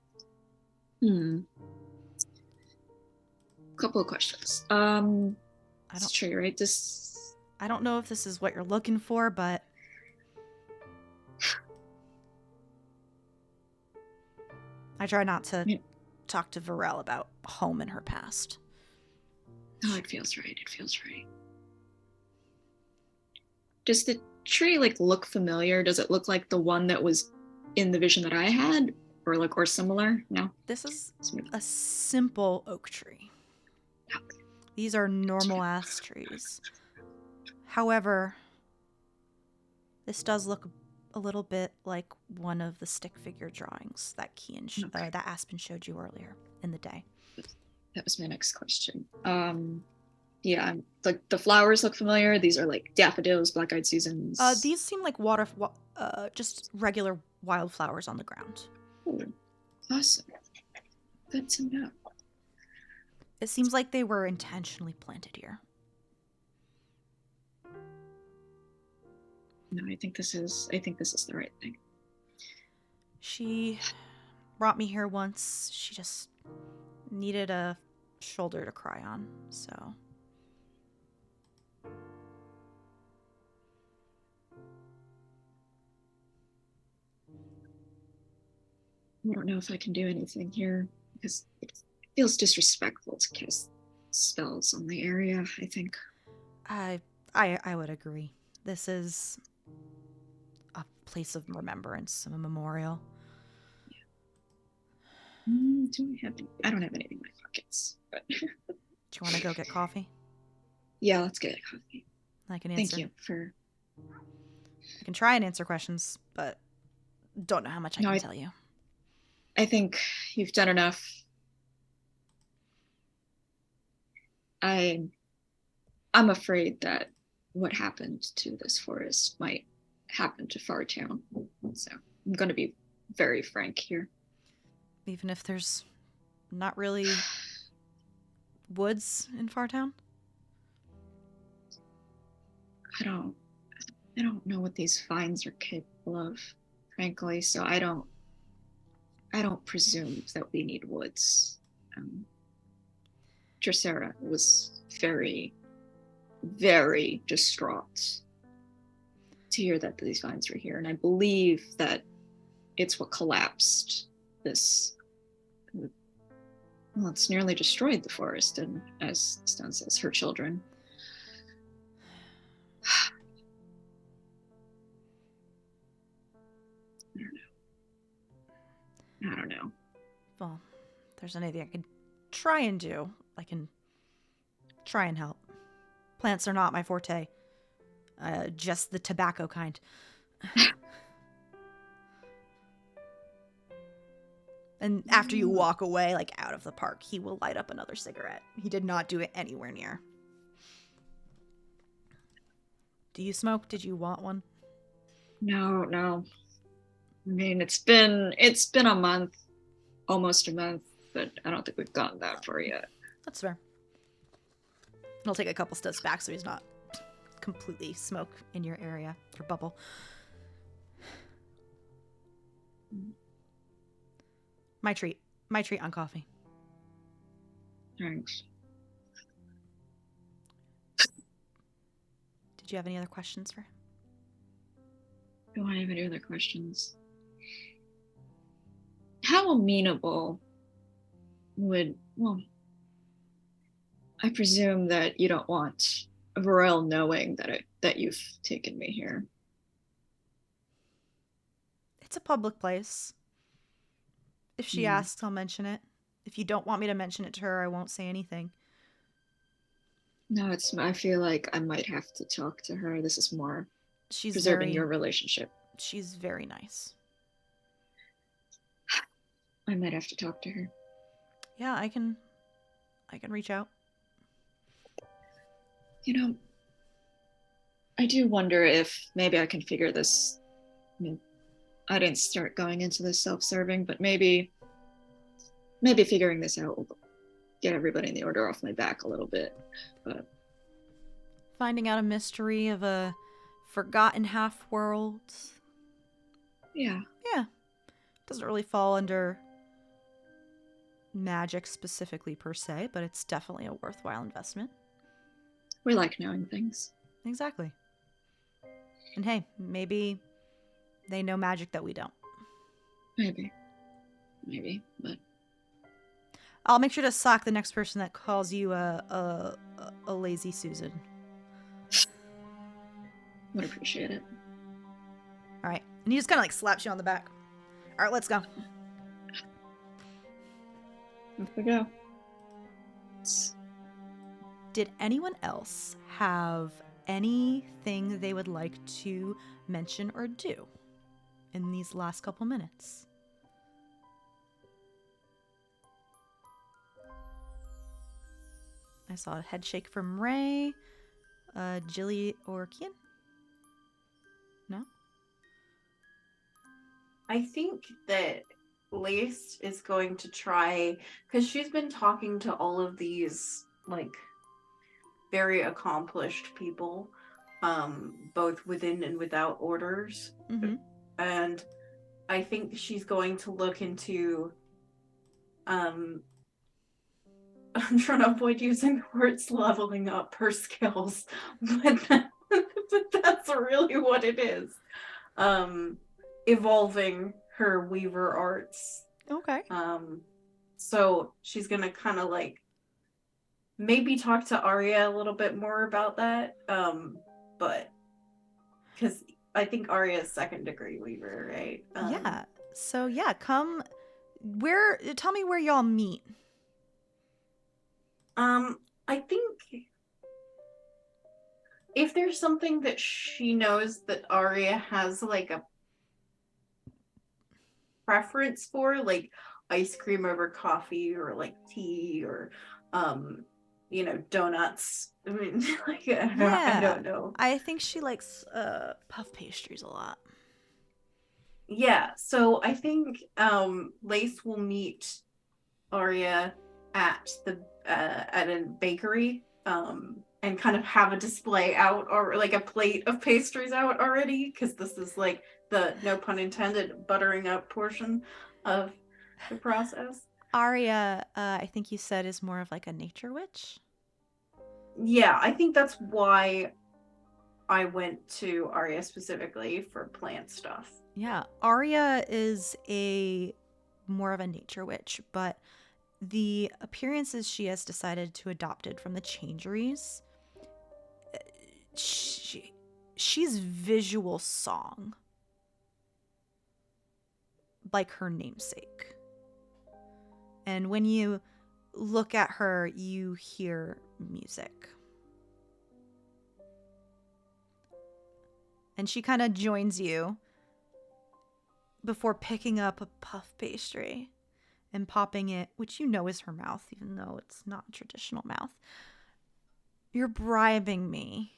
couple of questions. That's true, right? I don't know if this is what you're looking for, but I try not to talk to Varel about home and her past. Oh, it feels right. It feels right. Does the tree look familiar? Does it look like the one that was in the vision that I had, or similar? No. This is a simple oak tree. These are normal ass trees. However, this does look a little bit like one of the stick figure drawings that that Aspen showed you earlier in the day. That was my next question. Yeah, like the flowers look familiar. These are like daffodils, black-eyed Susans. These seem like just regular wildflowers on the ground. Oh, awesome. Good to know. It seems like they were intentionally planted here. No, I think this is the right thing. She brought me here once. She just needed a shoulder to cry on, so. I don't know if I can do anything here because it feels disrespectful to cast spells on the area, I think. I would agree. This is a place of remembrance, a memorial. Yeah. I don't have anything in my pockets. But Do you want to go get coffee? Yeah, let's get coffee. I can answer. Thank you for. I can try and answer questions, but don't know how much I can tell you. I think you've done enough. I'm afraid that what happened to this forest might happen to Fartown. So I'm going to be very frank here. Even if there's not really woods in Fartown? I don't know what these vines are capable of, frankly, so I don't presume that we need woods. Dracera was very, very distraught to hear that these vines were here, and I believe that it's what collapsed this. Well, it's nearly destroyed the forest, and as Stone says, her children. I don't know. Well, if there's anything I can try and do, I can try and help. Plants are not my forte. Just the tobacco kind. And after you walk away, like out of the park, he will light up another cigarette. He did not do it anywhere near. Do you smoke? Did you want one? No. I mean, it's been a month, almost a month, but I don't think we've gotten that far yet. That's fair. He'll take a couple steps back so he's not completely smoke in your area, your bubble. My treat on coffee. Thanks. Did you have any other questions for him? Do I have any other questions? How amenable I presume that you don't want Varel knowing that you've taken me here. It's a public place. If she asks, I'll mention it. If you don't want me to mention it to her, I won't say anything. No, I feel like I might have to talk to her. This is more preserving your relationship. She's very nice. I might have to talk to her. Yeah, I can reach out. You know, I do wonder if maybe I can figure this. I mean, I didn't start going into this self-serving, but maybe figuring this out will get everybody in the order off my back a little bit. But finding out a mystery of a forgotten half-world. Yeah. Doesn't really fall under magic specifically per se, but it's definitely a worthwhile investment. We like knowing things. Exactly. And hey, maybe they know magic that we don't. Maybe, but I'll make sure to sock the next person that calls you a lazy Susan. Would appreciate it. All right. And he just kind of like slaps you on the back. right, let's go. Off we go. Did anyone else have anything they would like to mention or do in these last couple minutes? I saw a head shake from Ray, Gilly or Kian. No? I think that Lace is going to try, because she's been talking to all of these, like, very accomplished people, both within and without orders. Mm-hmm. And I think she's going to look into, I'm trying to avoid using words leveling up her skills, but that's really what it is. Evolving her weaver arts. Okay. So she's gonna kind of like maybe talk to Arya a little bit more about that. But because I think Arya is 2nd degree weaver, right? Yeah. So yeah, tell me where y'all meet. I think if there's something that she knows that Arya has like a preference for, like ice cream over coffee or like tea or donuts. I mean, like I don't know. I think she likes puff pastries a lot. Yeah, so I think Lace will meet Arya at a bakery and kind of have a display out, or like a plate of pastries out already, because this is like the, no pun intended, buttering up portion of the process. Arya, I think you said, is more of like a nature witch. Yeah, I think that's why I went to Arya specifically for plant stuff. Yeah, Arya is more of a nature witch, but the appearances she has decided to adopted from the changeries, she's visual song, like her namesake. And when you look at her, you hear music. And she kind of joins you before picking up a puff pastry and popping it, which you know is her mouth, even though it's not a traditional mouth. You're bribing me.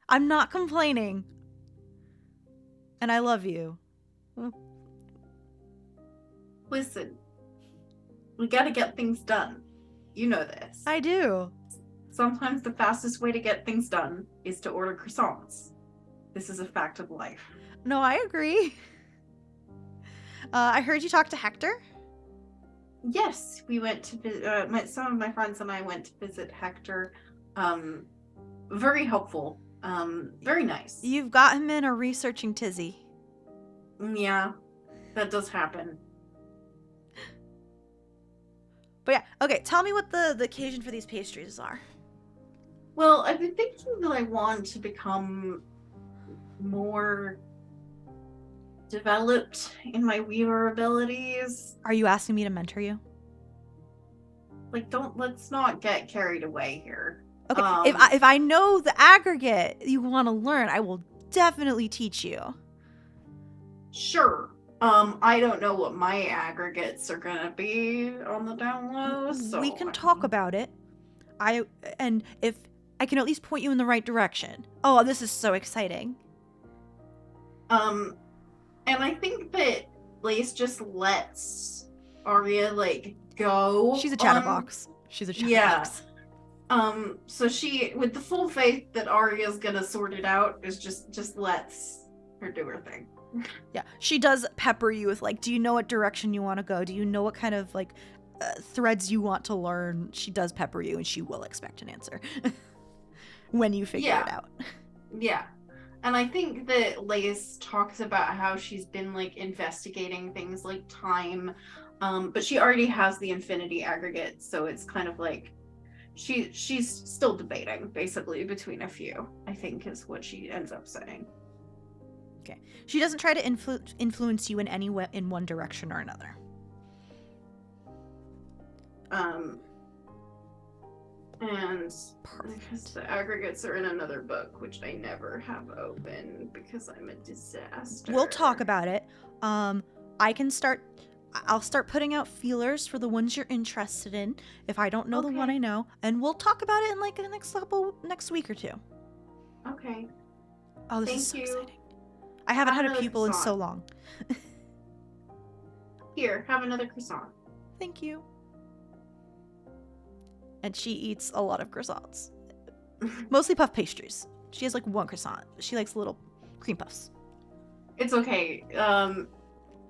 I'm not complaining. And I love you. Listen, we gotta get things done. You know this. I do. Sometimes the fastest way to get things done is to order croissants. This is a fact of life. No, I agree. I heard you talk to Hector. Yes, we went to visit, some of my friends and I went to visit Hector. Very helpful. Very nice. You've got him in a researching tizzy. Yeah, that does happen. But yeah, okay, tell me what the occasion for these pastries are. Well, I've been thinking that I want to become more developed in my weaver abilities. Are you asking me to mentor you? Like, let's not get carried away here. Okay, if I know the aggregate you want to learn, I will definitely teach you. Sure. I don't know what my aggregates are gonna be on the down low, so we can talk about it. And if I can at least point you in the right direction. Oh, this is so exciting. And I think that Lace just lets Arya like go. She's a chatterbox. Yeah. So she, with the full faith that Arya's gonna sort it out, is just lets her do her thing. Yeah, she does pepper you with like, do you know what direction you want to go? Do you know what kind of like threads you want to learn? She does pepper you, and she will expect an answer when you figure it out. Yeah. And I think that Lace talks about how she's been like investigating things like time, but she already has the infinity aggregate, so it's kind of like she's still debating basically between a few, I think is what she ends up saying. Okay. She doesn't try to influence you in any way, in one direction or another. And Perfect. because the aggregates are in another book, which I never have open because I'm a disaster. We'll talk about it. I'll start putting out feelers for the ones you're interested in if I don't know the one I know, and we'll talk about it in like the next week or two. Okay. Oh, this Thank is so you. exciting. I haven't had a another pupil in so croissant. long. Here, have another croissant. Thank you. And she eats a lot of croissants. Mostly puff pastries. She has like one croissant. She likes little cream puffs. It's okay.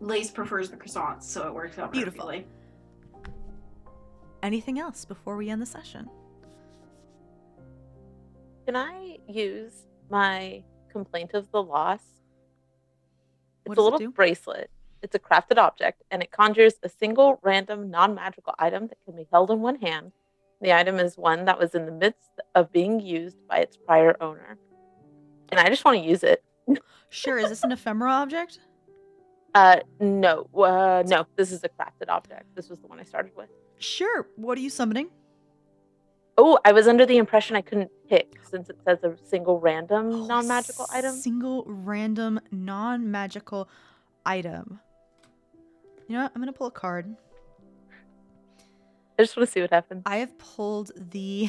Lace prefers the croissants, so it works out Beautiful. perfectly. Anything else before we end the session? Can I use my complaint of the loss? What It's a does it little do? bracelet. It's a crafted object, and it conjures a single random non-magical item that can be held in one hand. The item is one that was in the midst of being used by its prior owner. And I just want to use it. Sure. Is this an ephemera object? No, this is a crafted object. This was the one I started with. Sure. What are you summoning? Oh, I was under the impression I couldn't pick since it says a single random non-magical item. Single random non-magical item. You know what? I'm going to pull a card. I just want to see what happens. I have pulled the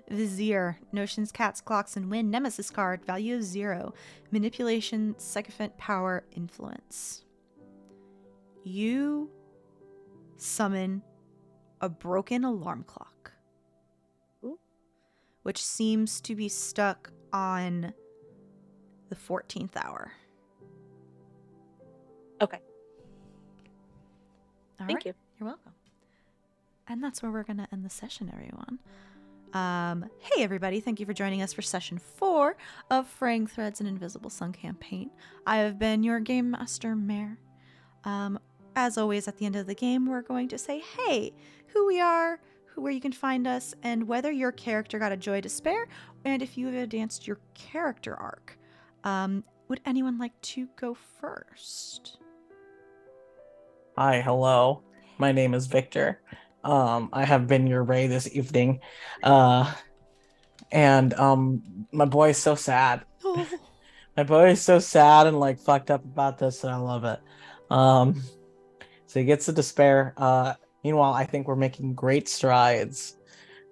Vizier, Notions, Cats, Clocks, and Wind Nemesis card, value of 0, manipulation, sycophant, power, influence. You summon a broken alarm clock, which seems to be stuck on the 14th hour. Okay. All Thank right. you. You're welcome. And that's where we're going to end the session, everyone. Hey, everybody. Thank you for joining us for session 4 of Fraying Threads and Invisible Sun campaign. I have been your Game Master, Mare. As always, at the end of the game, we're going to say, hey, who we are, where you can find us, and whether your character got a joy to spare, and if you have advanced your character arc. Would anyone like to go first? Hi, hello. My name is Victor. I have been your Ray this evening. And my boy is so sad. Oh. My boy is so sad and like fucked up about this, and I love it. So he gets to despair. Meanwhile, I think we're making great strides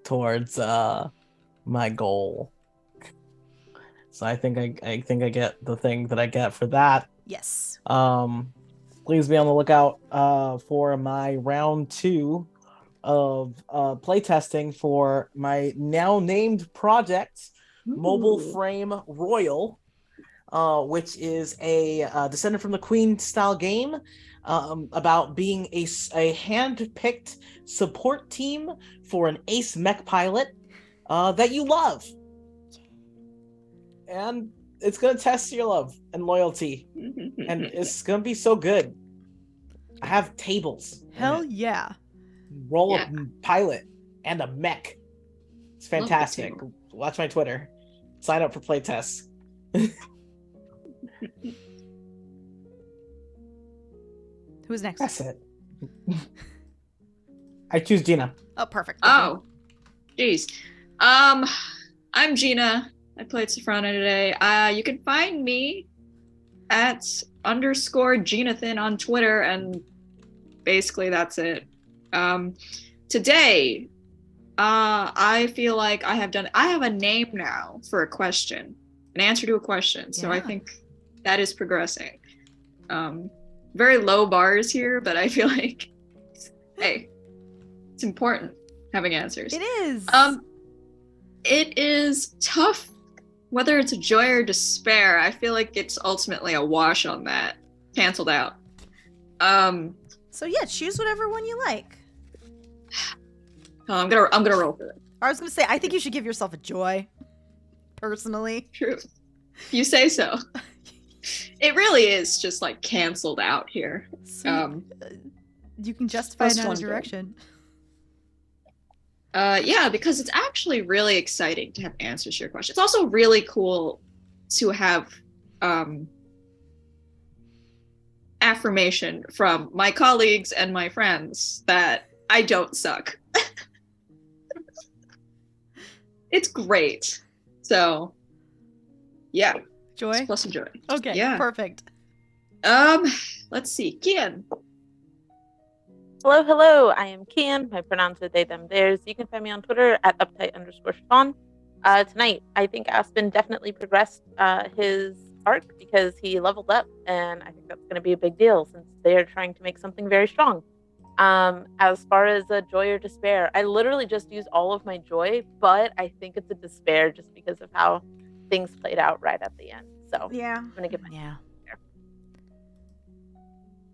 towards my goal. So I think I get the thing that I get for that. Yes. Please be on the lookout for my round 2 of playtesting for my now named project, Mobile Frame Royal, which is a Descendant from the Queen style game about being a hand-picked support team for an ace mech pilot that you love. And it's going to test your love and loyalty. And it's going to be so good. I have tables. Hell yeah. Roll a pilot and a mech. It's fantastic. Love Watch my Twitter. Sign up for playtests. Who's next? That's it. I choose Gena. Oh, perfect. Oh, jeez. I'm Gena. I played Safrana today. You can find me at _Genathan on Twitter, and basically that's it. Today, I feel like I have a name now for a question, an answer to a question. So I Yeah. think that is progressing. Very low bars here, but I feel like, hey, it's important having answers. It is. It is tough, whether it's a joy or despair. I feel like it's ultimately a wash on that, canceled out. So yeah, choose whatever one you like. I'm gonna roll for it. I was gonna say, I think you should give yourself a joy. Personally. True. If you say so. It really is just like canceled out here. So, you can justify First another one's good. direction. Yeah, because it's actually really exciting to have answers to your question. It's also really cool to have affirmation from my colleagues and my friends that I don't suck. It's great. So, yeah. Joy? Plus a joy. Okay, Yeah. perfect. Let's see. Kian. Hello. I am Kian. My pronouns are they, them, theirs. You can find me on Twitter at uptight_Siobhan. Tonight, I think Aspen definitely progressed his arc because he leveled up, and I think that's going to be a big deal since they are trying to make something very strong. As far as a joy or despair, I literally just use all of my joy, but I think it's a despair just because of how things played out right at the end. So Yeah. I'm going to give my Yeah. despair.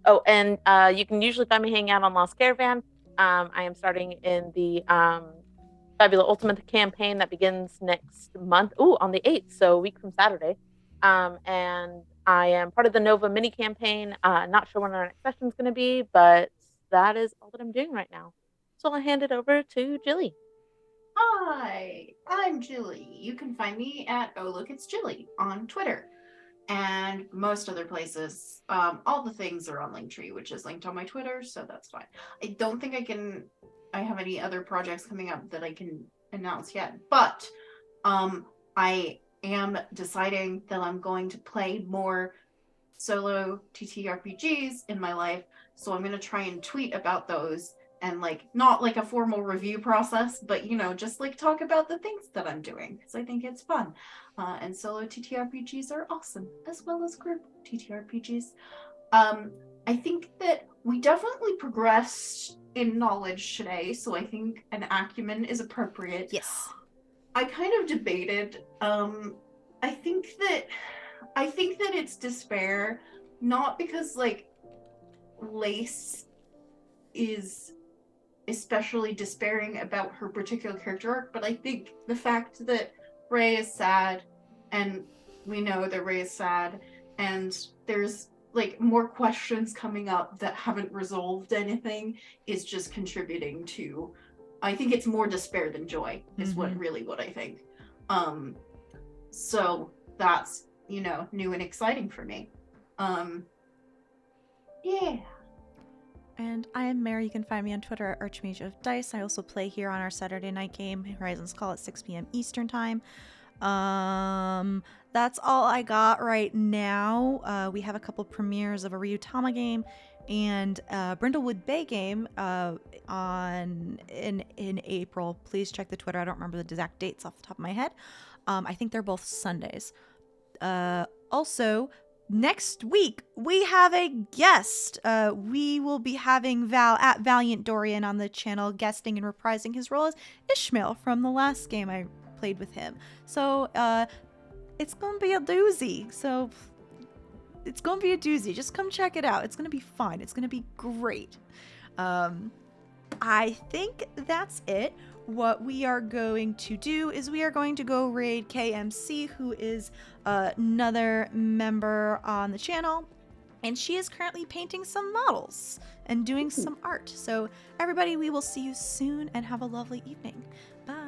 Oh, and you can usually find me hanging out on Lost Caravan. I am starting in the Fabula Ultimate campaign that begins next month. On the 8th, so a week from Saturday. And I am part of the Nova mini campaign. Not sure when our next session is going to be, but that is all that I'm doing right now. So I'll hand it over to Gilly. Hi, I'm Gilly. You can find me at Oh Look It's Gilly on Twitter and most other places. All the things are on Linktree, which is linked on my Twitter, so that's fine. I don't think I have any other projects coming up that I can announce yet, but I am deciding that I'm going to play more solo TTRPGs in my life, so I'm going to try and tweet about those and not like a formal review process, but just talk about the things that I'm doing because I think it's fun. And solo TTRPGs are awesome, as well as group TTRPGs. I think that we definitely progressed in knowledge today, so I think an acumen is appropriate. Yes. I kind of debated. I think that it's despair, not because Lace is especially despairing about her particular character arc, but I think the fact that Ray is sad, and we know that Ray is sad, and there's more questions coming up that haven't resolved anything, is just contributing to. I think it's more despair than joy is what I think. So that's new and exciting for me. Yeah. And I am Mary. You can find me on Twitter at Archmage of Dice. I also play here on our Saturday night game, Horizons Call, at 6 p.m. Eastern Time. That's all I got right now. We have a couple premieres of a Ryutama game and a Brindlewood Bay game in April. Please check the Twitter. I don't remember the exact dates off the top of my head. I think they're both Sundays. Also, next week, we have a guest. We will be having Val at Valiant Dorian on the channel, guesting and reprising his role as Ishmael from the last game I played with him. So, it's going to be a doozy. Just come check it out. It's going to be fun. It's going to be great. I think that's it. What we are going to do is we are going to go raid KMC, who is another member on the channel, and she is currently painting some models and doing some art. So everybody, we will see you soon and have a lovely evening. Bye.